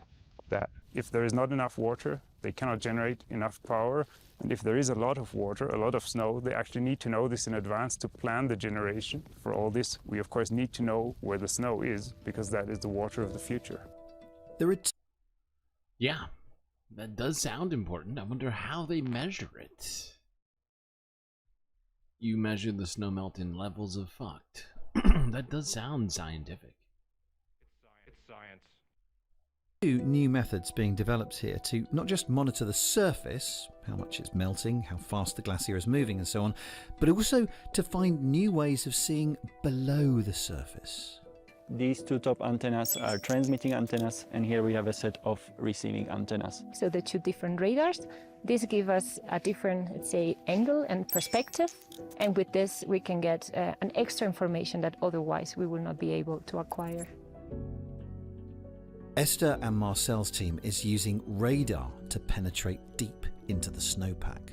that if there is not enough water, they cannot generate enough power. And if there is a lot of water, a lot of snow, they actually need to know this in advance to plan the generation. For all this, we of course need to know where the snow is, because that is the water of the future. Yeah, that does sound important. I wonder how they measure it. You measure the snow melt in levels of fucked. That does sound scientific. It's science. Two new methods being developed here to not just monitor the surface, how much it's melting, how fast the glacier is moving and so on, but also to find new ways of seeing below the surface. These two top antennas are transmitting antennas, and here we have a set of receiving antennas. So the two different radars, this gives us a different, let's say, angle and perspective, and with this we can get an extra information that otherwise we will not be able to acquire. Esther and Marcel's team is using radar to penetrate deep into the snowpack.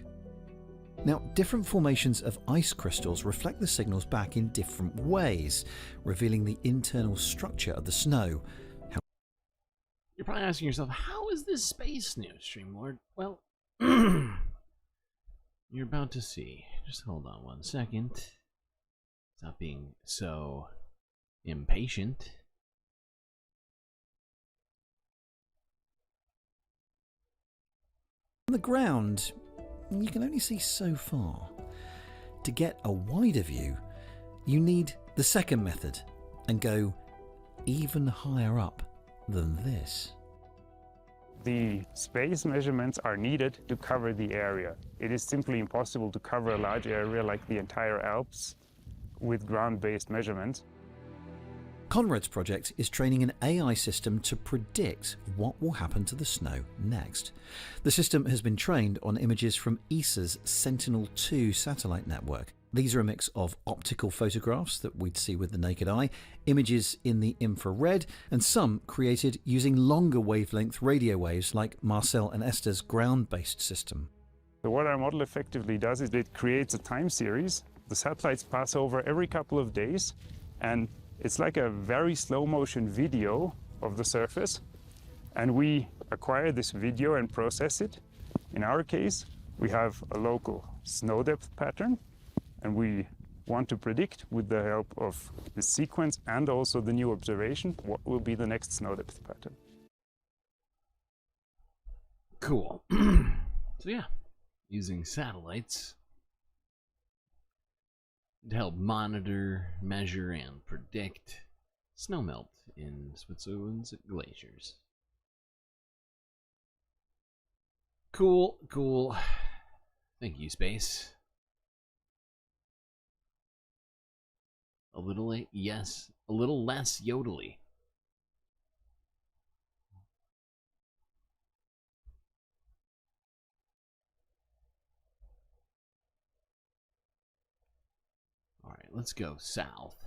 Now, different formations of ice crystals reflect the signals back in different ways, revealing the internal structure of the snow. You're probably asking yourself, how is this space news, StreamLord? Well, you're about to see. Just hold on one second. Stop being so impatient. On the ground, you can only see so far. To get a wider view, you need the second method and go even higher up than this. The space measurements are needed to cover the area. It is simply impossible to cover a large area like the entire Alps with ground-based measurements. Conrad's project is training an AI system to predict what will happen to the snow next. The system has been trained on images from ESA's Sentinel-2 satellite network. These are a mix of optical photographs that we'd see with the naked eye, images in the infrared, and some created using longer wavelength radio waves like Marcel and Esther's ground-based system. So what our model effectively does is it creates a time series. The satellites pass over every couple of days, and it's like a very slow motion video of the surface, and we acquire this video and process it. In our case, we have a local snow depth pattern, and we want to predict, with the help of the sequence and also the new observation, what will be the next snow depth pattern. Cool. So yeah, using satellites to help monitor, measure, and predict snowmelt in Switzerland's glaciers. Cool, cool. Thank you, Space. A little, yes, a little less yodely. All right, let's go south.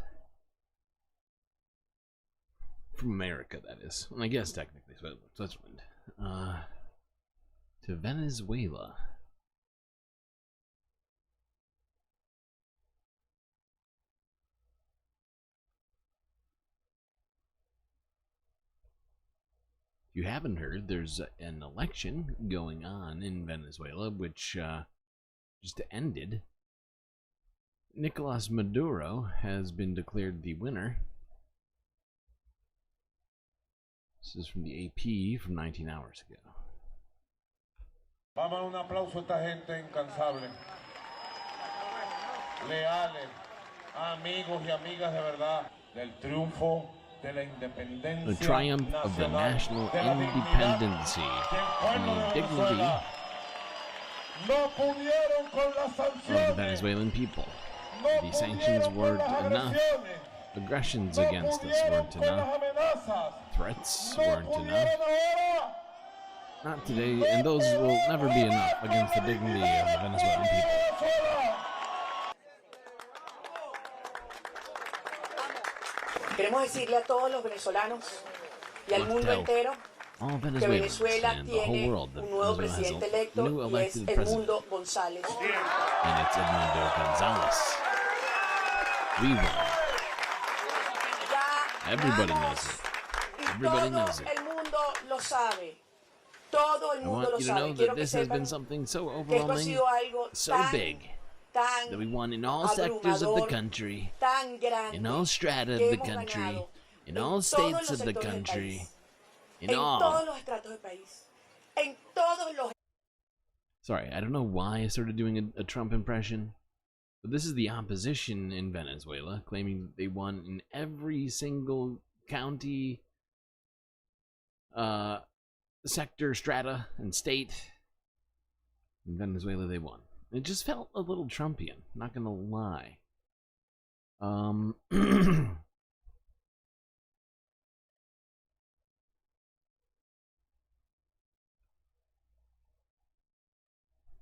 From America, that is. I guess technically Switzerland. To Venezuela. If you haven't heard, there's an election going on in Venezuela, which just ended. Nicolas Maduro has been declared the winner. This is from the AP from 19 hours ago. Vamos a un aplauso a esta gente incansable, leales, amigos y amigas de verdad, del triunfo de la independencia. The triumph of the national independency and the dignity of the Venezuelan people. The sanctions weren't enough. Aggressions against us weren't enough. Threats weren't enough. Not today, and those will never be enough against the dignity of the Venezuelan people. Queremos decirle a todos los venezolanos y al mundo entero que Venezuela tiene un nuevo presidente electo y es Edmundo González. And it's Edmundo González. We won. Everybody knows it. Everybody knows it. El mundo lo sabe. Todo el I mundo lo want you to sabe. know that this has been something so overwhelming, so big, that we won in all sectors of the country, in all strata of the country, in all states of the country, in all. Sorry, I don't know why I started doing a Trump impression, but this is the opposition in Venezuela, claiming that they won in every single county, sector, strata, and state. In Venezuela, they won. It just felt a little Trumpian, not gonna lie.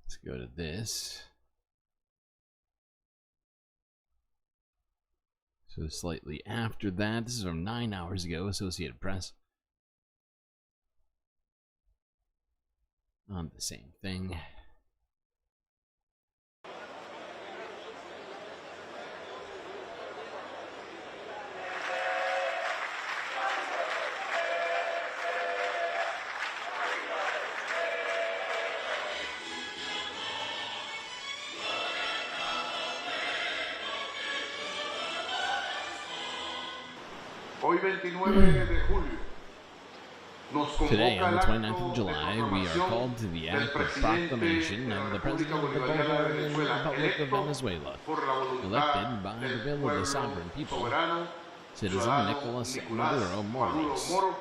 Let's go to this. So slightly after that, this is from 9 hours ago, Associated Press. On the same thing. Hoy 29 de julio. Today, on the 29th of July, we are called to the act of proclamation of the President of the Bolivarian Republic of Venezuela, elected by the will of the sovereign people, Citizen Nicolas Maduro Moros, in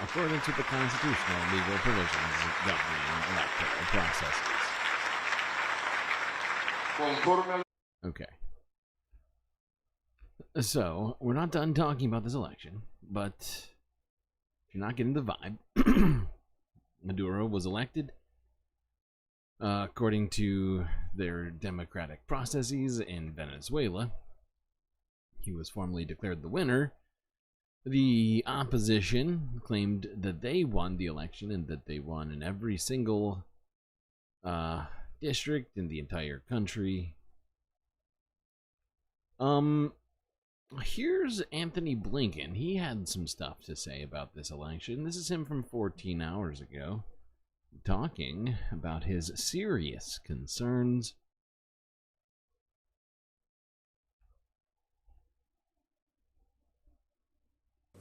accordance with the constitutional and legal provisions governing electoral processes. Okay. So, we're not done talking about this election, but if you're not getting the vibe, Maduro was elected according to their democratic processes in Venezuela. He was formally declared the winner. The opposition claimed that they won the election and that they won in every single district in the entire country. Here's Anthony Blinken. He had some stuff to say about this election. This is him from 14 hours ago, talking about his serious concerns.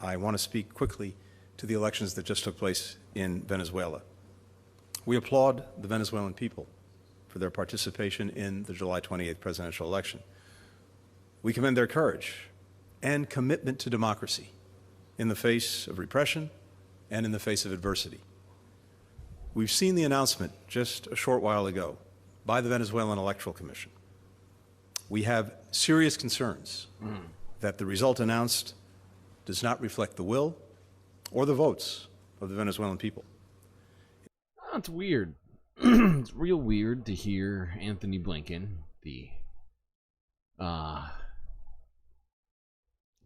I want to speak quickly to the elections that just took place in Venezuela. We applaud the Venezuelan people for their participation in the July 28th presidential election. We commend their courage and commitment to democracy in the face of repression and in the face of adversity. We've seen the announcement just a short while ago by the Venezuelan Electoral Commission. We have serious concerns that the result announced does not reflect the will or the votes of the Venezuelan people. That's weird. It's real weird to hear Anthony Blinken, the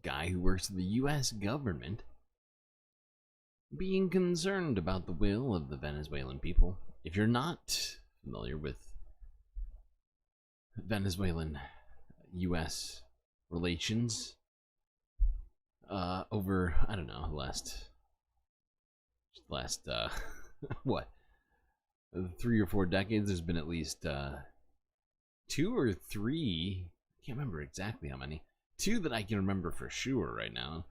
guy who works in the U.S. government, being concerned about the will of the Venezuelan people. If you're not familiar with Venezuelan-U.S. relations, over, I don't know, last what, 3 or 4 decades, there's been at least 2 or 3, I can't remember exactly how many, 2 that I can remember for sure right now.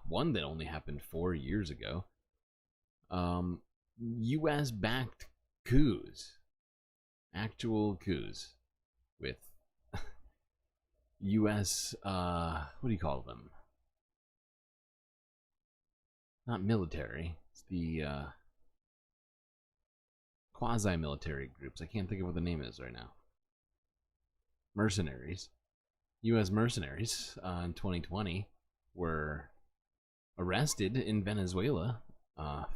One that only happened 4 years ago. U.S.-backed coups. Actual coups. With U.S., what do you call them? Not military. It's the, quasi-military groups. I can't think of what the name is right now. Mercenaries. U.S. mercenaries in 2020 were arrested in Venezuela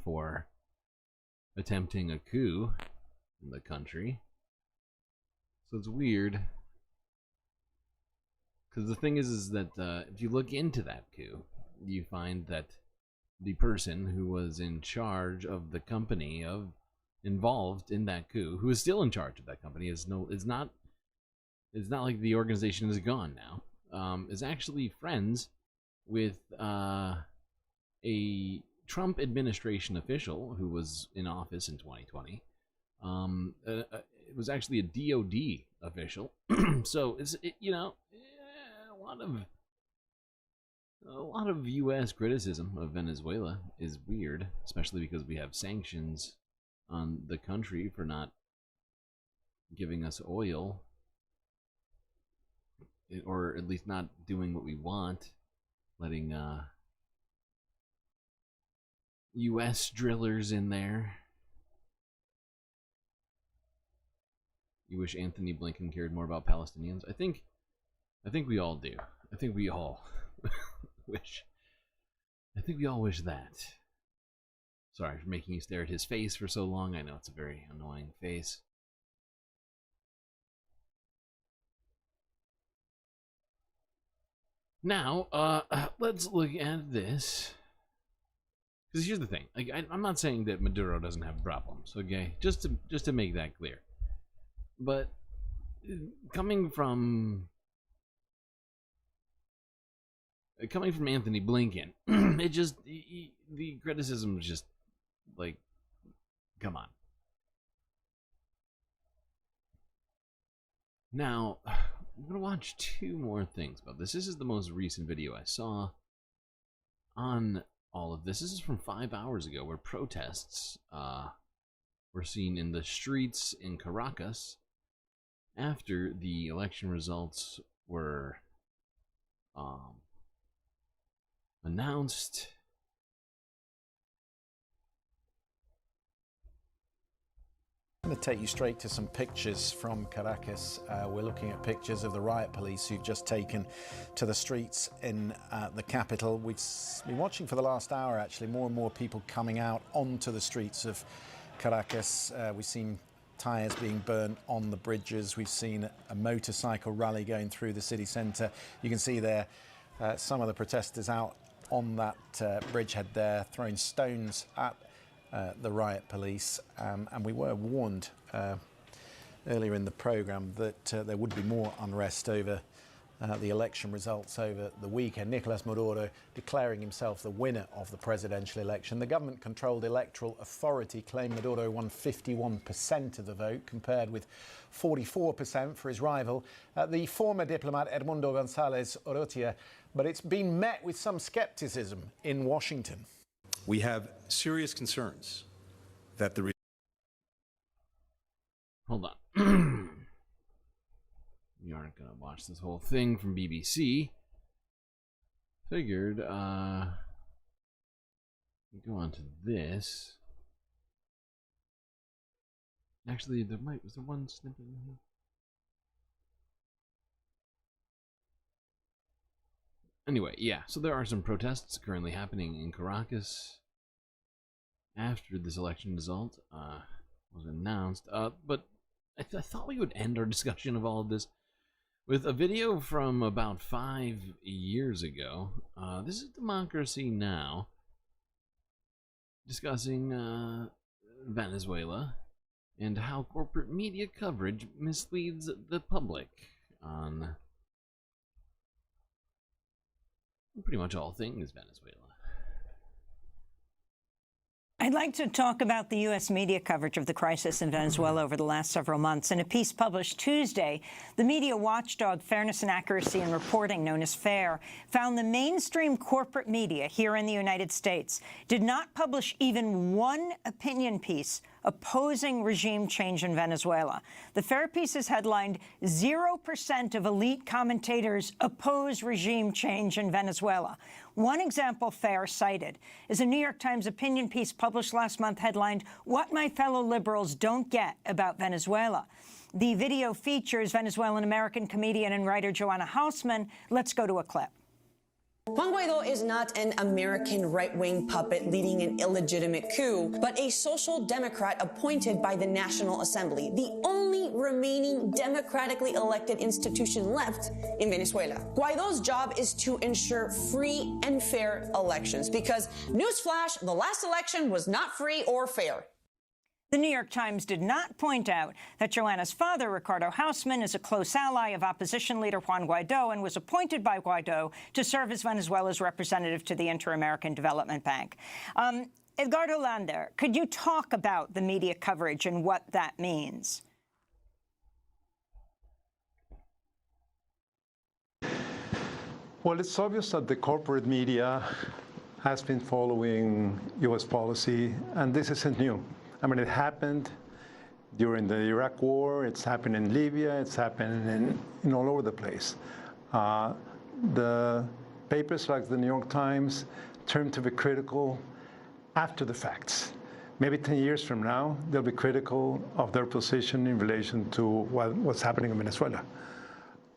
for attempting a coup in the country. So it's weird. Because the thing is that if you look into that coup, you find that the person who was in charge of the company involved in that coup, who is still in charge of that company, it's not like the organization is gone now, is actually friends with a Trump administration official who was in office in 2020. It was actually a DOD official. So it's a lot of U.S. criticism of Venezuela is weird, especially because we have sanctions on the country for not giving us oil, or at least not doing what we want, letting U.S. drillers in there. You wish Anthony Blinken cared more about Palestinians? I think we all do. I think we all wish that. Sorry for making you stare at his face for so long. I know it's a very annoying face. Now, let's look at this. Because here's the thing. Like, I'm not saying that Maduro doesn't have problems, okay? Just to make that clear. But coming from Anthony Blinken, the criticism is just like, come on. Now, I'm gonna watch 2 more things about this. This is the most recent video I saw on all of this. This is from 5 hours ago, where protests were seen in the streets in Caracas after the election results were announced. I'm going to take you straight to some pictures from Caracas. We're looking at pictures of the riot police who've just taken to the streets in the capital. We've been watching for the last hour, actually, more and more people coming out onto the streets of Caracas. We've seen tyres being burnt on the bridges. We've seen a motorcycle rally going through the city centre. You can see there some of the protesters out on that bridgehead there, throwing stones at the riot police, and we were warned earlier in the programme that there would be more unrest over the election results over the weekend. Nicolás Maduro declaring himself the winner of the presidential election. The government-controlled electoral authority claimed Maduro won 51% of the vote, compared with 44% for his rival, the former diplomat Edmundo González Urrutia. But it's been met with some skepticism in Washington. We have serious concerns that the... Hold on. You aren't going to watch this whole thing from BBC. Figured, go on to this. Actually, was there one snippet in here? Anyway, yeah, so there are some protests currently happening in Caracas after this election result was announced. But I thought we would end our discussion of all of this with a video from about 5 years ago. This is Democracy Now! Discussing Venezuela and how corporate media coverage misleads the public on pretty much all things Venezuela. I'd like to talk about the U.S. media coverage of the crisis in Venezuela over the last several months. In a piece published Tuesday, the media watchdog Fairness and Accuracy in Reporting, known as FAIR, found the mainstream corporate media here in the United States did not publish even one opinion piece opposing regime change in Venezuela. The FAIR piece is headlined, 0% of elite commentators oppose regime change in Venezuela. One example FAIR cited is a New York Times opinion piece published last month headlined, What My Fellow Liberals Don't Get About Venezuela. The video features Venezuelan-American comedian and writer Joanna Hausman. Let's go to a clip. Juan Guaidó is not an American right-wing puppet leading an illegitimate coup, but a social democrat appointed by the National Assembly, the only remaining democratically elected institution left in Venezuela. Guaidó's job is to ensure free and fair elections, because, newsflash, the last election was not free or fair. The New York Times did not point out that Joanna's father, Ricardo Hausman, is a close ally of opposition leader Juan Guaidó and was appointed by Guaidó to serve as Venezuela's representative to the Inter-American Development Bank. Edgardo Lander, could you talk about the media coverage and what that means? Well, it's obvious that the corporate media has been following U.S. policy, and this isn't new. I mean, it happened during the Iraq War, it's happened in Libya, it's happened in all over the place. The papers like the New York Times turn to be critical after the facts. Maybe 10 years from now, they'll be critical of their position in relation to what's happening in Venezuela.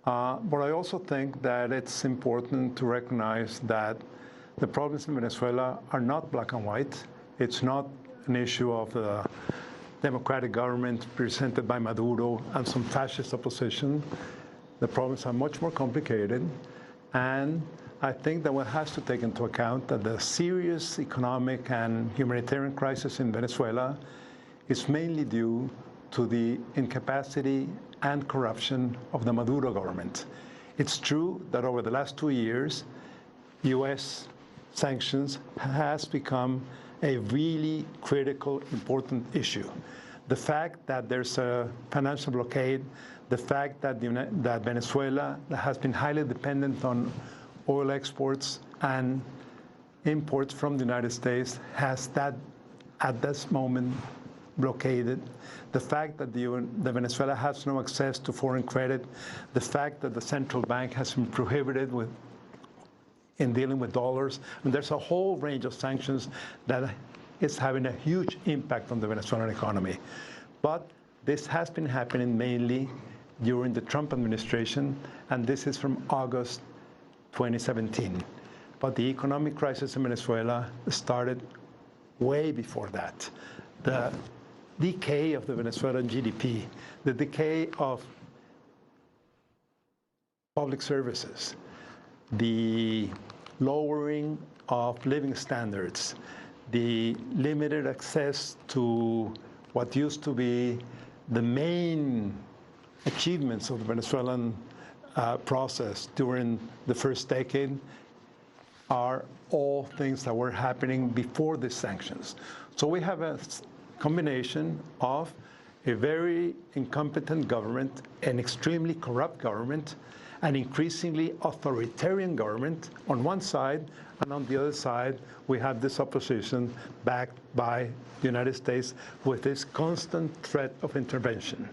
But I also think that it's important to recognize that the problems in Venezuela are not black and white. It's not an issue of the democratic government presented by Maduro and some fascist opposition. The problems are much more complicated, and I think that one has to take into account that the serious economic and humanitarian crisis in Venezuela is mainly due to the incapacity and corruption of the Maduro government. It's true that over the last 2 years, U.S. sanctions has become a really critical, important issue. The fact that there's a financial blockade, the fact that, that Venezuela has been highly dependent on oil exports and imports from the United States has that, at this moment, blockaded. The fact that the Venezuela has no access to foreign credit, the fact that the central bank has been prohibited in dealing with dollars. And there's a whole range of sanctions that is having a huge impact on the Venezuelan economy. But this has been happening mainly during the Trump administration, and this is from August 2017. But the economic crisis in Venezuela started way before that. The decay of the Venezuelan GDP, the decay of public services, the lowering of living standards, the limited access to what used to be the main achievements of the Venezuelan process during the first decade are all things that were happening before the sanctions. So we have a combination of a very incompetent government, an extremely corrupt government, an increasingly authoritarian government on one side, and on the other side, we have this opposition backed by the United States with this constant threat of intervention.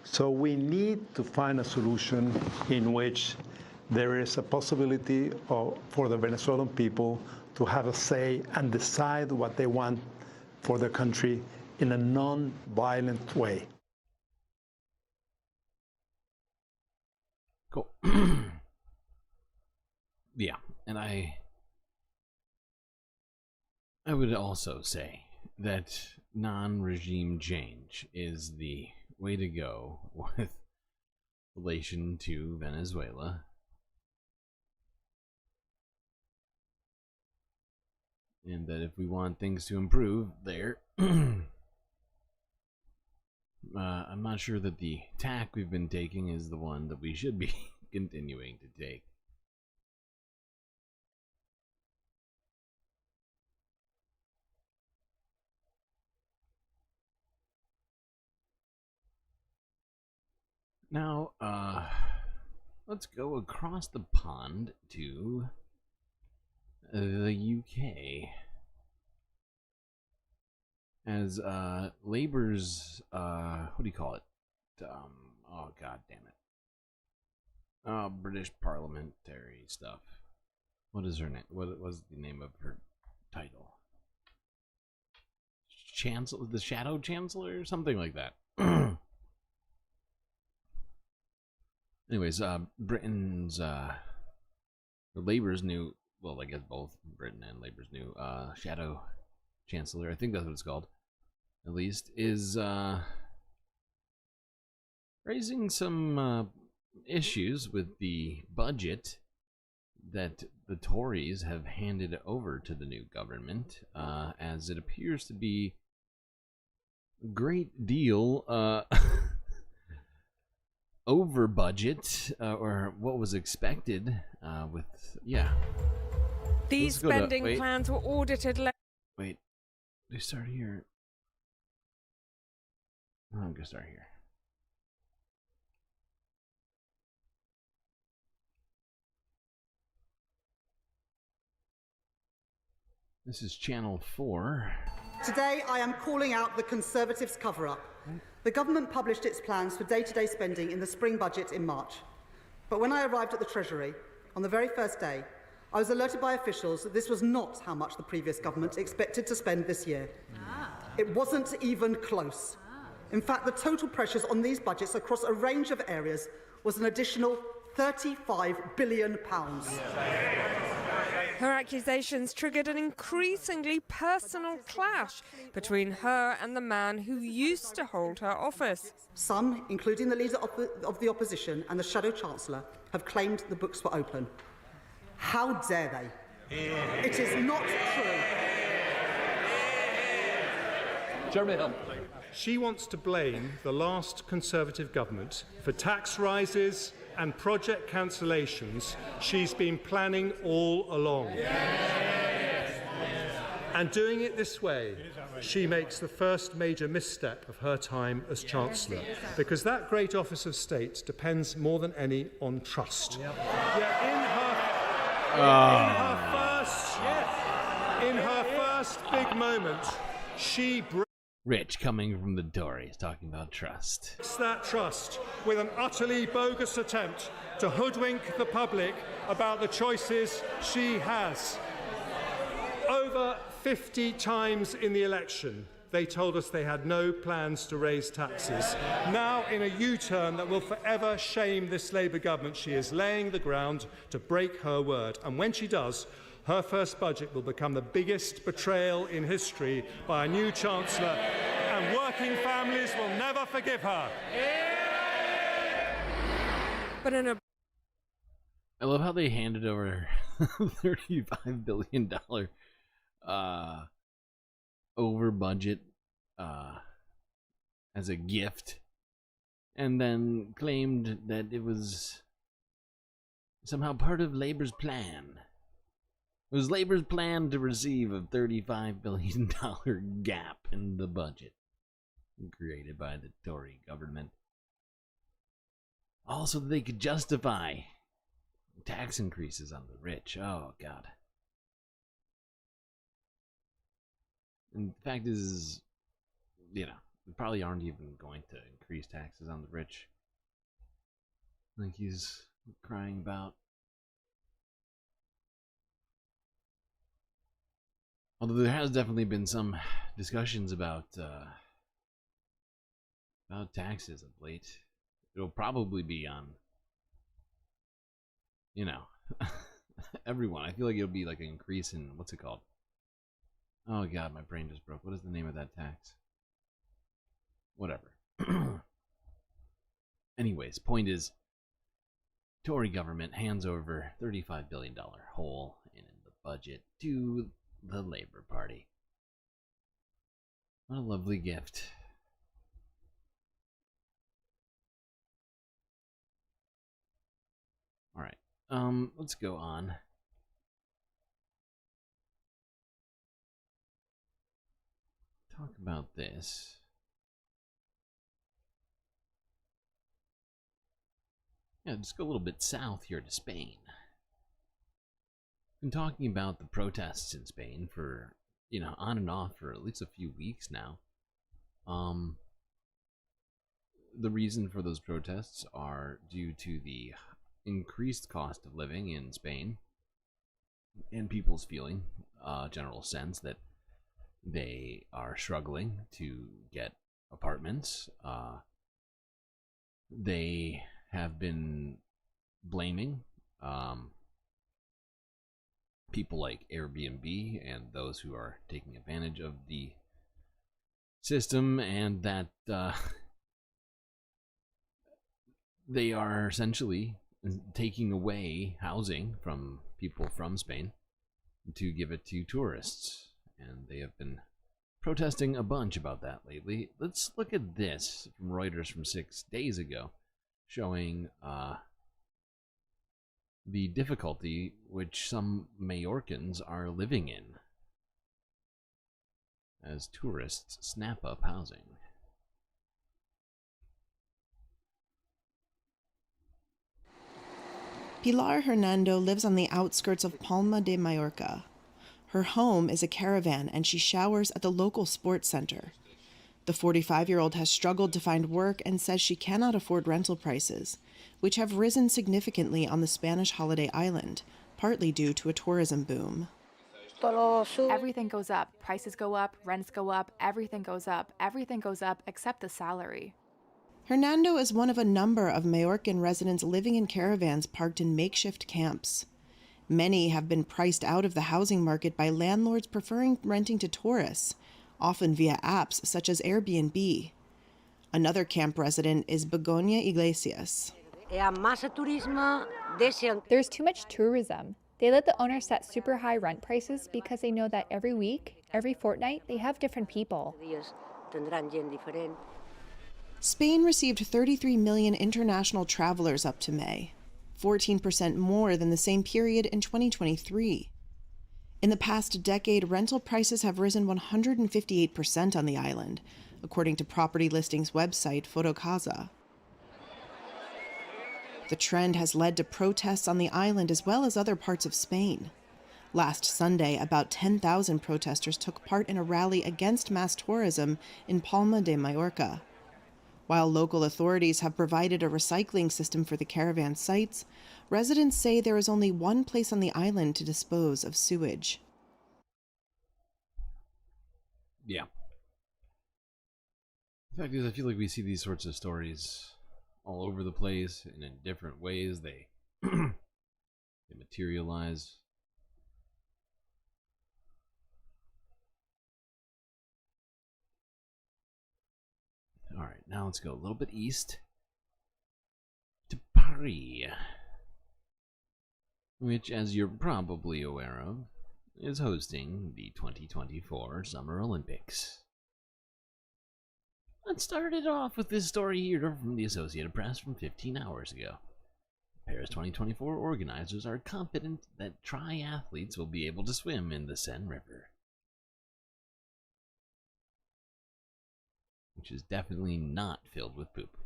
So we need to find a solution in which there is a possibility for the Venezuelan people to have a say and decide what they want for their country in a non-violent way. Cool. Yeah, and I would also say that non-regime change is the way to go with relation to Venezuela. And that if we want things to improve there, I'm not sure that the tack we've been taking is the one that we should be continuing to take. Now, let's go across the pond to the UK. As Labour's what do you call it? Oh god damn it. British parliamentary stuff. What is her name? What was the name of her title? Chancellor, the Shadow Chancellor, or something like that. Anyways, Britain's Labour's new, well, I guess both Britain and Labour's new Shadow Chancellor, I think that's what it's called, at least, is raising some issues with the budget that the Tories have handed over to the new government, as it appears to be a great deal over budget, or what was expected, with, yeah. These spending plans were audited. Wait, do I start here? Oh, I'm gonna start here. This is Channel 4. Today I am calling out the Conservatives' cover-up. The government published its plans for day-to-day spending in the spring budget in March. But when I arrived at the Treasury, on the very first day, I was alerted by officials that this was not how much the previous government expected to spend this year. It wasn't even close. In fact, the total pressures on these budgets across a range of areas was an additional £35 billion. Her accusations triggered an increasingly personal clash between her and the man who used to hold her office. Some, including the leader of the opposition and the Shadow Chancellor, have claimed the books were open. How dare they? It is not true. Jeremy Hunt. She wants to blame the last Conservative government for tax rises and project cancellations she's been planning all along. And doing it this way, she makes the first major misstep of her time as Chancellor, because that great office of state depends more than any on trust. Yet in her first big moment, she Rich coming from the Tories talking about trust. That trust with an utterly bogus attempt to hoodwink the public about the choices she has. Over 50 times in the election, they told us they had no plans to raise taxes. Now, in a U-turn that will forever shame this Labour government, she is laying the ground to break her word. And when she does, her first budget will become the biggest betrayal in history by a new Chancellor, and working families will never forgive her. But in a... I love how they handed over $35 billion over budget as a gift, and then claimed that it was somehow part of Labour's plan. It was Labour's plan to receive a $35 billion gap in the budget created by the Tory government. Also, they could justify tax increases on the rich. Oh, God. And the fact is, you know, we probably aren't even going to increase taxes on the rich, like he's crying about. Although there has definitely been some discussions about taxes of late. It'll probably be on, you know, everyone. I feel like it'll be like an increase in, what's it called? Oh God, my brain just broke. What is the name of that tax? Whatever. Anyways, point is, Tory government hands over $35 billion hole in the budget to the Labour Party. What a lovely gift. Alright, let's go on. Talk about this. Yeah, just go a little bit south here to Spain. Been talking about the protests in Spain for, you know, on and off for at least a few weeks now. The reason for those protests are due to the increased cost of living in Spain and people's feeling, general sense that they are struggling to get apartments. They have been blaming people like Airbnb and those who are taking advantage of the system, and that they are essentially taking away housing from people from Spain to give it to tourists. And they have been protesting a bunch about that lately. Let's look at this from Reuters from 6 days ago, showing the difficulty which some Majorcans are living in as tourists snap up housing. Pilar Hernando lives on the outskirts of Palma de Mallorca. Her home is a caravan and she showers at the local sports center. The 45-year-old has struggled to find work and says she cannot afford rental prices, which have risen significantly on the Spanish holiday island, partly due to a tourism boom. Everything goes up. Prices go up, rents go up, everything goes up. Everything goes up except the salary. Hernando is one of a number of Majorcan residents living in caravans parked in makeshift camps. Many have been priced out of the housing market by landlords preferring renting to tourists, often via apps such as Airbnb. Another camp resident is Begonia Iglesias. There's too much tourism. They let the owners set super high rent prices because they know that every week, every fortnight, they have different people. Spain received 33 million international travelers up to May, 14% more than the same period in 2023. In the past decade, rental prices have risen 158% on the island, according to property listings website Fotocasa. The trend has led to protests on the island as well as other parts of Spain. Last Sunday, about 10,000 protesters took part in a rally against mass tourism in Palma de Mallorca. While local authorities have provided a recycling system for the caravan sites, residents say there is only one place on the island to dispose of sewage. Yeah. The fact is, I feel like we see these sorts of stories all over the place, and in different ways they they materialize. Alright, now let's go a little bit east to Paris, which, as you're probably aware of, is hosting the 2024 Summer Olympics. Let's start it off with this story here from the Associated Press from 15 hours ago. Paris 2024 organizers are confident that triathletes will be able to swim in the Seine River, which is definitely not filled with poop.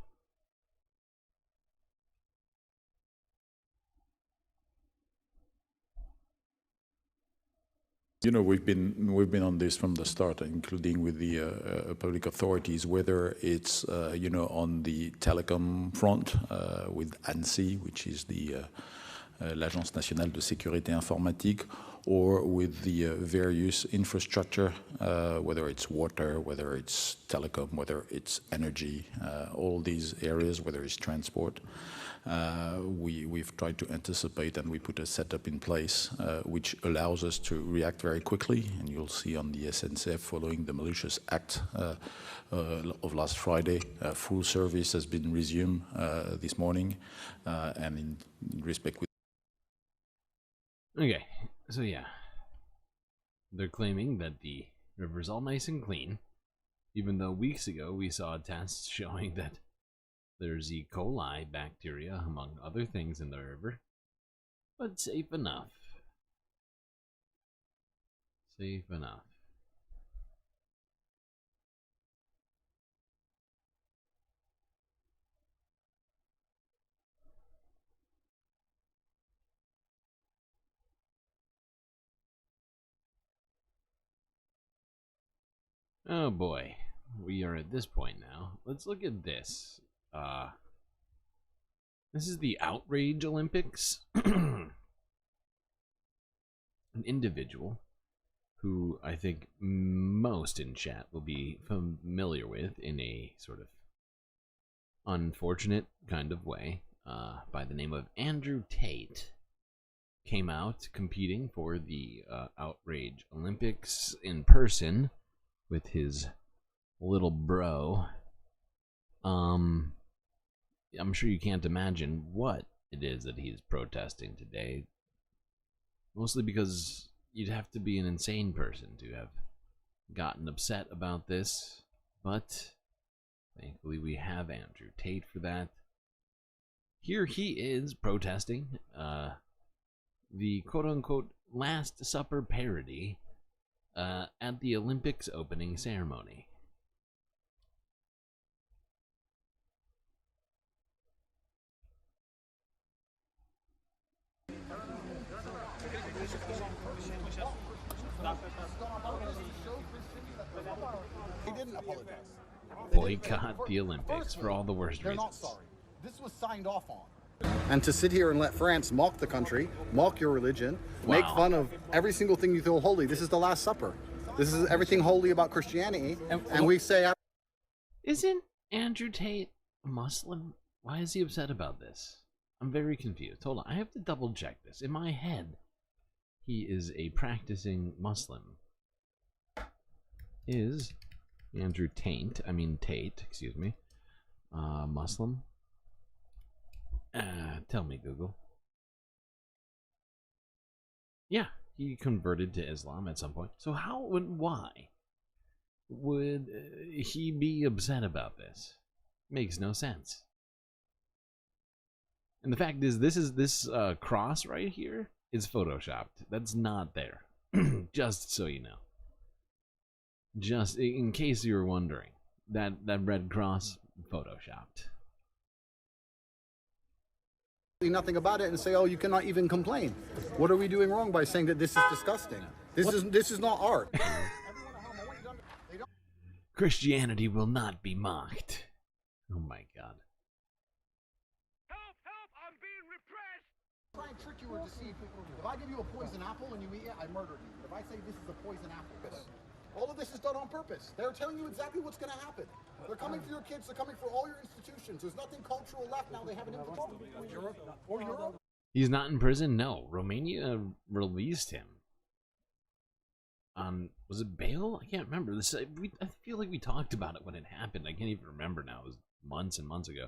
You know, we've been on this from the start, including with the public authorities, whether it's you know, on the telecom front with ANSI, which is the l'Agence Nationale de Sécurité Informatique, or with the various infrastructure, whether it's water, whether it's telecom, whether it's energy, all these areas, whether it's transport. We've tried to anticipate, and we put a setup in place which allows us to react very quickly. And you'll see on the SNCF, following the malicious act of last Friday, full service has been resumed this morning, and in respect with. Okay, so yeah, they're claiming that the river's all nice and clean, even though weeks ago we saw tests showing that there's E. coli bacteria, among other things, in the river. But safe enough. Safe enough. Oh boy, we are at this point now. Let's look at this. This is the Outrage Olympics. An individual who I think most in chat will be familiar with in a sort of unfortunate kind of way, by the name of Andrew Tate, came out competing for the Outrage Olympics in person with his little bro. I'm sure you can't imagine what it is that he's protesting today. Mostly because you'd have to be an insane person to have gotten upset about this. But thankfully we have Andrew Tate for that. Here he is protesting the quote-unquote Last Supper parody at the Olympics opening ceremony. He didn't apologize. Boycott the Olympics for all the worst They're reasons. not sorry. This was signed off on. And to sit here and let France mock the country, mock your religion, make fun of every single thing you feel holy. This is the Last Supper. This is everything holy about Christianity. And we say... Isn't Andrew Tate a Muslim? Why is he upset about this? I'm very confused. Hold on, I have to double check this. In my head, he is a practicing Muslim. Is Andrew Tate, excuse me, Muslim? Tell me, Google. Yeah, he converted to Islam at some point. So how and why would he be upset about this? Makes no sense. And the fact is, this cross right here is photoshopped. That's not there. Just so you know. Just in case you were wondering, that red cross photoshopped. Nothing about it and say, oh, you cannot even complain. What are we doing wrong by saying that this is disgusting? This is not art. Christianity will not be mocked. Oh my God. Try and trick you or deceive people. If I give you a poison apple and you eat it, I murdered you. If I say this is a poison apple, all of this is done on purpose. They're telling you exactly what's going to happen. They're coming for your kids. They're coming for all your institutions. There's nothing cultural left now. They have an invitation to Europe or Europe. He's not in prison? No. Romania released him. Was it bail? I can't remember. I feel like we talked about it when it happened. I can't even remember now. It was months and months ago.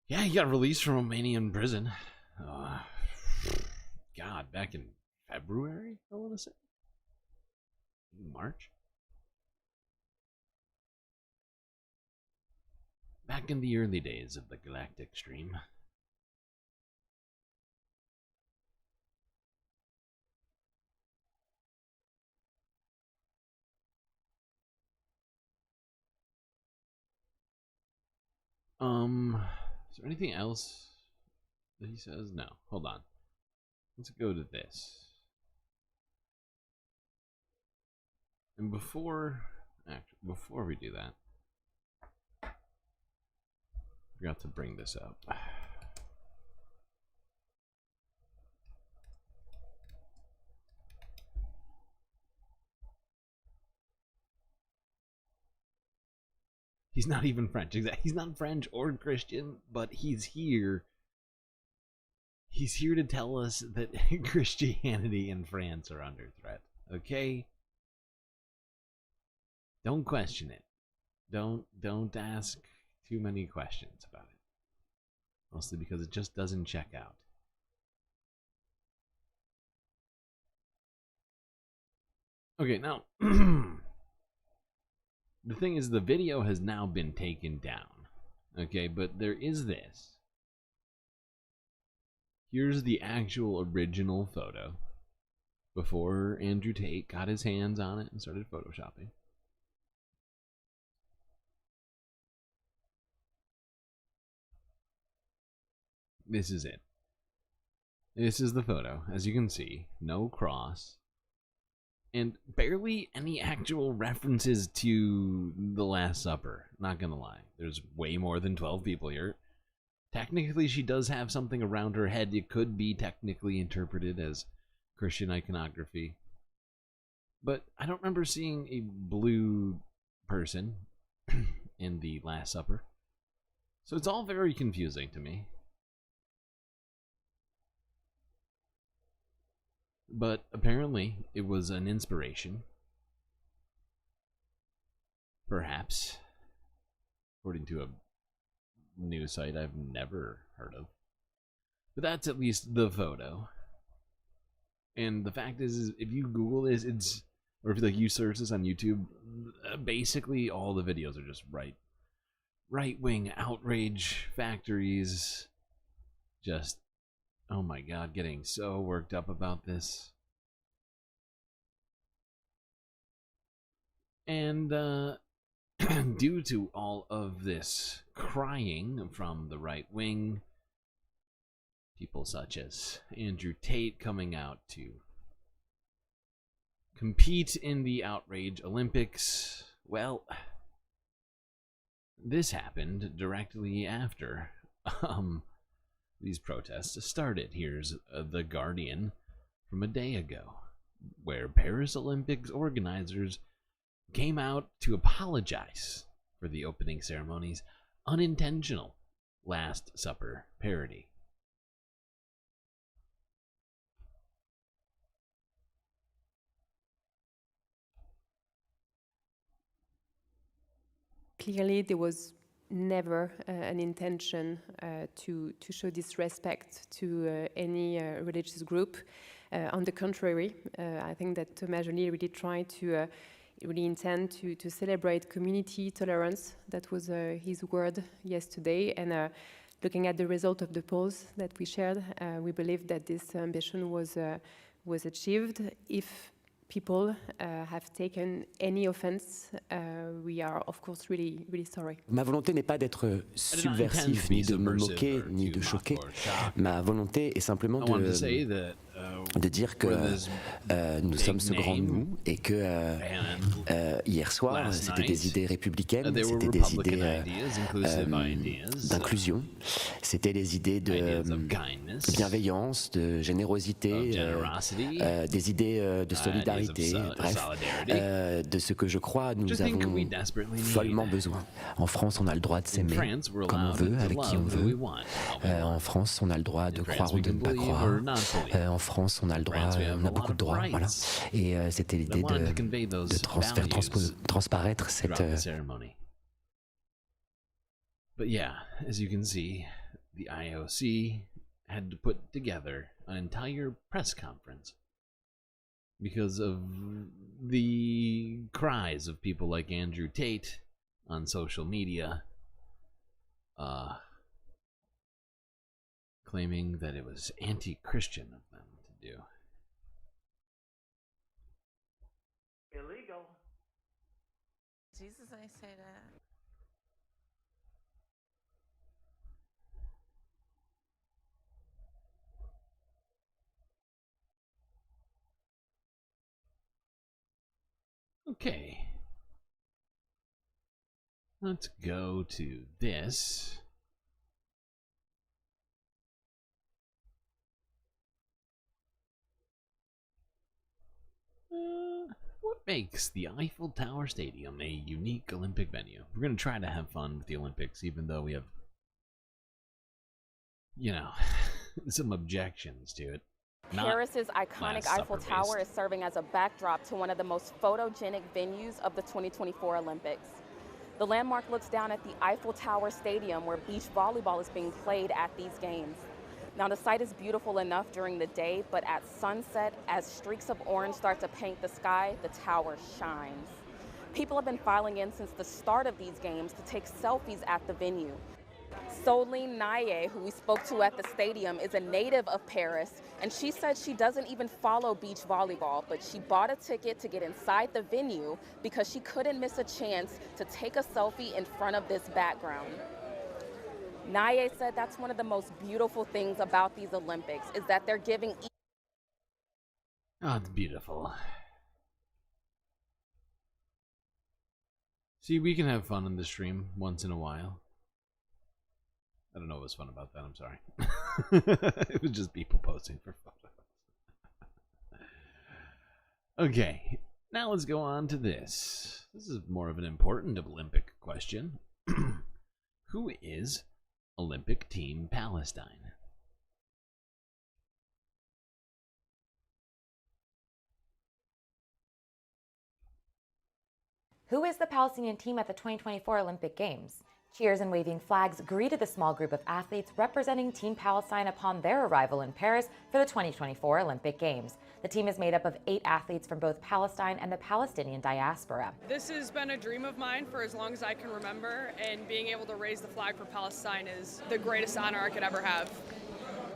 Yeah, he got released from Romanian prison. God, back in February, I want to say. March? Back in the early days of the Galactic stream. Is there anything else that he says? No. Hold on. Let's go to this. And before we do that, I forgot to bring this up. He's not even French. He's not French or Christian, but he's here. He's here to tell us that Christianity in France are under threat. Okay? Don't question it. Don't ask too many questions about it. Mostly because it just doesn't check out. Okay, now the thing is, the video has now been taken down. Okay, but there is this. Here's the actual original photo before Andrew Tate got his hands on it and started photoshopping. This is it. This is the photo. As you can see, no cross. And barely any actual references to the Last Supper. Not gonna lie. There's way more than 12 people here. Technically, she does have something around her head. It could be technically interpreted as Christian iconography. But I don't remember seeing a blue person in the Last Supper. So it's all very confusing to me. But apparently, it was an inspiration. Perhaps. According to a news site I've never heard of. But that's at least the photo. And the fact is if you Google this, or if you search this on YouTube, basically all the videos are just right-wing outrage factories. Just, oh my god, getting so worked up about this. And due to all of this crying from the right wing, people such as Andrew Tate coming out to compete in the Outrage Olympics, well, this happened directly after these protests started. Here's The Guardian from a day ago, where Paris Olympics organizers came out to apologize for the opening ceremony's unintentional Last Supper parody. Clearly, there was never an intention to show disrespect to any religious group. On the contrary, I think that Thomas Joly really tried to really intend to celebrate community tolerance. That was his word yesterday. And looking at the result of the polls that we shared, we believe that this ambition was achieved. If people have taken any offense, we are of course really sorry. Ma volonté n'est pas d'être subversif, ni de me moquer, ni de choquer. Ma volonté est simplement de dire que nous sommes ce grand nous et que hier soir, c'était des idées républicaines, c'était des idées d'inclusion, c'était des idées de bienveillance, de générosité, des idées de solidarité, bref, de ce que je crois nous avons follement besoin. En France, on a le droit de s'aimer comme on veut, avec qui on veut. En France, on a le droit de croire ou de ne pas croire. En France, on a le droit, on a beaucoup de droits, voilà. Et c'était l'idée de faire transparaître cette... But yeah, as you can see, the IOC had to put together an entire press conference because of the cries of people like Andrew Tate on social media claiming that it was anti-Christian of them to do. Illegal. Jesus, I say that. Okay. Let's go to this. What makes the Eiffel Tower Stadium a unique Olympic venue? We're going to try to have fun with the Olympics, even though we have, you know, some objections to it. Paris's iconic Eiffel Tower is serving as a backdrop to one of the most photogenic venues of the 2024 Olympics. The landmark looks down at the Eiffel Tower Stadium where beach volleyball is being played at these games. Now, the site is beautiful enough during the day, but at sunset, as streaks of orange start to paint the sky, the tower shines. People have been filing in since the start of these games to take selfies at the venue. Soline Naye, who we spoke to at the stadium, is a native of Paris, and she said she doesn't even follow beach volleyball, but she bought a ticket to get inside the venue because she couldn't miss a chance to take a selfie in front of this background. Naye said that's one of the most beautiful things about these Olympics, is that they're giving... Oh, it's beautiful. See, we can have fun in the stream once in a while. I don't know what was fun about that, I'm sorry. It was just people posting for photos. Okay, now let's go on to this. This is more of an important Olympic question. Who is Olympic Team Palestine? Who is the Palestinian team at the 2024 Olympic Games? Cheers and waving flags greeted the small group of athletes representing Team Palestine upon their arrival in Paris for the 2024 Olympic Games. The team is made up of 8 athletes from both Palestine and the Palestinian diaspora. This has been a dream of mine for as long as I can remember, and being able to raise the flag for Palestine is the greatest honor I could ever have.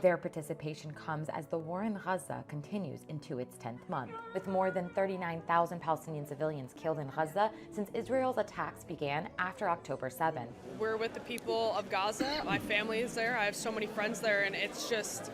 Their participation comes as the war in Gaza continues into its 10th month, with more than 39,000 Palestinian civilians killed in Gaza since Israel's attacks began after October 7th. We're with the people of Gaza. My family is there. I have so many friends there, and it's just,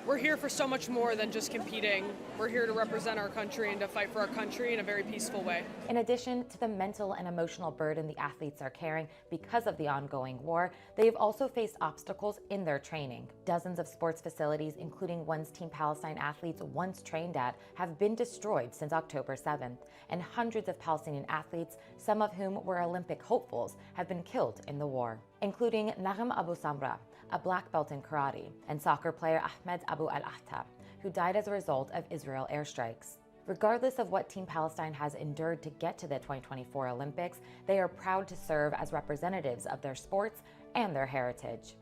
we're here for so much more than just competing. We're here to represent our country and to fight for our country in a very peaceful way. In addition to the mental and emotional burden the athletes are carrying because of the ongoing war, they have also faced obstacles in their training. Dozens of sports facilities, including ones Team Palestine athletes once trained at, have been destroyed since October 7th, and hundreds of Palestinian athletes, some of whom were Olympic hopefuls, have been killed in the war, including Nagem Abu Samra, a black belt in karate, and soccer player Ahmed Abu al-Ahta, who died as a result of Israel airstrikes. Regardless of what Team Palestine has endured to get to the 2024 Olympics, they are proud to serve as representatives of their sports and their heritage.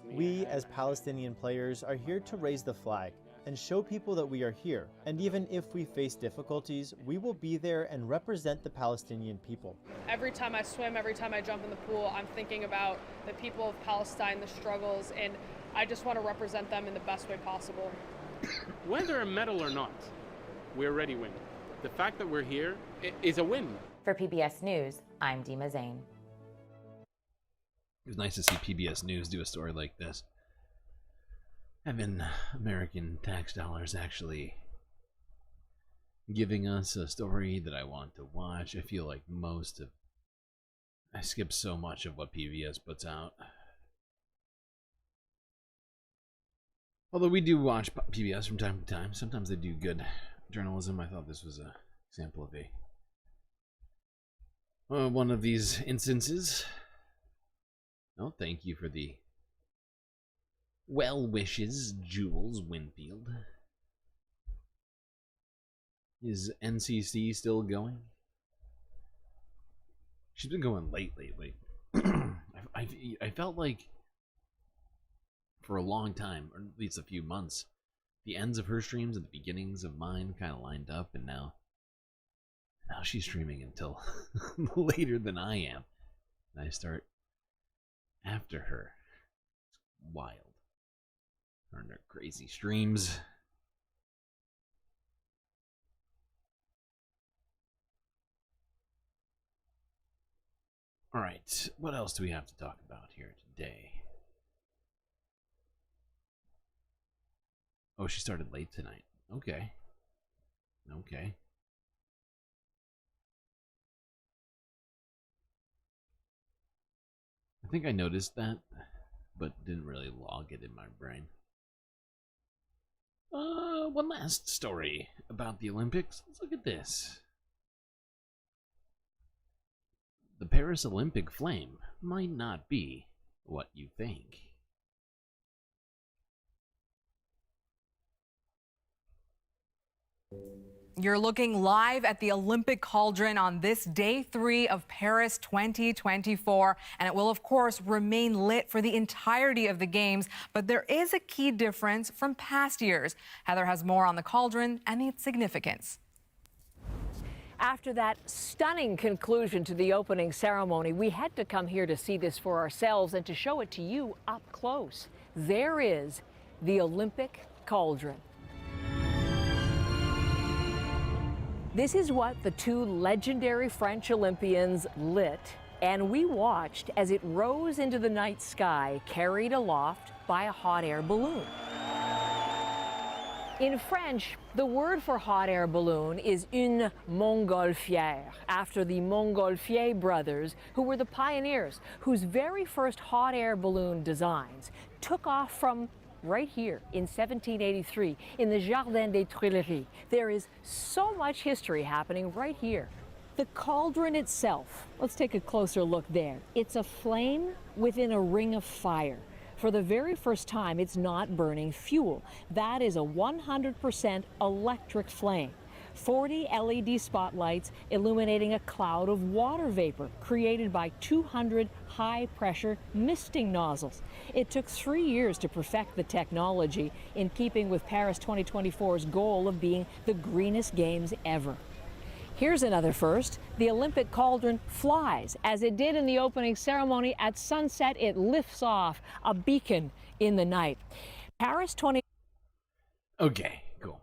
We, as Palestinian players, are here to raise the flag and show people that we are here. And even if we face difficulties, we will be there and represent the Palestinian people. Every time I swim, every time I jump in the pool, I'm thinking about the people of Palestine, the struggles, and I just want to represent them in the best way possible. Whether a medal or not, we already win. The fact that we're here is a win. For PBS News, I'm Dima Zain. It was nice to see PBS News do a story like this. Having American tax dollars actually giving us a story that I want to watch. I feel like I skip so much of what PBS puts out. Although we do watch PBS from time to time. Sometimes they do good journalism. I thought this was an example of one of these instances. Oh, thank you for the well wishes, Jules Winfield. Is NCC still going? She's been going late lately. I felt like for a long time, or at least a few months, the ends of her streams and the beginnings of mine kind of lined up, and now she's streaming until later than I am. And I start after her. It's wild. Her and her crazy streams. Alright, what else do we have to talk about here today? Oh, she started late tonight. Okay. Okay. I think I noticed that, but didn't really log it in my brain. One last story about the Olympics. Let's look at this. The Paris Olympic flame might not be what you think. You're looking live at the Olympic cauldron on this day 3 of Paris 2024, and it will, of course, remain lit for the entirety of the Games. But there is a key difference from past years. Heather has more on the cauldron and its significance. After that stunning conclusion to the opening ceremony, we had to come here to see this for ourselves and to show it to you up close. There is the Olympic cauldron. This is what the two legendary French Olympians lit, and we watched as it rose into the night sky, carried aloft by a hot air balloon. In French, the word for hot air balloon is une montgolfière, after the Montgolfier brothers, who were the pioneers, whose very first hot air balloon designs took off from right here in 1783 in the Jardin des Tuileries. There is so much history happening right here. The cauldron itself, let's take a closer look there. It's a flame within a ring of fire. For the very first time, it's not burning fuel. That is a 100% electric flame. 40 LED spotlights illuminating a cloud of water vapor created by 200 high-pressure misting nozzles. It took 3 years to perfect the technology, in keeping with Paris 2024's goal of being the greenest games ever. Here's another first. The Olympic cauldron flies, as it did in the opening ceremony. At sunset, it lifts off, a beacon in the night. Paris 20... Okay, cool.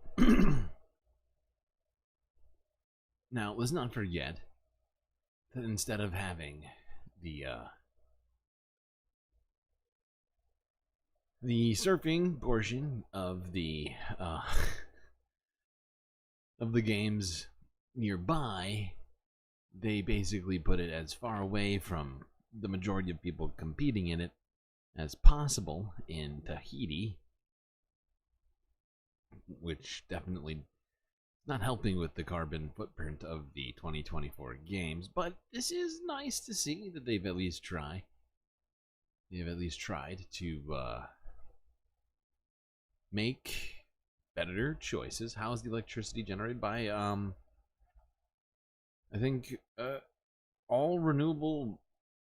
Now, let's not forget that instead of having the surfing portion of the games nearby, they basically put it as far away from the majority of people competing in it as possible in Tahiti, which definitely not helping with the carbon footprint of the 2024 games. But this is nice to see that they've at least tried. They've at least tried to make better choices. How is the electricity generated? By I think all renewable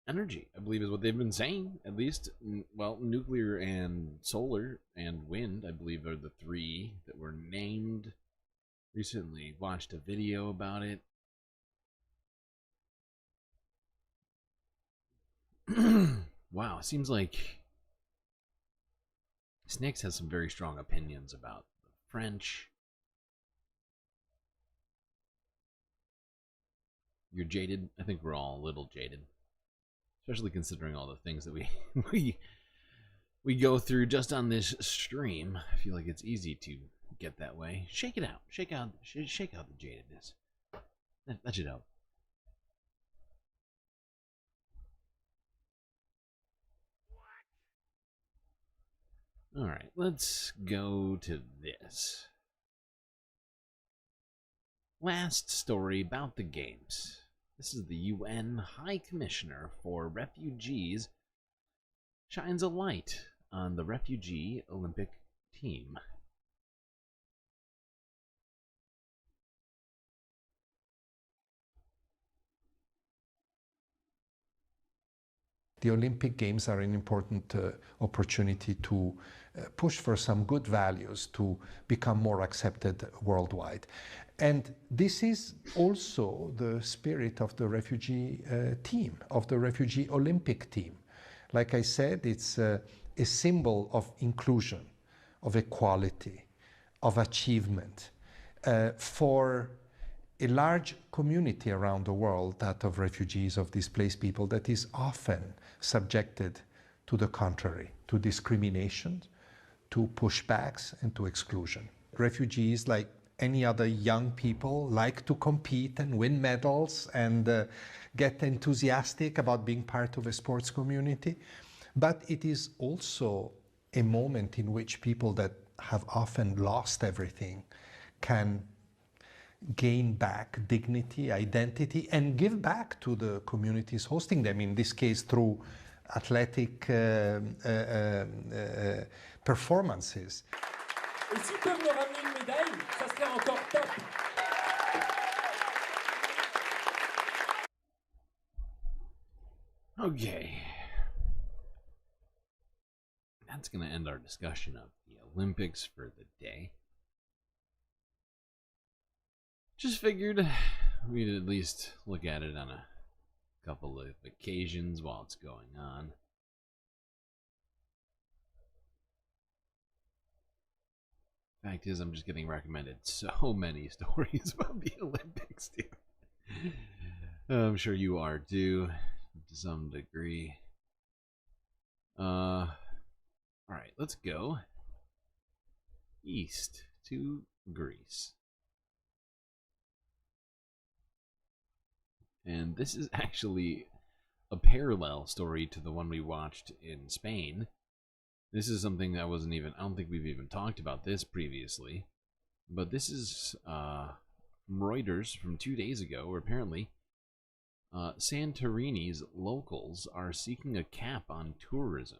energy, I believe, is what they've been saying. At least, well, nuclear and solar and wind, I believe, are the three that were named. Recently watched a video about it. Wow, seems like Snakes has some very strong opinions about the French. You're jaded? I think we're all a little jaded. Especially considering all the things that we go through just on this stream. I feel like it's easy to get that way. Shake it out. Shake out the jadedness. That should help. Alright, let's go to this. Last story about the games. This is the UN High Commissioner for Refugees shines a light on the refugee Olympic team. The Olympic Games are an important opportunity to push for some good values to become more accepted worldwide. And this is also the spirit of the refugee team, of the refugee Olympic team. Like I said, it's a symbol of inclusion, of equality, of achievement for a large community around the world, that of refugees, of displaced people, that is often subjected to the contrary, to discrimination, to pushbacks, and to exclusion. Refugees, like any other young people, like to compete and win medals and get enthusiastic about being part of a sports community. But it is also a moment in which people that have often lost everything can gain back dignity, identity, and give back to the communities hosting them, in this case through athletic performances. Et s'ils peuvent me ramener une médaille, ça serait encore top. Okay. That's going to end our discussion of the Olympics for the day. Just figured we'd at least look at it on a couple of occasions while it's going on. Fact is, I'm just getting recommended so many stories about the Olympics, dude. I'm sure you are too, to some degree. Alright, let's go east to Greece. And this is actually a parallel story to the one we watched in Spain. This is something that I don't think we've even talked about this previously. But this is from Reuters from 2 days ago, where apparently Santorini's locals are seeking a cap on tourism.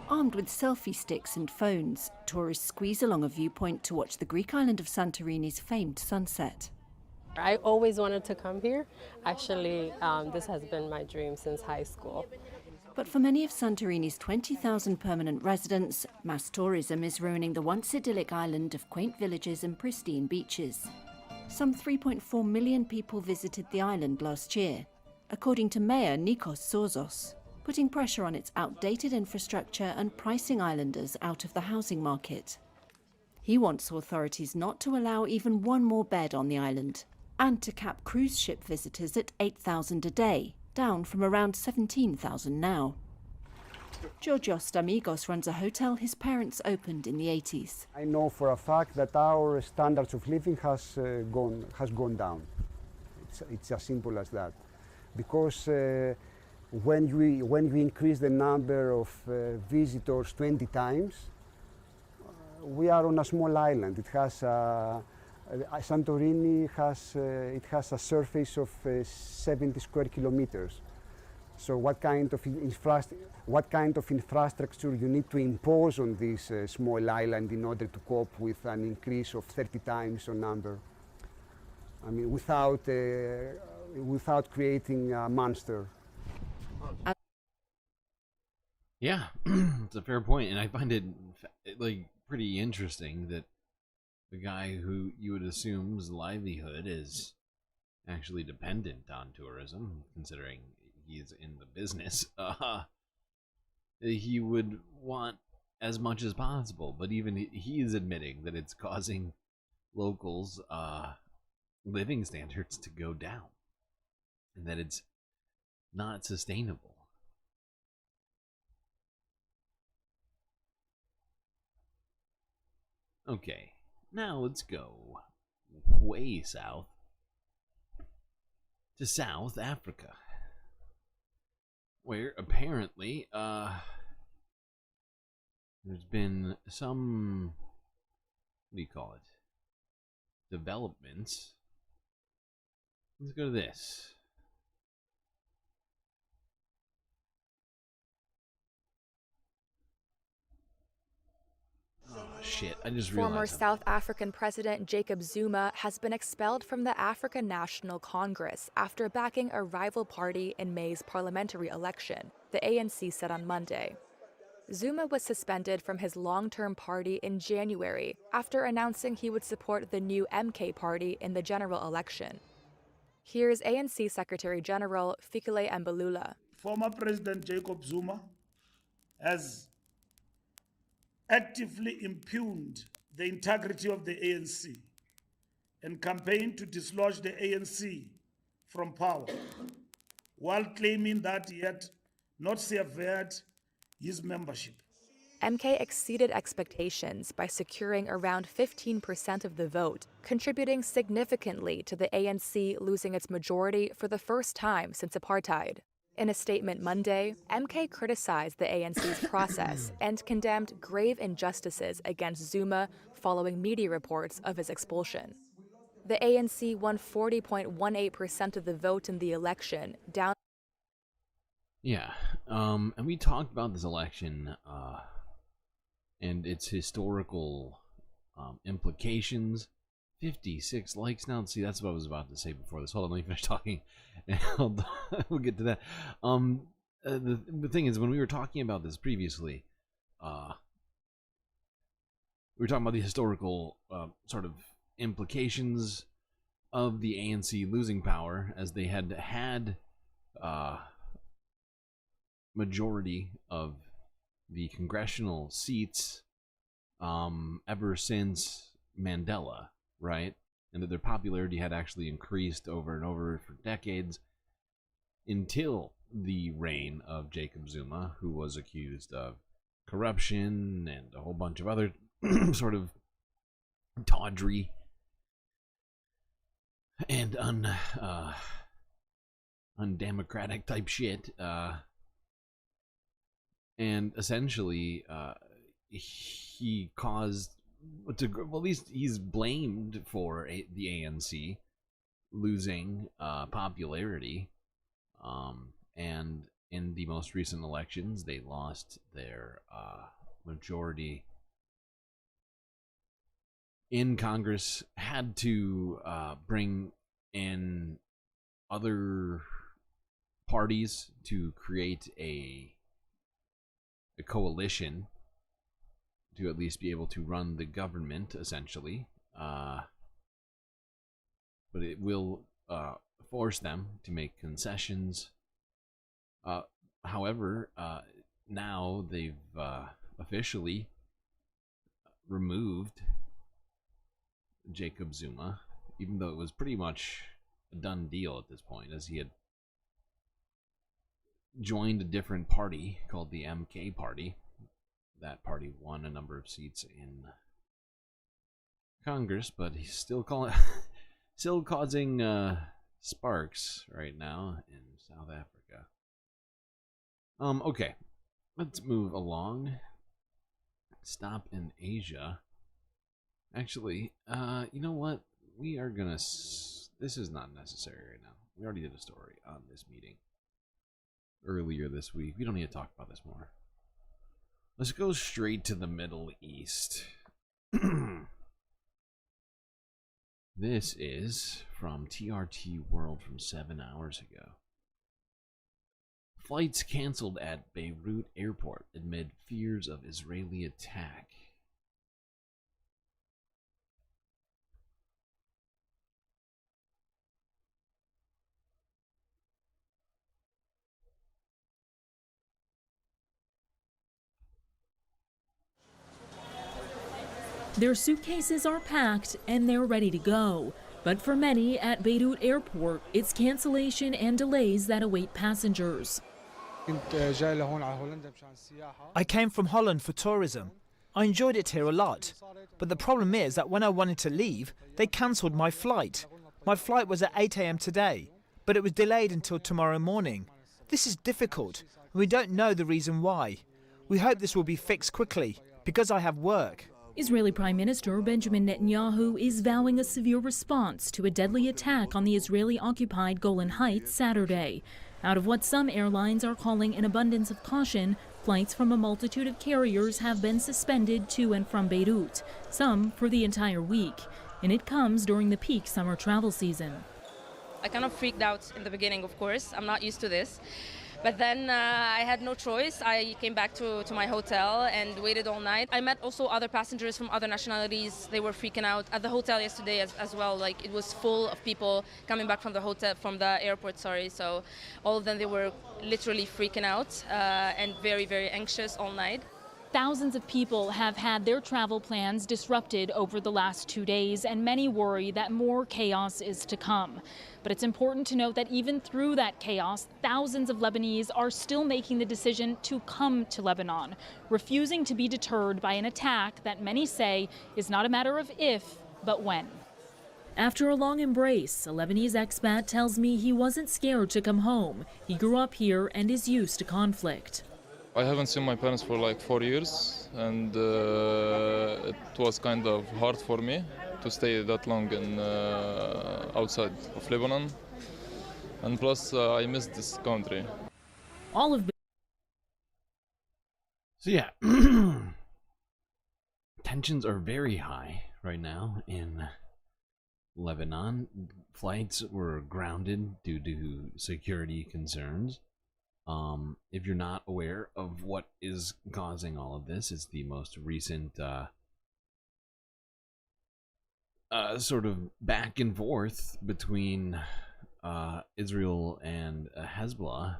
Armed with selfie sticks and phones, tourists squeeze along a viewpoint to watch the Greek island of Santorini's famed sunset. I always wanted to come here. Actually, this has been my dream since high school. But for many of Santorini's 20,000 permanent residents, mass tourism is ruining the once idyllic island of quaint villages and pristine beaches. Some 3.4 million people visited the island last year, according to Mayor Nikos Zorzos, putting pressure on its outdated infrastructure and pricing islanders out of the housing market. He wants authorities not to allow even one more bed on the island, and to cap cruise ship visitors at 8,000 a day, down from around 17,000 now. Georgios Stamigos runs a hotel his parents opened in the 80s. I know for a fact that our standards of living has gone down. It's as simple as that. Because when you increase the number of visitors 20 times, we are on a small island. It has Santorini has a surface of 70 square kilometers. So what kind of infrastructure you need to impose on this small island in order to cope with an increase of 30 times on number? I mean, without creating a monster. Yeah, it's a fair point, and I find it like pretty interesting that the guy who you would assume's livelihood is actually dependent on tourism, considering he's in the business, he would want as much as possible, but even he is admitting that it's causing locals' living standards to go down, and that it's not sustainable. Okay, now let's go way south to South Africa, where apparently there's been some, what do you call it, developments. Let's go to this. Shit, I just realized Former something. South African President Jacob Zuma has been expelled from the African National Congress after backing a rival party in May's parliamentary election, the ANC said on Monday. Zuma was suspended from his long-term party in January after announcing he would support the new MK party in the general election. Here's ANC Secretary General Fikile Mbalula. Former President Jacob Zuma has actively impugned the integrity of the ANC and campaigned to dislodge the ANC from power, while claiming that he had not severed his membership. MK exceeded expectations by securing around 15% of the vote, contributing significantly to the ANC losing its majority for the first time since apartheid. In a statement Monday, MK criticized the ANC's process and condemned grave injustices against Zuma following media reports of his expulsion. The ANC won 40.18% of the vote in the election, down. Yeah, and we talked about this election and its historical implications. 56 likes now. See, that's what I was about to say before this. Hold on, let me finish talking, and we'll get to that. The thing is, when we were talking about this previously, we were talking about the historical sort of implications of the ANC losing power, as they had majority of the congressional seats ever since Mandela, right? And that their popularity had actually increased over and over for decades until the reign of Jacob Zuma, who was accused of corruption and a whole bunch of other sort of tawdry and undemocratic type shit. And essentially, he caused, well, at least he's blamed for the ANC losing popularity. And in the most recent elections, they lost their majority in Congress, had to bring in other parties to create a coalition to at least be able to run the government, essentially. But it will force them to make concessions. However, now they've officially removed Jacob Zuma, even though it was pretty much a done deal at this point, as he had joined a different party called the MK party. That party won a number of seats in Congress, but he's still causing sparks right now in South Africa. Okay, let's move along. Stop in Asia. Actually, you know what? We are gonna. This is not necessary right now. We already did a story on this meeting earlier this week. We don't need to talk about this more. Let's go straight to the Middle East. This is from TRT World from 7 hours ago. Flights canceled at Beirut airport amid fears of Israeli attack. Their suitcases are packed and they're ready to go. But for many at Beirut Airport, it's cancellation and delays that await passengers. I came from Holland for tourism. I enjoyed it here a lot. But the problem is that when I wanted to leave, they cancelled my flight. My flight was at 8 a.m. today, but it was delayed until tomorrow morning. This is difficult, and we don't know the reason why. We hope this will be fixed quickly, because I have work. Israeli Prime Minister Benjamin Netanyahu is vowing a severe response to a deadly attack on the Israeli-occupied Golan Heights Saturday. Out of what some airlines are calling an abundance of caution, Flights from a multitude of carriers have been suspended to and from Beirut, some for the entire week, and it comes during the peak summer travel season. I kind of freaked out in the beginning, of course. I'm not used to this. But then I had no choice. I came back to my hotel and waited all night. I met also other passengers from other nationalities. They were freaking out at the hotel yesterday as well. Like, it was full of people coming back from the airport, sorry. So all of them, they were literally freaking out and very, very anxious all night. Thousands of people have had their travel plans disrupted over the last 2 days, and many worry that more chaos is to come. But it's important to note that even through that chaos, thousands of Lebanese are still making the decision to come to Lebanon, refusing to be deterred by an attack that many say is not a matter of if, but when. After a long embrace, a Lebanese expat tells me he wasn't scared to come home. He grew up here and is used to conflict. I haven't seen my parents for like 4 years, and it was kind of hard for me to stay that long in outside of Lebanon, and plus I miss this country. All of So yeah, tensions are very high right now in Lebanon. Flights were grounded due to security concerns. If you're not aware of what is causing all of this, it's the most recent sort of back and forth between Israel and Hezbollah.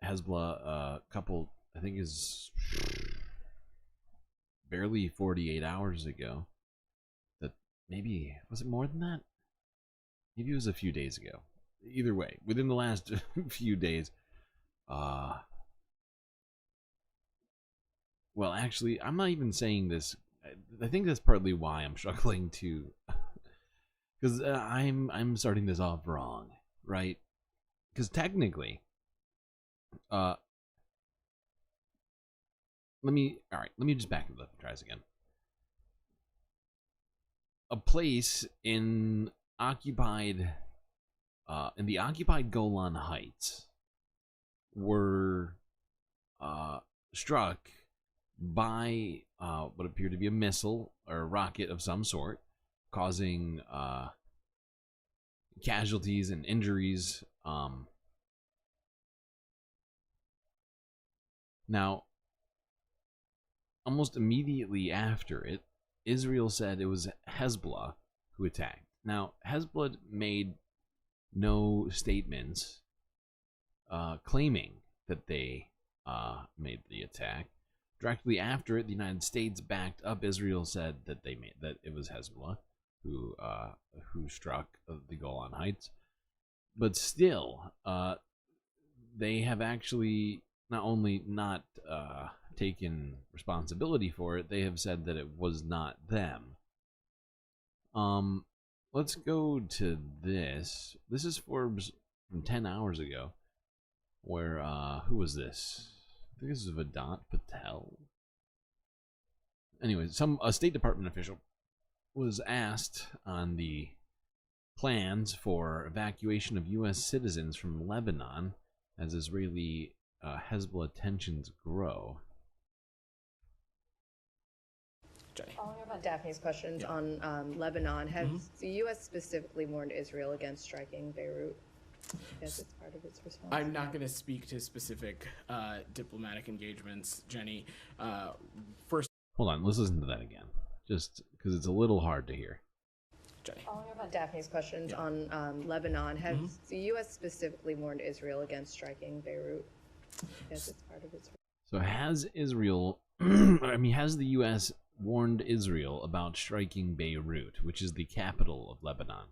Hezbollah, couple, I think, is barely 48 hours ago. That maybe, was it more than that? Maybe it was a few days ago. Either way, within the last few days, well, actually, I'm not even saying this. I think that's partly why I'm struggling to, because I'm starting this off wrong, right? Because technically, let me just back it up and try this again. A place in the occupied Golan Heights were struck by what appeared to be a missile or a rocket of some sort, causing casualties and injuries. Now, almost immediately after it, Israel said it was Hezbollah who attacked. Now, Hezbollah made no statements claiming that they made the attack. Directly after it, the United States backed up Israel, said that it was Hezbollah who struck the Golan Heights. But still, they have actually not only not taken responsibility for it, they have said that it was not them. Let's go to this. This is Forbes from 10 hours ago, where who was this? I think this is Vedant Patel. Anyway, a State Department official was asked on the plans for evacuation of U.S. citizens from Lebanon as Israeli Hezbollah tensions grow. Following up on Daphne's questions on Lebanon, has the U.S. specifically warned Israel against striking Beirut? Yes, it's part of its response. I'm not going to speak to specific diplomatic engagements, Jenny. First, hold on, let's listen to that again, just because it's a little hard to hear. Jenny. Following up on Daphne's questions on Lebanon, has the U.S. specifically warned Israel against striking Beirut? Yes, it's part of its. So has Israel, has the U.S. warned Israel about striking Beirut, which is the capital of Lebanon?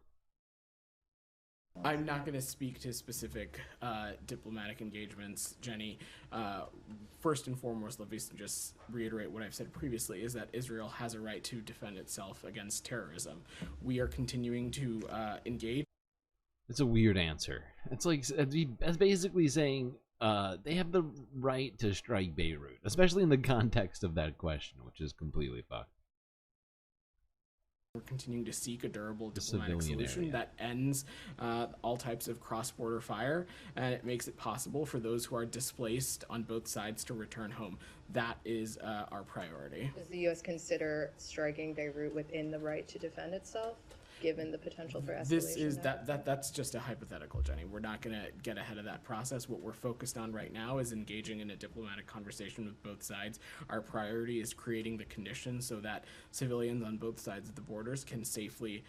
I'm not going to speak to specific diplomatic engagements, Jenny. First and foremost, let me just reiterate what I've said previously, is that Israel has a right to defend itself against terrorism. We are continuing to engage. It's a weird answer. It's like, that's basically saying they have the right to strike Beirut, especially in the context of that question, which is completely fucked. We're continuing to seek a durable diplomatic solution that ends all types of cross-border fire, and it makes it possible for those who are displaced on both sides to return home. That is our priority. Does the U.S. consider striking Beirut within the right to defend itself, given the potential for escalation? This is that's just a hypothetical, Jenny. We're not going to get ahead of that process. What we're focused on right now is engaging in a diplomatic conversation with both sides. Our priority is creating the conditions so that civilians on both sides of the borders can safely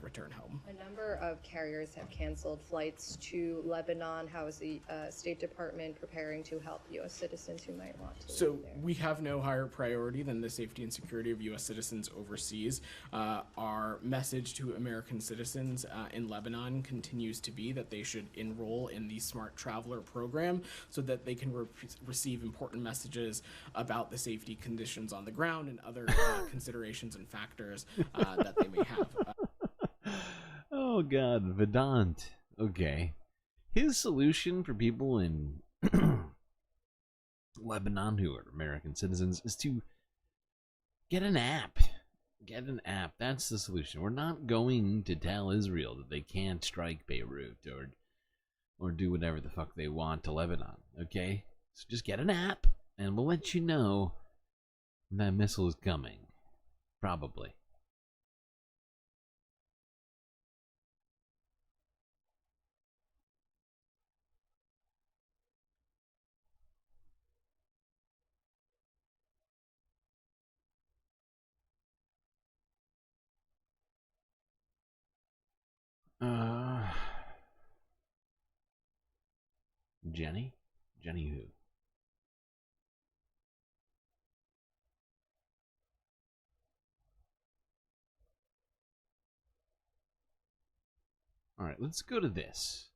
return home. A number of carriers have canceled flights to Lebanon. How is the State Department preparing to help U.S. citizens who might want to So leave there? we have no higher priority than the safety and security of U.S. citizens overseas. Our message to American citizens in Lebanon continues to be that they should enroll in the Smart Traveler program so that they can receive important messages about the safety conditions on the ground and other considerations and factors that they may have. Oh God, Vedant. Okay. His solution for people in Lebanon who are American citizens is to get an app. Get an app. That's the solution. We're not going to tell Israel that they can't strike Beirut or do whatever the fuck they want to Lebanon. Okay? So just get an app and we'll let you know when that missile is coming. Probably. Jenny? Jenny who? Alright, let's go to this.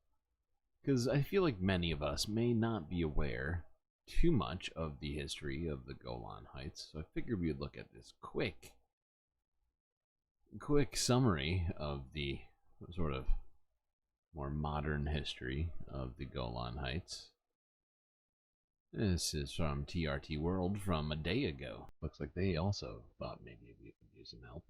Because I feel like many of us may not be aware too much of the history of the Golan Heights, so I figured we would look at this quick summary of the sort of more modern history of the Golan Heights. This is from TRT World from a day ago. Looks like they also thought maybe we could use some help.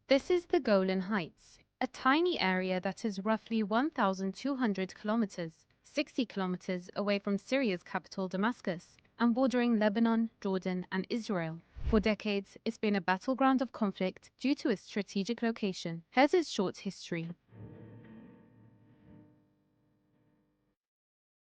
This is the Golan Heights, a tiny area that is roughly 1,200 kilometers, 60 kilometers away from Syria's capital Damascus, and bordering Lebanon, Jordan, and Israel. For decades, it's been a battleground of conflict due to its strategic location. Here's its short history.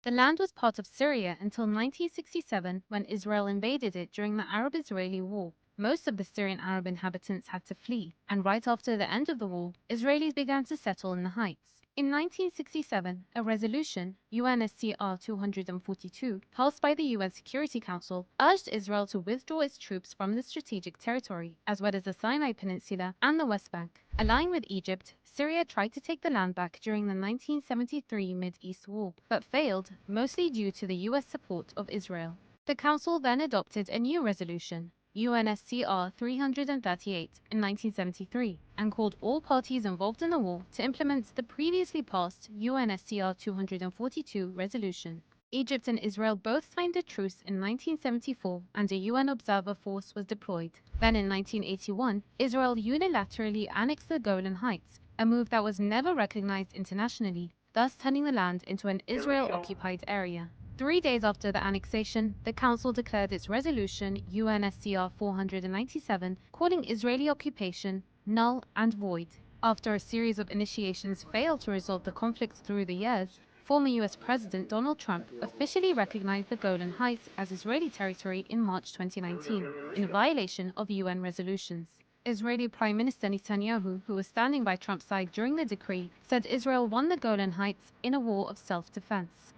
The land was part of Syria until 1967, when Israel invaded it during the Arab-Israeli War. Most of the Syrian Arab inhabitants had to flee, and right after the end of the war, Israelis began to settle in the heights. In 1967, a resolution, UNSCR 242, passed by the UN Security Council, urged Israel to withdraw its troops from the strategic territory, as well as the Sinai Peninsula and the West Bank. Allying with Egypt, Syria tried to take the land back during the 1973 Mid-East War, but failed, mostly due to the US support of Israel. The Council then adopted a new resolution, UNSCR 338 in 1973, and called all parties involved in the war to implement the previously passed UNSCR 242 resolution. Egypt and Israel both signed a truce in 1974, and a UN observer force was deployed. Then in 1981, Israel unilaterally annexed the Golan Heights, a move that was never recognized internationally, thus turning the land into an Israel-occupied area. 3 days after the annexation, the Council declared its resolution UNSCR 497, calling Israeli occupation null and void. After a series of initiations failed to resolve the conflict through the years, former US President Donald Trump officially recognized the Golan Heights as Israeli territory in March 2019, in violation of UN resolutions. Israeli Prime Minister Netanyahu, who was standing by Trump's side during the decree, said Israel won the Golan Heights in a war of self-defense.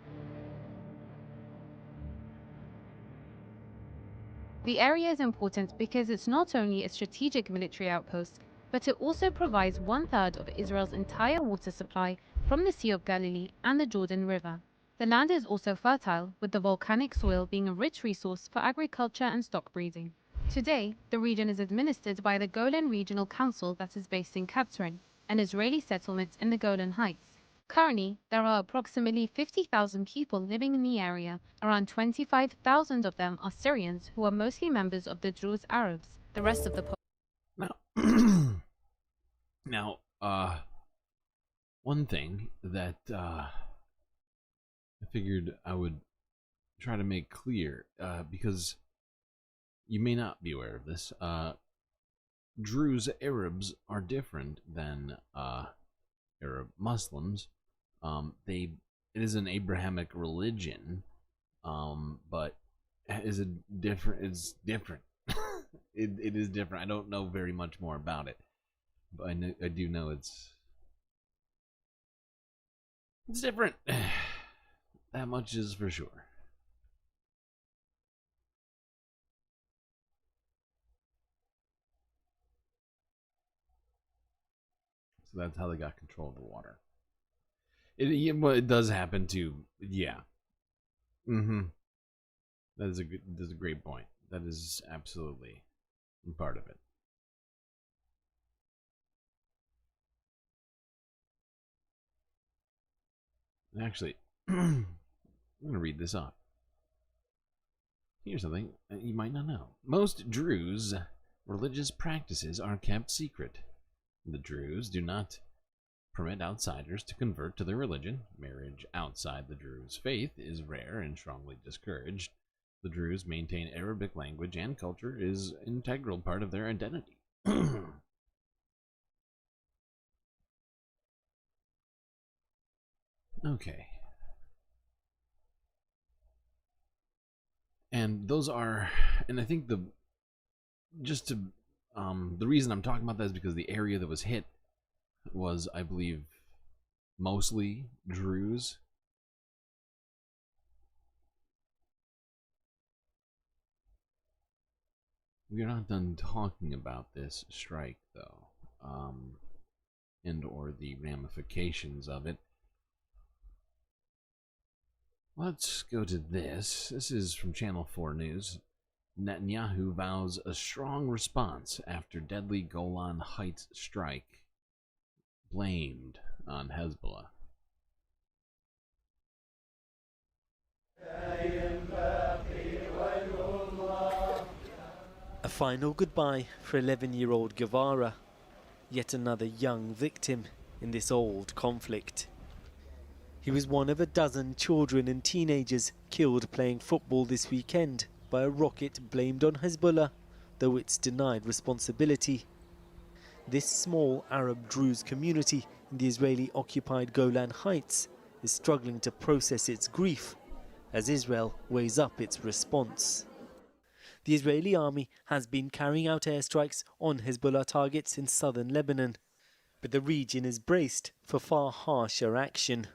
The area is important because it's not only a strategic military outpost, but it also provides 1/3 of Israel's entire water supply from the Sea of Galilee and the Jordan River. The land is also fertile, with the volcanic soil being a rich resource for agriculture and stock breeding. Today, the region is administered by the Golan Regional Council that is based in Katzrin, an Israeli settlement in the Golan Heights. Currently, there are approximately 50,000 people living in the area. Around 25,000 of them are Syrians, who are mostly members of the Druze Arabs. The rest of the Now, Now, one thing that I figured I would try to make clear, because you may not be aware of this, Druze Arabs are different than Arab Muslims. It is an Abrahamic religion, but is it different? It's different. It is different. I don't know very much more about it, but I do know it's different. That much is for sure. So that's how they got control of the water. It does happen too. Yeah. That is a great point. That is absolutely part of it. Actually, I'm going to read this off. Here's something you might not know. Most Druze religious practices are kept secret. The Druze do not permit outsiders to convert to their religion. Marriage outside the Druze faith is rare and strongly discouraged. The Druze maintain Arabic language and culture is an integral part of their identity. Okay. And those are, and I think the reason I'm talking about that is because the area that was hit was, I believe, mostly Druze. We are not done talking about this strike, though, and or the ramifications of it. Let's go to this. This is from Channel 4 News. Netanyahu vows a strong response after deadly Golan Heights strike blamed on Hezbollah. A final goodbye for 11-year-old Guevara, yet another young victim in this old conflict. He was one of a dozen children and teenagers killed playing football this weekend by a rocket blamed on Hezbollah, though it's denied responsibility. This small Arab Druze community in the Israeli-occupied Golan Heights is struggling to process its grief as Israel weighs up its response. The Israeli army has been carrying out airstrikes on Hezbollah targets in southern Lebanon, but the region is braced for far harsher action.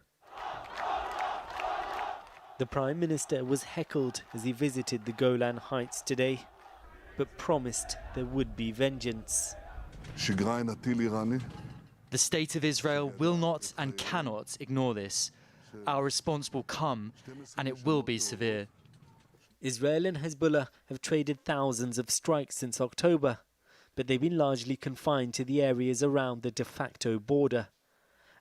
The Prime Minister was heckled as he visited the Golan Heights today, but promised there would be vengeance. The state of Israel will not and cannot ignore this. Our response will come, and it will be severe. Israel and Hezbollah have traded thousands of strikes since October, but they've been largely confined to the areas around the de facto border.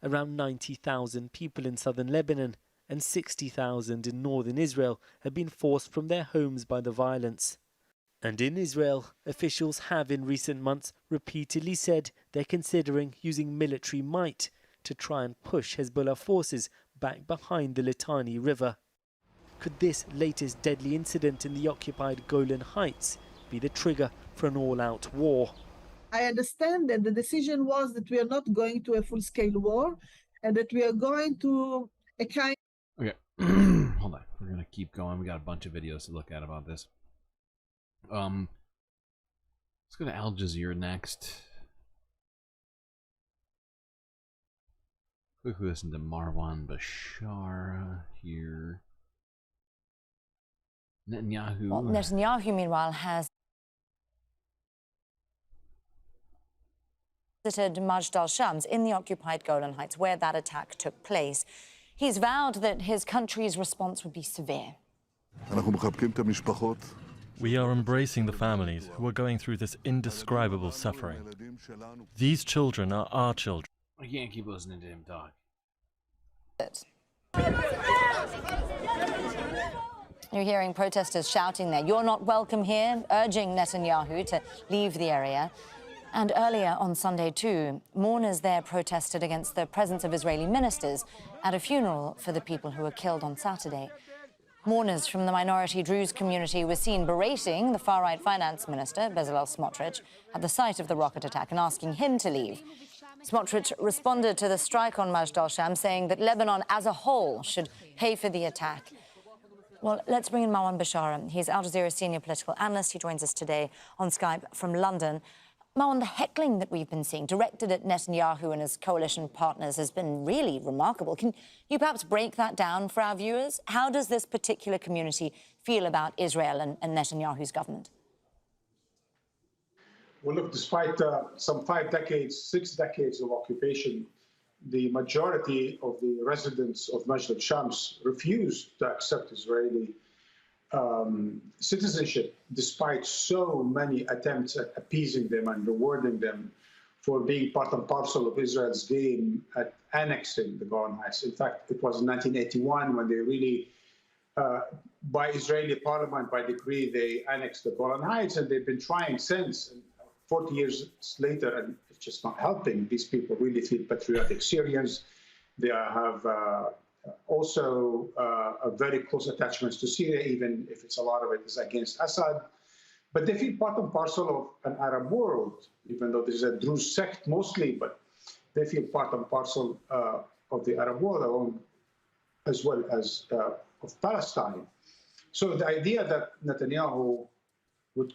Around 90,000 people in southern Lebanon and 60,000 in northern Israel have been forced from their homes by the violence. And in Israel, officials have in recent months repeatedly said they're considering using military might to try and push Hezbollah forces back behind the Litani River. Could this latest deadly incident in the occupied Golan Heights be the trigger for an all-out war? I understand that the decision was that we are not going to a full-scale war and that we are going to a kind... Okay, hold on. We're going to keep going. We got a bunch of videos to look at about this. Let's go to Al Jazeera next. Quickly listen to Marwan Bashar here. Netanyahu. Well, Netanyahu, meanwhile, has visited Majd al-Shams in the occupied Golan Heights, where that attack took place. He's vowed that his country's response would be severe. We are embracing the families who are going through this indescribable suffering. These children are our children. I can't keep listening to him talk. You're hearing protesters shouting there, "You're not welcome here," urging Netanyahu to leave the area. And earlier on Sunday, too, mourners there protested against the presence of Israeli ministers at a funeral for the people who were killed on Saturday. Mourners from the minority Druze community were seen berating the far-right finance minister, Bezalel Smotrich, at the site of the rocket attack and asking him to leave. Smotrich responded to the strike on Majd al-Sham, saying that Lebanon as a whole should pay for the attack. Well, let's bring in Marwan Bashar. He's Al Jazeera's senior political analyst. He joins us today on Skype from London. Marwan, the heckling that we've been seeing directed at Netanyahu and his coalition partners has been really remarkable. Can you perhaps break that down for our viewers? How does this particular community feel about Israel and Netanyahu's government? Well, look, despite some 5 decades, 6 decades of occupation, the majority of the residents of Majd al-Shams refused to accept Israeli citizenship, despite so many attempts at appeasing them and rewarding them for being part and parcel of Israel's game at annexing the Golan Heights. In fact, it was in 1981 when they really, by Israeli parliament, by decree, they annexed the Golan Heights, and they've been trying since. And 40 years later, and it's just not helping. These people really feel patriotic Syrians. They have also a very close attachments to Syria, even if it's a lot of it is against Assad. But they feel part and parcel of an Arab world, even though there's a Druze sect mostly, but they feel part and parcel of the Arab world, as well as of Palestine. So the idea that Netanyahu would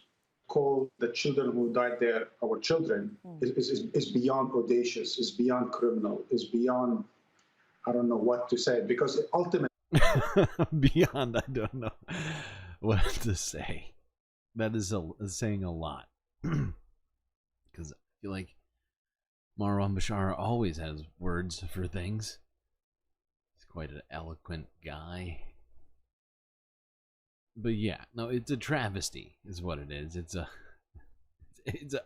call the children who died there our children is beyond audacious, is beyond criminal, is beyond, I don't know what to say, because ultimately... Beyond, I don't know what to say. That is saying a lot. Because I feel like Marwan Bashar always has words for things. He's quite an eloquent guy. But yeah, no, it's a travesty, is what it is. It's an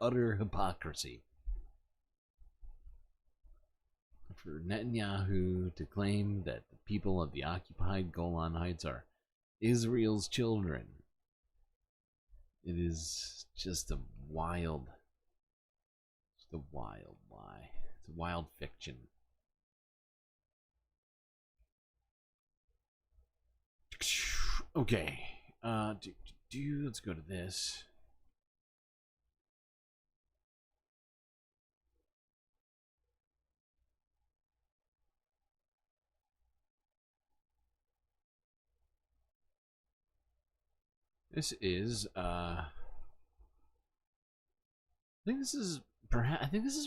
utter hypocrisy for Netanyahu to claim that the people of the occupied Golan Heights are Israel's children. It is just a wild lie. It's a wild fiction. Okay. Let's go to this. This is I think this is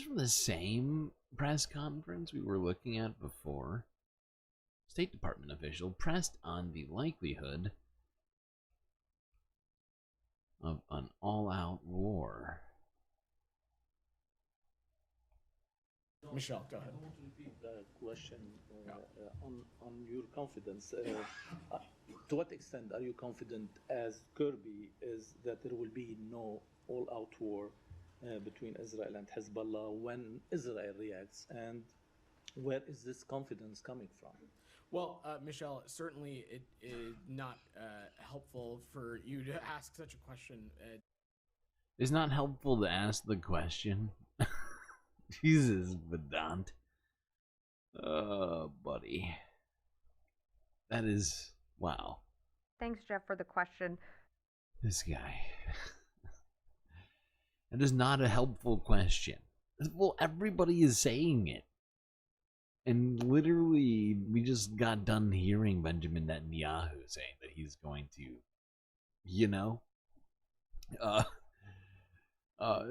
from the same press conference we were looking at before. State Department official pressed on the likelihood of an all-out war. Michelle, go ahead. I want to repeat the question on your confidence. To what extent are you confident, as Kirby, is that there will be no all-out war between Israel and Hezbollah when Israel reacts, and where is this confidence coming from? Well, Michelle, certainly it is not helpful for you to ask such a question. It's not helpful to ask the question. Jesus, Vedant. Oh, buddy. That is... wow. Thanks, Jeff, for the question. This guy. That is not a helpful question. Well, everybody is saying it. And literally, we just got done hearing Benjamin Netanyahu saying that he's going to,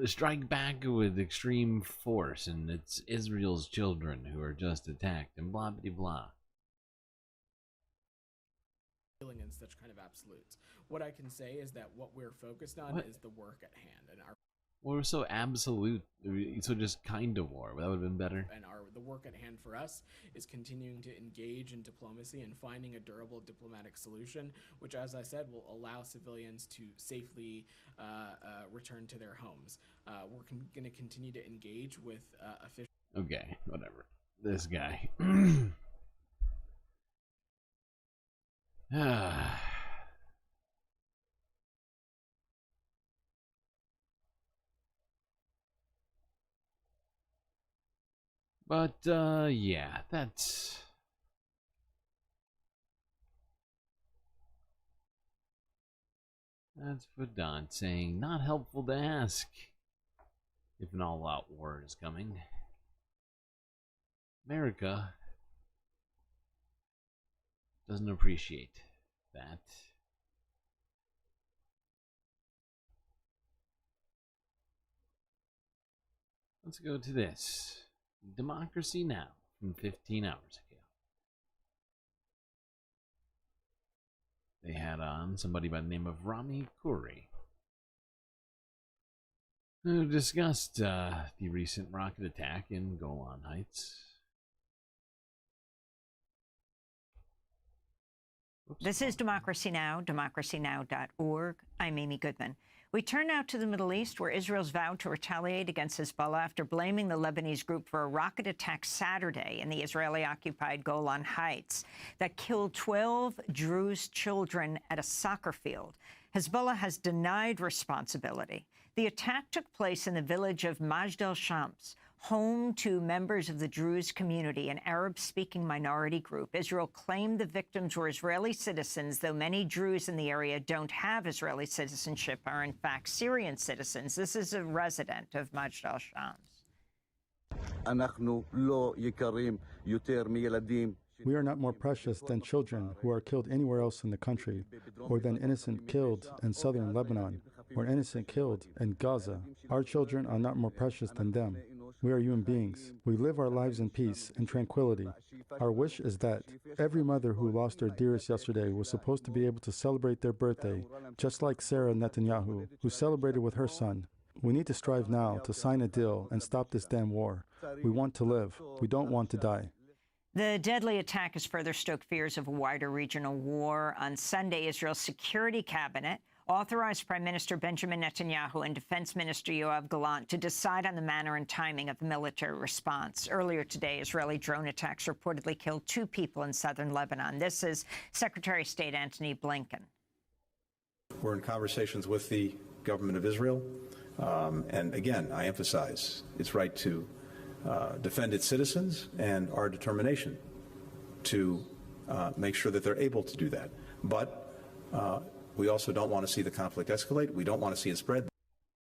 strike back with extreme force, and it's Israel's children who are just attacked, and blah, blah, blah. In such kind of absolutes. What I can say is that what we're focused on is the work at hand, and our... Well, we're so absolute, so just kind of war. That would have been better. And the work at hand for us is continuing to engage in diplomacy and finding a durable diplomatic solution, which, as I said, will allow civilians to safely return to their homes. We're going to continue to engage with officials. Okay, whatever. This guy. But, yeah, that's Vedant saying, not helpful to ask if an all-out war is coming. America doesn't appreciate that. Let's go to this. Democracy Now! From 15 hours ago. They had on somebody by the name of Rami Khoury, who discussed the recent rocket attack in Golan Heights. Oops. This is Democracy Now!, democracynow.org. I'm Amy Goodman. We turn now to the Middle East, where Israel's vowed to retaliate against Hezbollah after blaming the Lebanese group for a rocket attack Saturday in the Israeli-occupied Golan Heights that killed 12 Druze children at a soccer field. Hezbollah has denied responsibility. The attack took place in the village of Majd al-Shams, home to members of the Druze community, an Arab-speaking minority group. Israel claimed the victims were Israeli citizens, though many Druze in the area don't have Israeli citizenship, are in fact Syrian citizens. This is a resident of Majd al-Shams. We are not more precious than children who are killed anywhere else in the country, or than innocent killed in southern Lebanon, or innocent killed in Gaza. Our children are not more precious than them. We are human beings. We live our lives in peace and tranquility. Our wish is that every mother who lost her dearest yesterday was supposed to be able to celebrate their birthday, just like Sarah Netanyahu, who celebrated with her son. We need to strive now to sign a deal and stop this damn war. We want to live. We don't want to die. The deadly attack has further stoked fears of a wider regional war. On Sunday, Israel's Security Cabinet authorized Prime Minister Benjamin Netanyahu and Defense Minister Yoav Gallant to decide on the manner and timing of the military response. Earlier today, Israeli drone attacks reportedly killed 2 people in southern Lebanon. This is Secretary of State Antony Blinken. We're in conversations with the government of Israel. And again, I emphasize its right to defend its citizens and our determination to make sure that they're able to do that. But we also don't want to see the conflict escalate. We don't want to see it spread.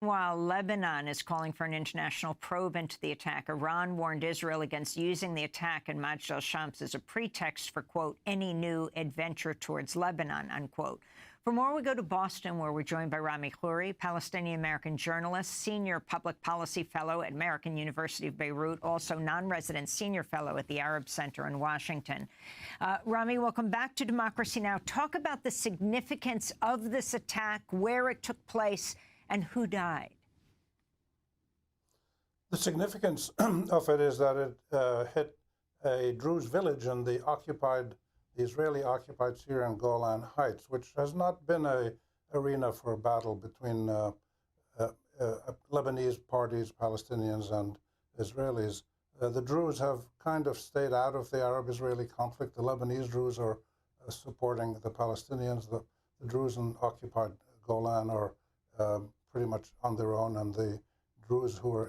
While Lebanon is calling for an international probe into the attack, Iran warned Israel against using the attack in Majd al-Shams as a pretext for, quote, any new adventure towards Lebanon, unquote. For more, we go to Boston, where we're joined by Rami Khoury, Palestinian-American journalist, senior public policy fellow at American University of Beirut, also non-resident senior fellow at the Arab Center in Washington. Rami, welcome back to Democracy Now! Talk about the significance of this attack, where it took place, and who died. The significance of it is that it hit a Druze village in the Israeli-occupied Syrian Golan Heights, which has not been an arena for a battle between Lebanese parties, Palestinians, and Israelis. The Druze have kind of stayed out of the Arab-Israeli conflict. The Lebanese Druze are supporting the Palestinians. The Druze in occupied Golan are pretty much on their own, and the Druze who are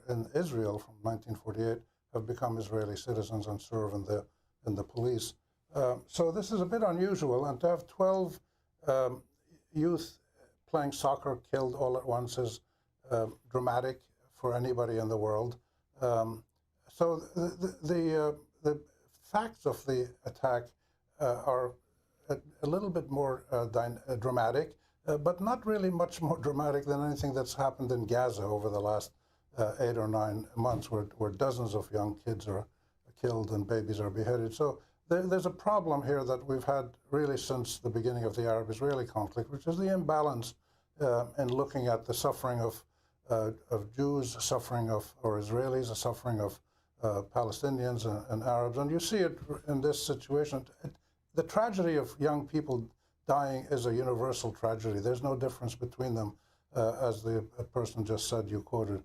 in Israel from 1948 have become Israeli citizens and serve in the police. So this is a bit unusual, and to have 12 youth playing soccer killed all at once is dramatic for anybody in the world. So the facts of the attack are a little bit more dramatic, but not really much more dramatic than anything that's happened in Gaza over the last 8 or 9 months, where dozens of young kids are killed and babies are beheaded. So there's a problem here that we've had really since the beginning of the Arab-Israeli conflict, which is the imbalance in looking at the suffering of Jews, or Israelis, the suffering of Palestinians and Arabs. And you see it in this situation. The tragedy of young people dying is a universal tragedy. There's no difference between them, as the person just said, you quoted.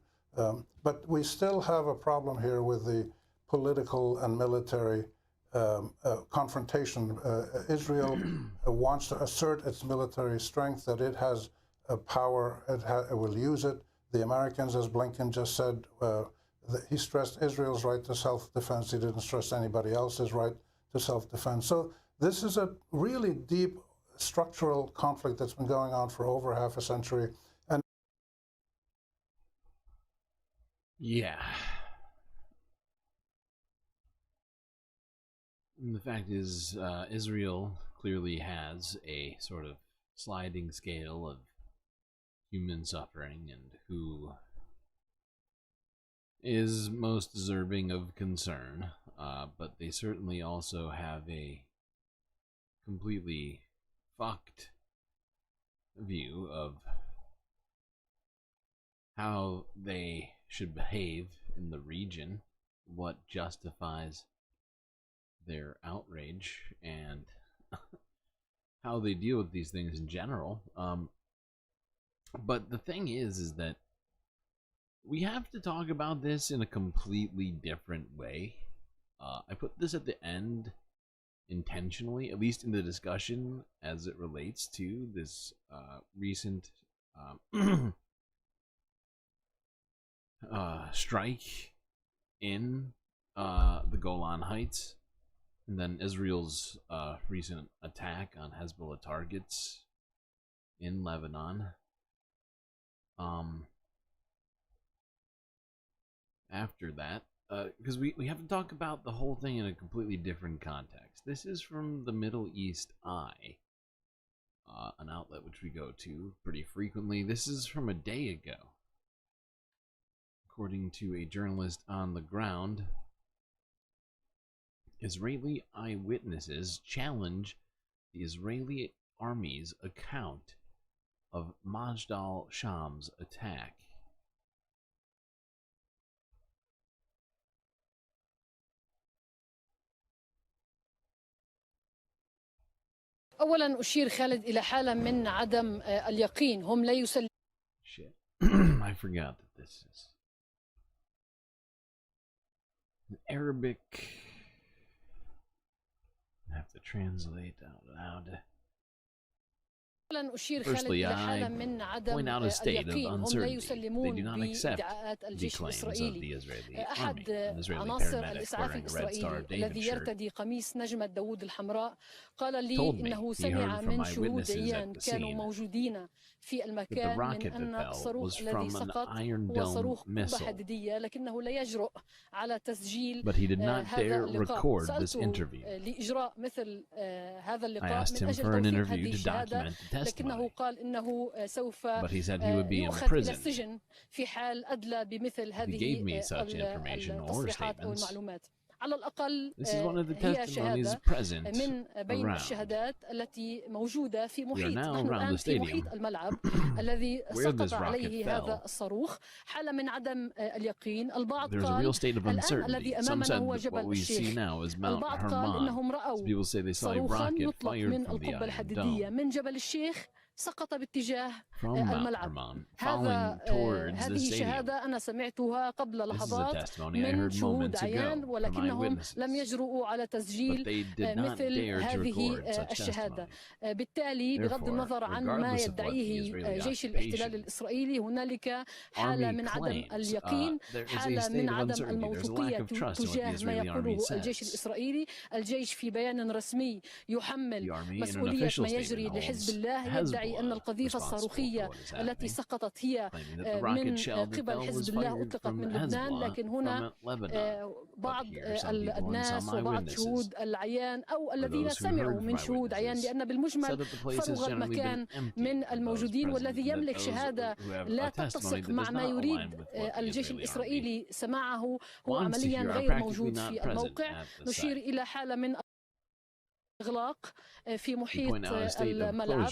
But we still have a problem here with the political and military confrontation. Israel wants to assert its military strength, that it has power, it will use it. The Americans, as Blinken just said, He stressed Israel's right to self-defense. He didn't stress anybody else's right to self-defense. So this is a really deep structural conflict that's been going on for over half a century. And yeah. And the fact is, Israel clearly has a sort of sliding scale of human suffering and who is most deserving of concern, but they certainly also have a completely fucked view of how they should behave in the region, what justifies their outrage, and how they deal with these things in general. But the thing is that we have to talk about this in a completely different way. I put this at the end intentionally, at least in the discussion as it relates to this recent strike in the Golan Heights, and then Israel's recent attack on Hezbollah targets in Lebanon. After that, because we have to talk about the whole thing in a completely different context. This is from the Middle East Eye, an outlet which we go to pretty frequently. This is from a day ago. According to a journalist on the ground, Israeli eyewitnesses challenge the Israeli army's account of Majd al-Sham's attack. أولا أشير خالد إلى حالة من عدم اليقين هم لا يسلمون. Shit. I forgot that this is in Arabic. I have to translate out loud. Firstly, I point out a state of uncertainty. They do not accept the claims of the Israeli army. An Israeli paramedic wearing a Red Star of David shirt told me he heard from eyewitnesses at the scene that the rocket that fell was from an Iron Dome missile. But he did not dare record this interview. I asked him for an interview to document the testimony, but he said he would be imprisoned if he gave me such information or statements. This is one of the testimonies present around. We are now around the stadium where this rocket fell. There's a real state of uncertainty. Some said what we see now is Mount Hermon. Some people say they saw a rocket fired from the Iron Dome. سقط باتجاه from Mount Hermon, falling towards the stadium. أنا سمعتها قبل لحظات من شهود عيان ولكنهم لم يجرؤوا على تسجيل مثل هذه الشهادة. بالتالي بغض النظر عن ما يدعيه جيش الاحتلال الإسرائيلي هنالك حالة من عدم اليقين، حالة من عدم الموثوقية تجاه ما يقوله الجيش الإسرائيلي. الجيش في بيان رسمي يحمل مسؤولية ما يجري لحزب الله، يدعي أن القذيفة الصاروخية التي سقطت هي من قبل حزب الله أطلقت من لبنان، لكن هنا بعض الناس وبعض شهود العيان أو الذين سمعوا من شهود عيان، لأن بالمجمل فرغ المكان من الموجودين، والذي يملك شهادة لا تتسق مع ما يريد الجيش الإسرائيلي سماعه هو عمليا غير موجود في الموقع. نشير إلى حالة من إغلاق في محيط الملعب.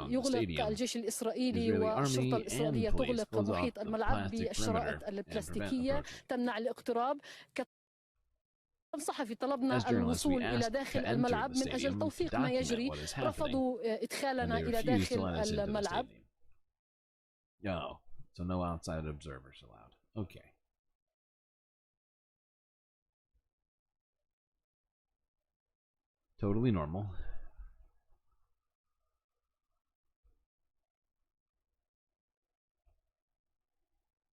يغلق الجيش الإسرائيلي والشرطة الإسرائيلية تغلق محيط الملعب بالشرائط البلاستيكية تمنع الاقتراب. كصحفي طلبنا الوصول إلى داخل الملعب من أجل توثيق ما يجري، رفضوا إدخالنا إلى داخل الملعب. So no outside observers allowed. Okay. Totally normal.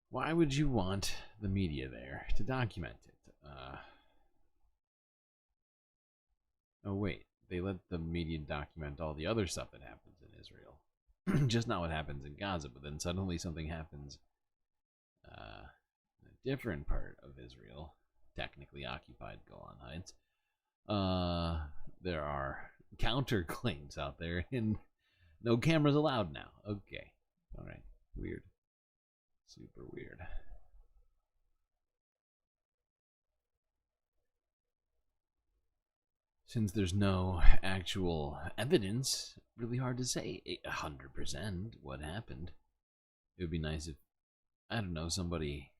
Why would you want the media there to document it. Oh wait, they let the media document all the other stuff that happens in Israel. Just not what happens in Gaza, but then suddenly something happens in a different part of Israel, technically occupied Golan Heights. There are counterclaims out there, and no cameras allowed now. Okay. Alright. Weird. Super weird. Since there's no actual evidence, really hard to say 100% what happened. It would be nice if, I don't know, somebody,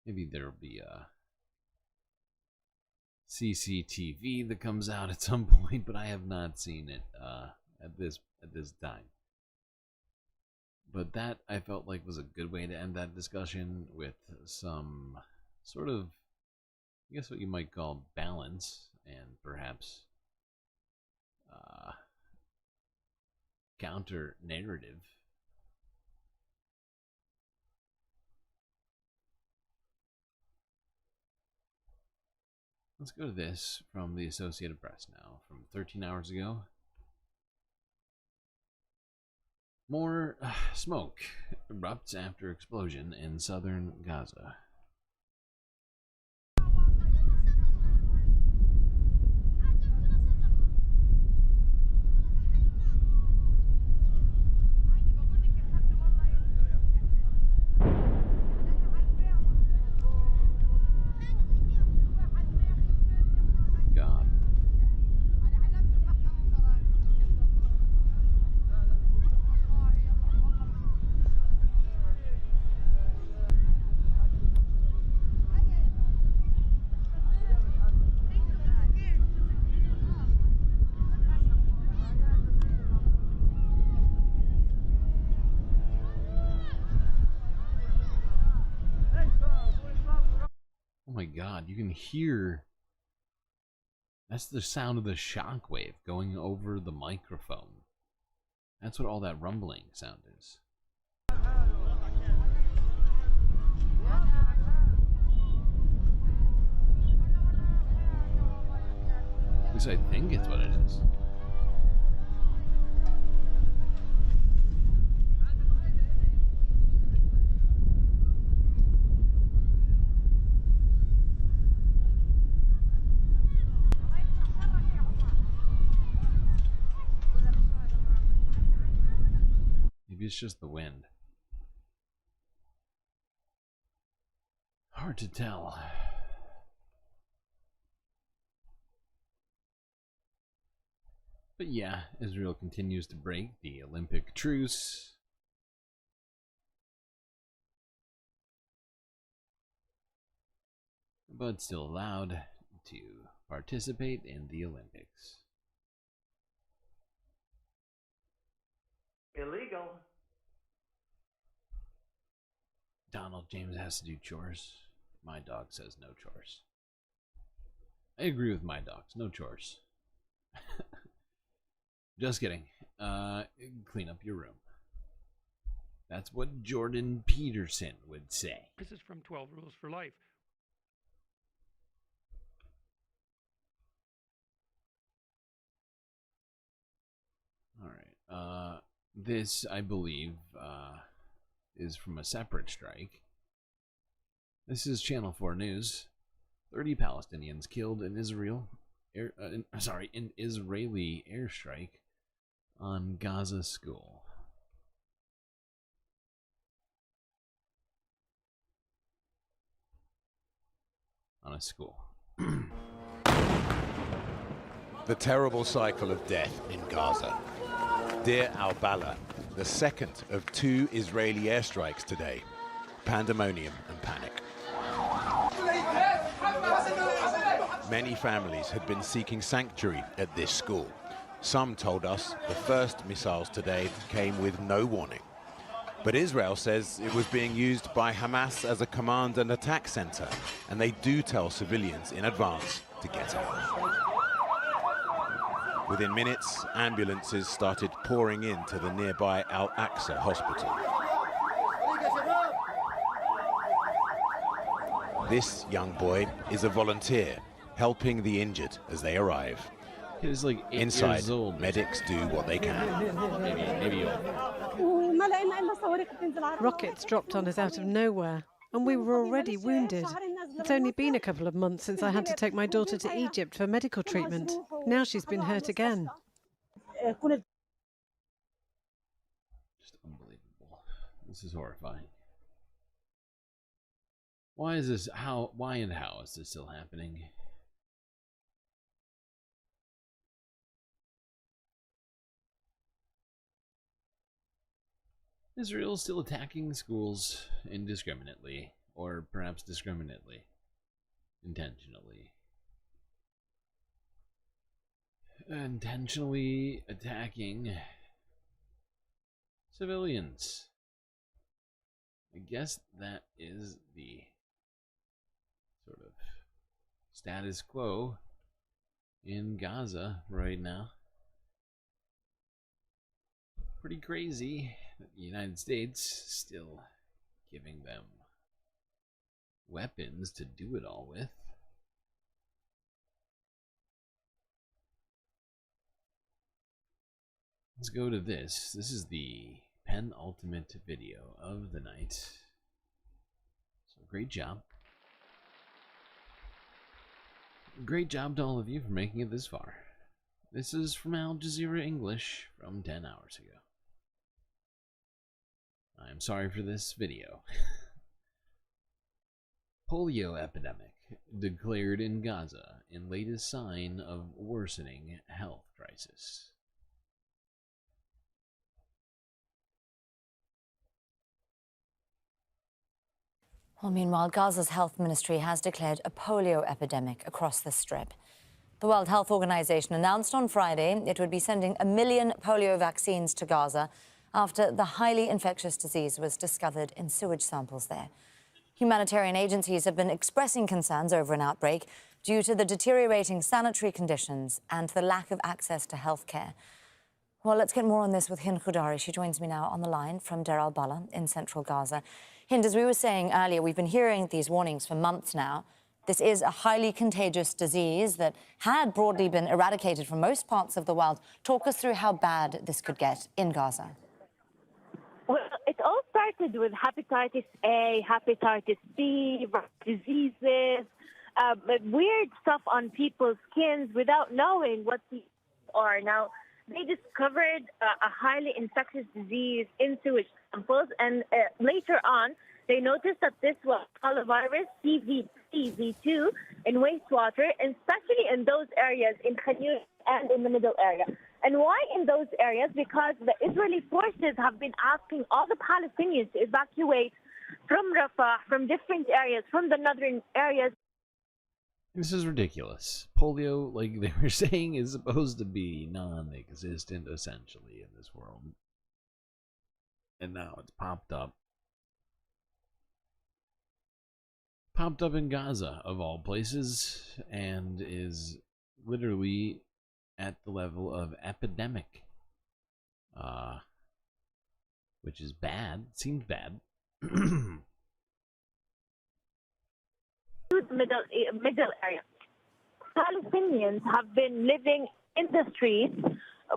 maybe there'll be a CCTV that comes out at some point, but I have not seen it at this time. But that, I felt like, was a good way to end that discussion, with some sort of, I guess what you might call balance, and perhaps counter narrative. Let's go to this from the Associated Press now, from 13 hours ago. More smoke erupts after explosion in southern Gaza. Oh my god, you can hear, that's the sound of the shockwave going over the microphone. That's what all that rumbling sound is. At least I think it's what it is. Maybe it's just the wind. Hard to tell. But yeah, Israel continues to break the Olympic truce. But still allowed to participate in the Olympics. Illegal. Donald James has to do chores. My dog says no chores. I agree with my dogs. No chores. Just kidding. Clean up your room. That's what Jordan Peterson would say. This is from 12 Rules for Life. All right. This, I believe, is from a separate strike. This is Channel 4 News. 30 Palestinians killed in in Israeli airstrike on Gaza school. On a school. The terrible cycle of death in Gaza. Deir al-Balah, the second of 2 Israeli airstrikes today. Pandemonium and panic. Many families had been seeking sanctuary at this school. Some told us the first missiles today came with no warning. But Israel says it was being used by Hamas as a command and attack center, and they do tell civilians in advance to get out. Within minutes, ambulances started pouring into the nearby Al-Aqsa hospital. This young boy is a volunteer, helping the injured as they arrive. He was like 8 Inside, years old. medics do what they can. Maybe Rockets dropped on us out of nowhere, and we were already wounded. It's only been a couple of months since I had to take my daughter to Egypt for medical treatment. Now she's been hurt again. Just unbelievable. This is horrifying. Why is this? Why and how is this still happening? Israel is still attacking schools indiscriminately, or perhaps discriminately, intentionally. Intentionally attacking civilians. I guess that is the sort of status quo in Gaza right now. Pretty crazy that the United States still giving them weapons to do it all with. Let's go to this. This is the penultimate video of the night. So great job. Great job to all of you for making it this far. This is from Al Jazeera English from 10 hours ago. I'm sorry for this video. Polio epidemic declared in Gaza in latest sign of worsening health crisis. Well, meanwhile, Gaza's health ministry has declared a polio epidemic across the Strip. The World Health Organization announced on Friday it would be sending 1 million polio vaccines to Gaza after the highly infectious disease was discovered in sewage samples there. Humanitarian agencies have been expressing concerns over an outbreak due to the deteriorating sanitary conditions and the lack of access to health care. Well, let's get more on this with Hind Khudari. She joins me now on the line from Deir al-Balah in central Gaza. Hind, as we were saying earlier, we've been hearing these warnings for months now. This is a highly contagious disease that had broadly been eradicated from most parts of the world. Talk us through how bad this could get in Gaza. Well, it all started with hepatitis A, hepatitis C, diseases, weird stuff on people's skins without knowing what these are. Now, they discovered a highly infectious disease in sewage samples, and later on, they noticed that this was coronavirus CV2 in wastewater, and especially in those areas in Khan Younis and in the middle area. And why in those areas? Because the Israeli forces have been asking all the Palestinians to evacuate from Rafah, from different areas, from the northern areas. This is ridiculous. Polio, like they were saying, is supposed to be non-existent, essentially, in this world. And now it's popped up. Popped up in Gaza, of all places, and is literally at the level of epidemic. Which is bad. Seems bad. Middle area. Palestinians have been living in the streets,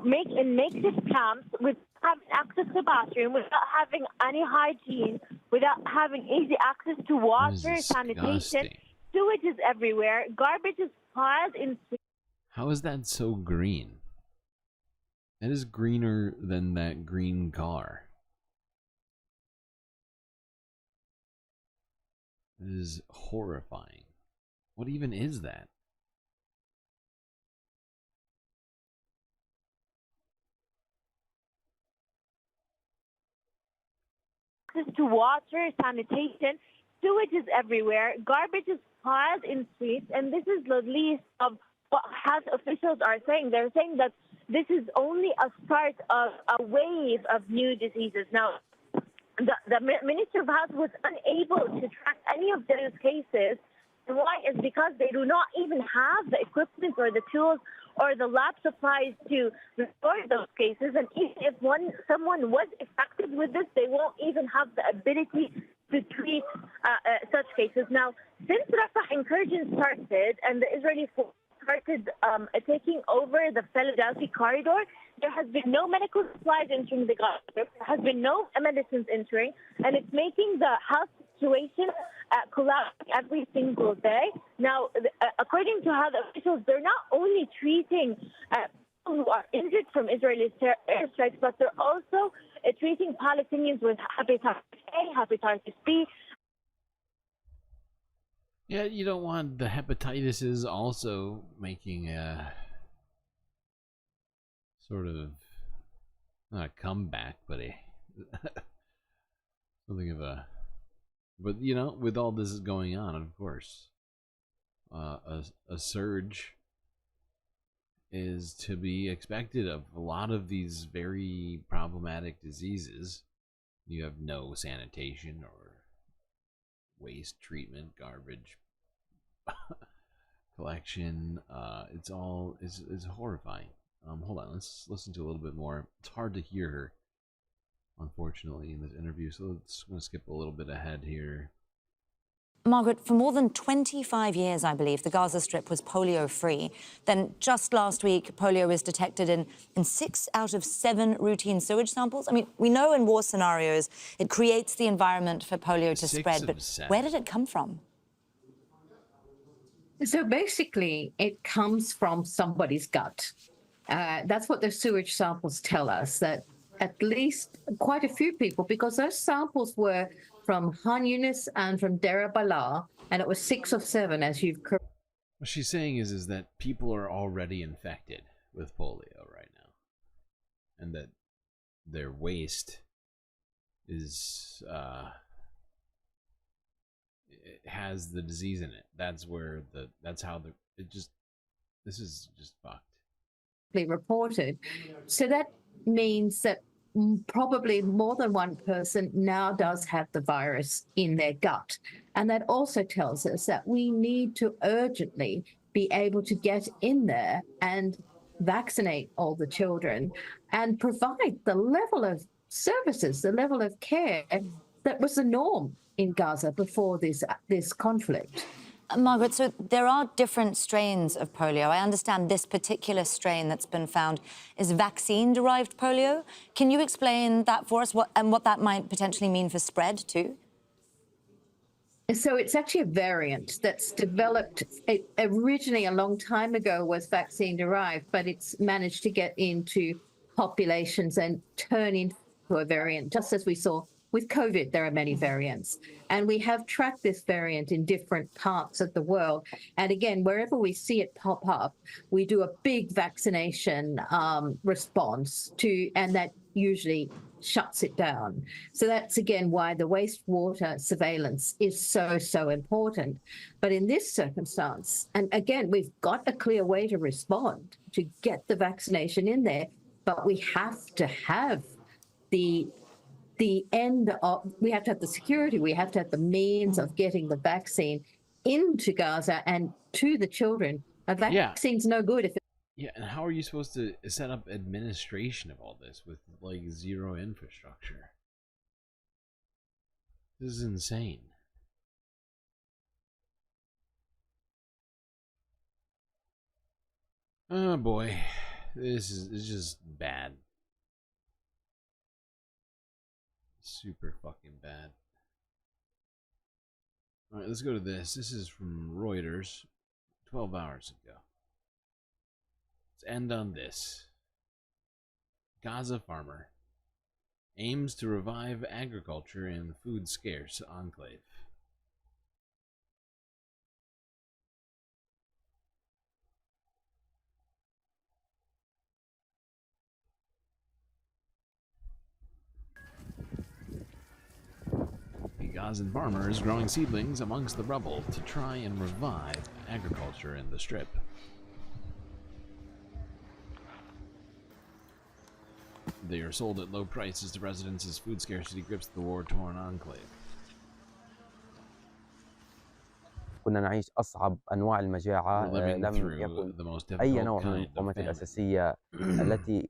in makeshift camps, without having access to bathroom, without having any hygiene, without having easy access to water, sanitation. Sewage is everywhere. Garbage is piled in streets. How is that so green? That is greener than that green car. It is horrifying. What even is that? Access to water, sanitation, sewage is everywhere. Garbage is piled in streets, and this is the least of what health officials are saying. They're saying that this is only a start of a wave of new diseases. Now, the Minister of Health was unable to track any of those cases. And why? Is because they do not even have the equipment or the tools or the lab supplies to restore those cases. And even if someone was affected with this, they won't even have the ability to treat such cases. Now, since Rafah incursion started and the Israeli forces started taking over the Philadelphia corridor, there has been no medical supplies entering the Gaza Strip. There has been no medicines entering, and it's making the health situation collapse every single day. Now, according to how the officials, they're not only treating people who are injured from Israeli airstrikes, but they're also treating Palestinians with hepatitis A, hepatitis B. Yeah, you don't want the hepatitis also making a sort of not a comeback, but a something of a. But you know, with all this going on, of course, a surge is to be expected of a lot of these very problematic diseases. You have no sanitation or waste treatment, garbage collection. It's all is horrifying. Hold on, let's listen to a little bit more. It's hard to hear her, unfortunately, in this interview, so let's skip a little bit ahead here. Margaret, for more than 25 years, I believe, the Gaza Strip was polio-free. Then just last week, polio was detected in 6 out of 7 routine sewage samples. I mean, we know in war scenarios it creates the environment for polio to spread, but where did it come from? So basically, it comes from somebody's gut. That's what the sewage samples tell us, that at least quite a few people, because those samples were from Han Yunis and from Deir al-Balah, and it was 6 of 7, as you've corrected. What she's saying is that people are already infected with polio right now, and that their waste is it has the disease in it. That's how this is just fucked. Reported. So that means that probably more than one person now does have the virus in their gut. And that also tells us that we need to urgently be able to get in there and vaccinate all the children and provide the level of services, the level of care that was the norm in Gaza before this conflict. Margaret, so there are different strains of polio. I understand this particular strain that's been found is vaccine-derived polio. Can you explain that for us, and what that might potentially mean for spread too? So it's actually a variant that's developed. It originally, a long time ago, was vaccine-derived, but it's managed to get into populations and turn into a variant, just as we saw with COVID. There are many variants, and we have tracked this variant in different parts of the world. And again, wherever we see it pop up, we do a big vaccination response and that usually shuts it down. So that's, again, why the wastewater surveillance is so important. But in this circumstance, and again, we've got a clear way to respond, to get the vaccination in there, but we have to have the security, we have to have the means of getting the vaccine into Gaza and to the children. A vaccine's no good if Yeah, and how are you supposed to set up administration of all this with like zero infrastructure? This is insane. Oh boy, this is just bad. Super fucking bad. All right, let's go to this. This is from Reuters, 12 hours ago. Let's end on this. Gaza farmer aims to revive agriculture in food scarce enclave. A Gazan farmer is growing seedlings amongst the rubble to try and revive agriculture in the strip. They are sold at low prices to residents as food scarcity grips the war-torn enclave. كنا نعيش أصعب أنواع المجاعة لم يكن أي نوع من المقومات الأساسية التي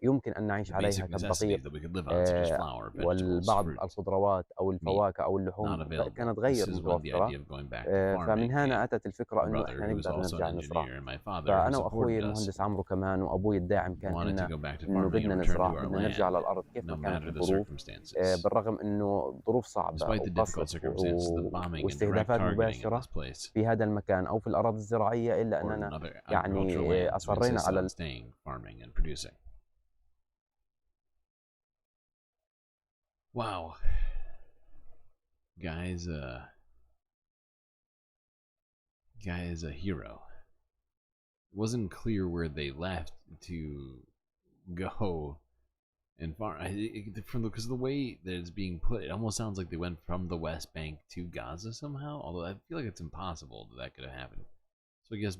يمكن أن نعيش the عليها basic necessity كالدقيق that we could live on, such as flour, vegetables, والبعض fruit, الخضروات أو meat, الفواكه أو not اللحوم available. كانت This غير is when the متوفرة. idea of going back to farming فمن هنا came. أتت الفكرة My إنه brother, إحنا who was نقدر also an نرجع نزرع. engineer, and my father, who فأنا وأخوي supported us, المهندس عمرو كمان وأبوي الداعم كان wanted to إنه go back to إنه farming and بدنا return نزرع، to our بدنا نرجع land, للأرض كيف ما no كانت matter the الظروف. circumstances. بالرغم إنه ظروف صعبة Despite the difficult وقصف circumstances, the bombing and direct واستهدافات targeting of مباشرة this place, في هذا المكان أو في الأراضي الزراعية، إلا or in أننا other يعني agricultural lands, we أصرينا insisted على on staying, farming, and producing. Wow. Guy is a hero. It wasn't clear where they left to go and farm. Because of the way that it's being put, it almost sounds like they went from the West Bank to Gaza somehow. Although I feel like it's impossible that could have happened. So I guess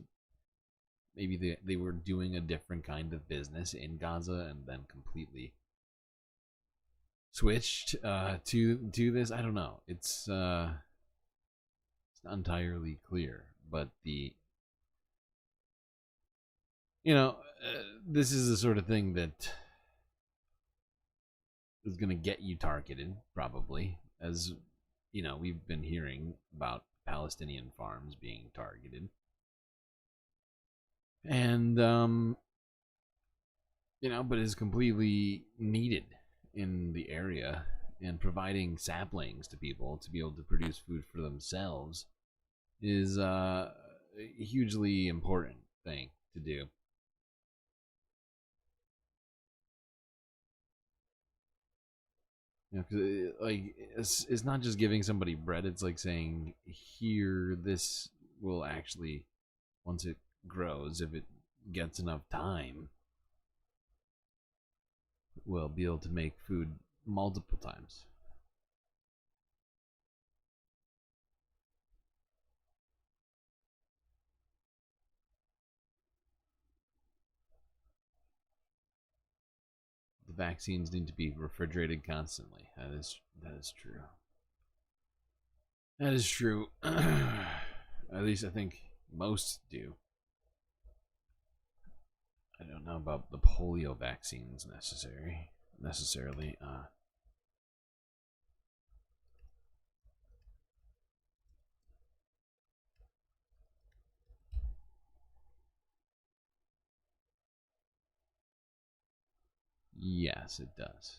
maybe they were doing a different kind of business in Gaza and then completely switched to this. I don't know. It's not entirely clear, but this is the sort of thing that is going to get you targeted, probably, as we've been hearing about Palestinian farms being targeted, and but is completely needed in the area, and providing saplings to people to be able to produce food for themselves is a hugely important thing to do. Because it's not just giving somebody bread, it's like saying, here, this will actually, once it grows, if it gets enough time, we'll be able to make food multiple times. The vaccines need to be refrigerated constantly. That is true. That is true. At least I think most do. I don't know about the polio vaccines necessarily. Yes, it does.